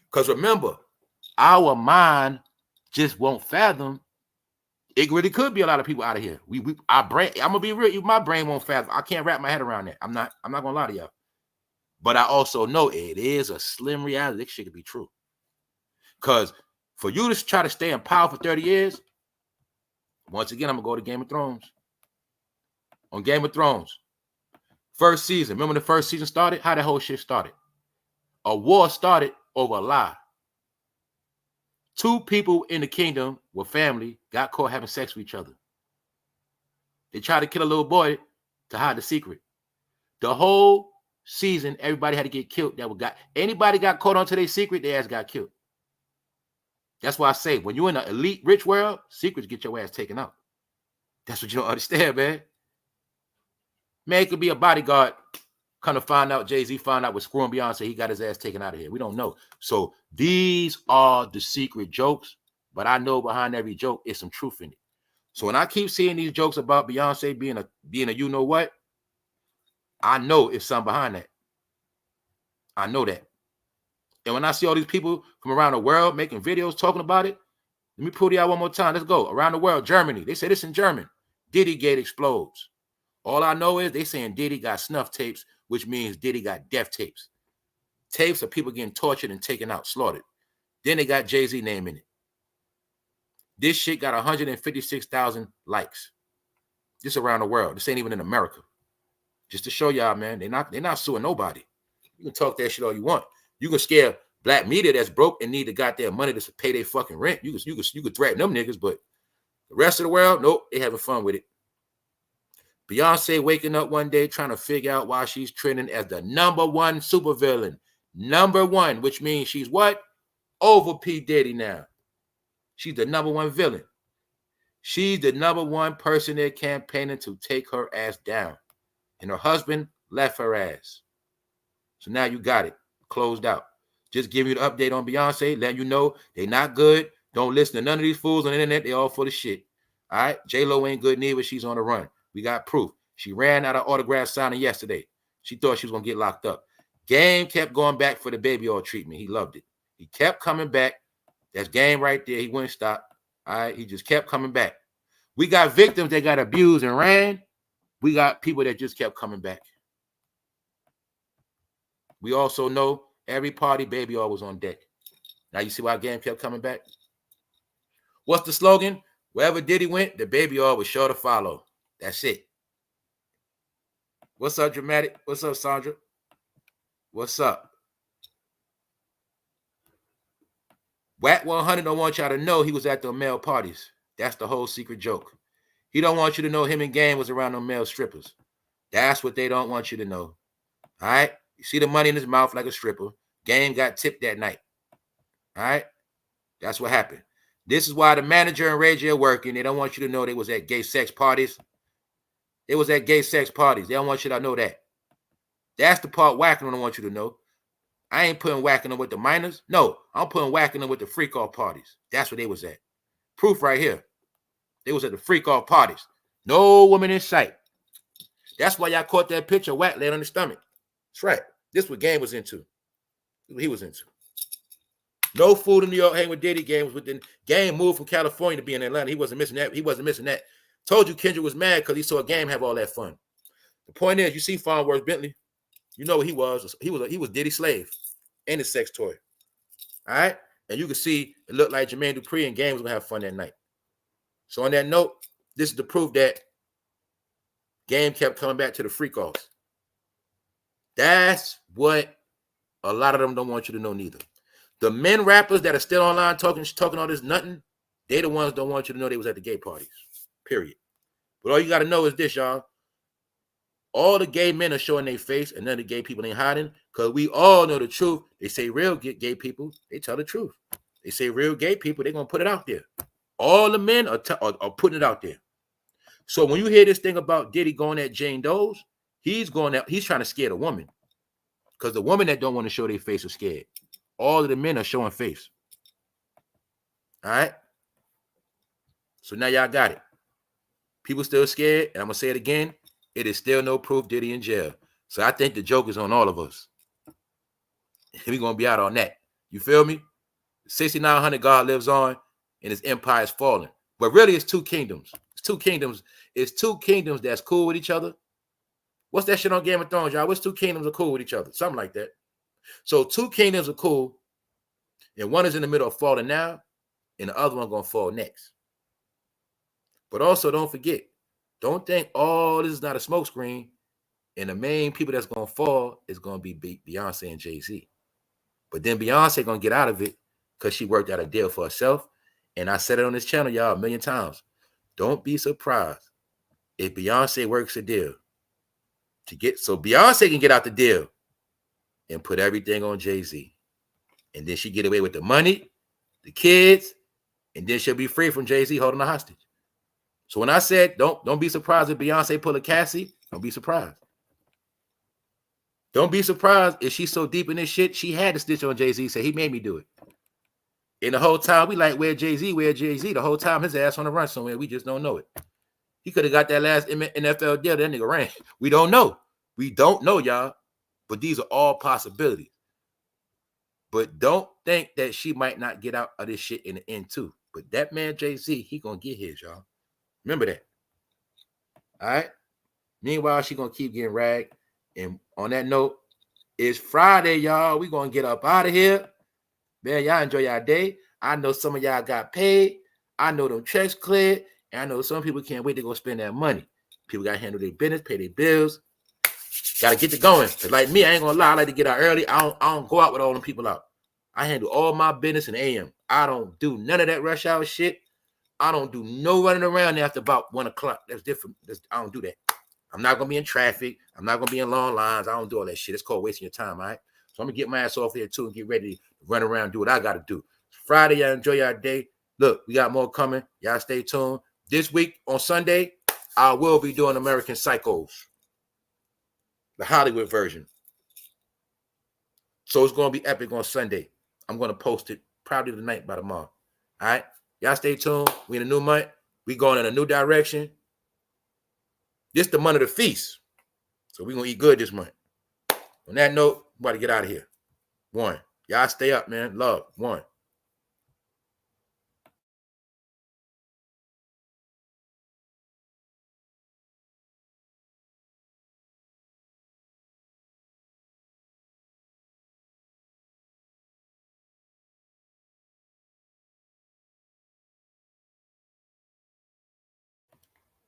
Because remember, our mind just won't fathom. It really could be a lot of people out of here. Our brain, I'm gonna be real, my brain won't fathom. I can't wrap my head around that. I'm not gonna lie to y'all. But I also know it is a slim reality. This shit could be true. Because for you to try to stay in power for 30 years, once again, I'm gonna go to Game of Thrones. On Game of Thrones, first season. Remember when the first season started? How that whole shit started. A war started over a lie. 2 people in the kingdom were family, got caught having sex with each other. They tried to kill a little boy to hide the secret. The whole season, everybody had to get killed. Anybody got caught onto their secret, their ass got killed. That's why I say, when you're in an elite, rich world, secrets get your ass taken out. That's what you don't understand, man. Man, it could be a bodyguard. Kind of find out, Jay-Z found out with screwing Beyonce, he got his ass taken out of here. We don't know. So these are the secret jokes, but I know behind every joke is some truth in it. So when I keep seeing these jokes about Beyonce being a you know what, I know it's something behind that. I know that. And when I see all these people from around the world making videos talking about it, let me pull it out one more time. Let's go. Around the world, Germany. They say this in German. Diddy Gate explodes. All I know is they saying Diddy got snuff tapes, which means Diddy got death tapes. Tapes of people getting tortured and taken out, slaughtered. Then they got Jay-Z name in it. This shit got 156,000 likes. This around the world. This ain't even in America. Just to show y'all, man, they're not suing nobody. You can talk that shit all you want. You can scare black media that's broke and need the goddamn money to pay their fucking rent. You could threaten them niggas, but the rest of the world, nope, they having fun with it. Beyonce waking up one day trying to figure out why she's trending as the #1 supervillain. #1, which means she's what? Over P. Diddy now. She's the #1 villain. She's the #1 person they're campaigning to take her ass down. And her husband left her ass. So now you got it. Closed out. Just giving you the update on Beyonce, letting you know they not good. Don't listen to none of these fools on the internet. They all full of shit. All right? J-Lo ain't good neither. She's on the run. We got proof. She ran out of autograph signing yesterday. She thought she was going to get locked up. Game kept going back for the baby oil treatment. He loved it. He kept coming back. That's Game right there. He wouldn't stop. All right? He just kept coming back. We got victims that got abused and ran. We got people that just kept coming back. We also know every party baby oil was on deck. Now you see why Game kept coming back? What's the slogan? Wherever Diddy went, the baby oil was sure to follow. That's it. What's up, Dramatic? What's up, Sandra? What's up? Wack 100 don't want y'all to know he was at the male parties. That's the whole secret joke. He don't want you to know him and Game was around them male strippers. That's what they don't want you to know. All right? You see the money in his mouth like a stripper. Game got tipped that night. All right? That's what happened. This is why the manager and Ray J are working. They don't want you to know they was at gay sex parties. They was at gay sex parties. They don't want you to know that. That's the part Whacking don't want you to know. I ain't putting Whacking them with the minors. No, I'm putting Whacking them with the freak-off parties. That's where they was at. Proof right here. They was at the freak-off parties. No woman in sight. That's why y'all caught that picture of Wack laying on his stomach. That's right. This is what Game was into. This is what he was into. No food in New York hanging with Diddy. Game was within. Game moved from California to be in Atlanta. He wasn't missing that. He wasn't missing that. Told you Kendrick was mad because he saw Game have all that fun. The point is, you see Farnsworth Bentley, you know what he was. He was Diddy's slave and his sex toy. All right? And you can see it looked like Jermaine Dupri and Game was going to have fun that night. So on that note, this is the proof that Game kept coming back to the freak-offs. That's what a lot of them don't want you to know neither. The men rappers that are still online talking all this nothing, they the ones don't want you to know they was at the gay parties. Period. But all you got to know is this, y'all. All the gay men are showing their face, and none of the gay people ain't hiding, because we all know the truth. They say real gay people, they tell the truth. They say real gay people, they're going to put it out there. All the men are putting it out there. So when you hear this thing about Diddy going at Jane Doe's, he's trying to scare the woman, because the woman that don't want to show their face is scared. All of the men are showing face. All right? So now y'all got it. People still scared, and I'm going to say it again. It is still no proof Diddy in jail. So I think the joke is on all of us. We're going to be out on that. You feel me? 6,900 God lives on, and his empire is falling. But really, it's two kingdoms. It's two kingdoms. It's two kingdoms that's cool with each other. What's that shit on Game of Thrones, y'all? What's two kingdoms are cool with each other? Something like that. So two kingdoms are cool, and one is in the middle of falling now, and the other one going to fall next. But also, don't forget, don't think, oh, this is not a smokescreen, and the main people that's going to fall is going to be Beyonce and Jay-Z. But then Beyonce going to get out of it because she worked out a deal for herself. And I said it on this channel, y'all, a million times. Don't be surprised if Beyonce works a deal so Beyonce can get out the deal and put everything on Jay-Z. And then she get away with the money, the kids, and then she'll be free from Jay-Z holding her hostage. So when I said don't be surprised if Beyonce pull a Cassie, don't be surprised. Don't be surprised if she's so deep in this shit, she had to stitch on Jay-Z, say he made me do it. And the whole time we like, where Jay-Z? The whole time his ass on the run somewhere, we just don't know it. He could have got that last NFL deal, that nigga ran. We don't know. We don't know, y'all. But these are all possibilities. But don't think that she might not get out of this shit in the end too. But that man Jay-Z, he gonna get his, y'all. Remember that. All right. Meanwhile, she gonna keep getting ragged. And on that note, it's Friday, y'all. We gonna get up out of here. Man, y'all enjoy y'all day. I know some of y'all got paid. I know them checks cleared. And I know some people can't wait to go spend that money. People got to handle their business, pay their bills. Got to get to going. Cause like me, I ain't gonna lie. I like to get out early. I don't go out with all them people out. I handle all my business in AM. I don't do none of that rush hour shit. I don't do no running around after about 1 o'clock. That's different. I don't do that. I'm not going to be in traffic. I'm not going to be in long lines. I don't do all that shit. It's called wasting your time, all right? So I'm going to get my ass off here, too, and get ready to run around and do what I got to do. Friday, y'all enjoy your day. Look, we got more coming. Y'all stay tuned. This week on Sunday, I will be doing American Psychos, the Hollywood version. So it's going to be epic on Sunday. I'm going to post it probably tonight by tomorrow. All right? Y'all stay tuned. We in a new month. We going in a new direction. This the month of the feast. So we're going to eat good this month. On that note, I'm about to get out of here. 1. Y'all stay up, man. Love. 1.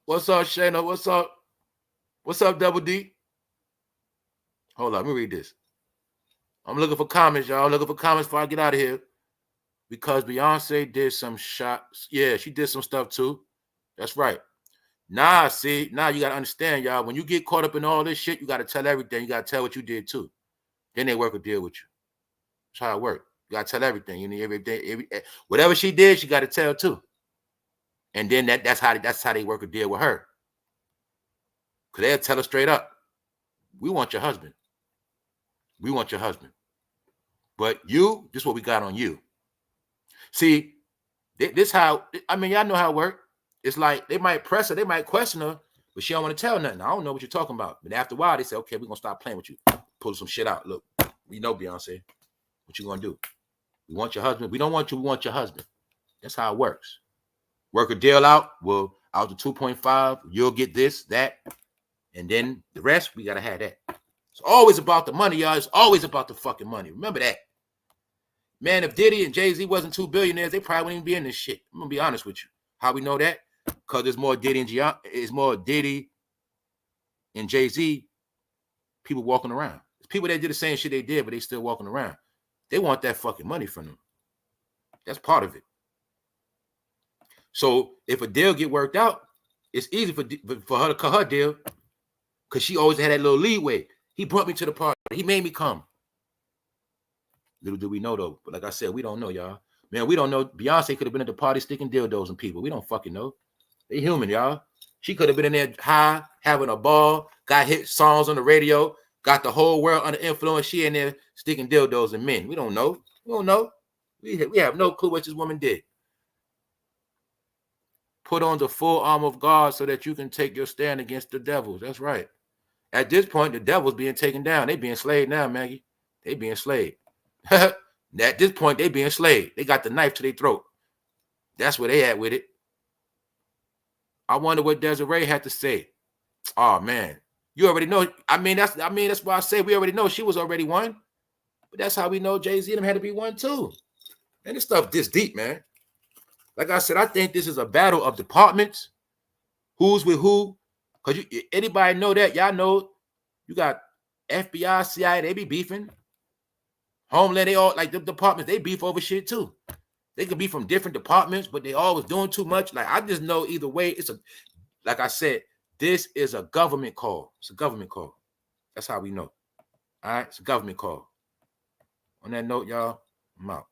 What's up, Shayna? What's up? What's up, Double D? Hold on, let me read this. I'm looking for comments, y'all. Looking for comments before I get out of here. Because Beyonce did some shots. Yeah, she did some stuff too. That's right. Nah, see, now you got to understand, y'all. When you get caught up in all this shit, you got to tell everything. You got to tell what you did too. Then they work a deal with you. That's how it works. You got to tell everything. You need whatever she did, she got to tell too. And then that's how they work a deal with her. Because they'll tell her straight up, we want your husband. We want your husband. But you, this is what we got on you. See, this how, I mean, y'all know how it works. It's like they might press her, they might question her, but she don't want to tell nothing. I don't know what you're talking about. But after a while, they say, okay, we're going to stop playing with you. Pull some shit out. Look, we know, Beyonce. What you going to do? We want your husband. We don't want you. We want your husband. That's how it works. Work a deal out. Well, out to 2.5, you'll get this, that, and then the rest, we got to have that. It's always about the money, y'all. It's always about the fucking money. Remember that. Man, if Diddy and Jay-Z wasn't 2 billionaires, they probably wouldn't even be in this shit. I'm going to be honest with you. How we know that? Because there's more Diddy and Jay-Z people walking around. It's people that did the same shit they did, but they still walking around. They want that fucking money from them. That's part of it. So if a deal get worked out, it's easy for her to cut her deal because she always had that little leeway. He brought me to the party. He made me come. Little do we know, though. But like I said, we don't know, y'all. Man, we don't know. Beyonce could have been at the party sticking dildos and people. We don't fucking know. They human, y'all. She could have been in there high, having a ball, got hit songs on the radio, got the whole world under influence. She in there sticking dildos and men. We don't know. We don't know. We have no clue what this woman did. Put on the full armor of God so that you can take your stand against the devils. That's right. At this point, the devil's being taken down. They being slayed now, Maggie. They being slayed. At this point, they being slayed. They got the knife to their throat. That's where they at with it. I wonder what Desiree had to say. Oh man, you already know. I mean, that's why I say we already know she was already one. But that's how we know Jay-Z and them had to be one too. And this stuff this deep, man. Like I said, I think this is a battle of departments. Who's with who? Because anybody know that? Y'all know you got FBI, CIA, they be beefing. Homeland, they all like the departments, they beef over shit too. They could be from different departments, but they always doing too much. Like I just know either way, like I said, this is a government call. It's a government call. That's how we know. All right, it's a government call. On that note, y'all, I'm out.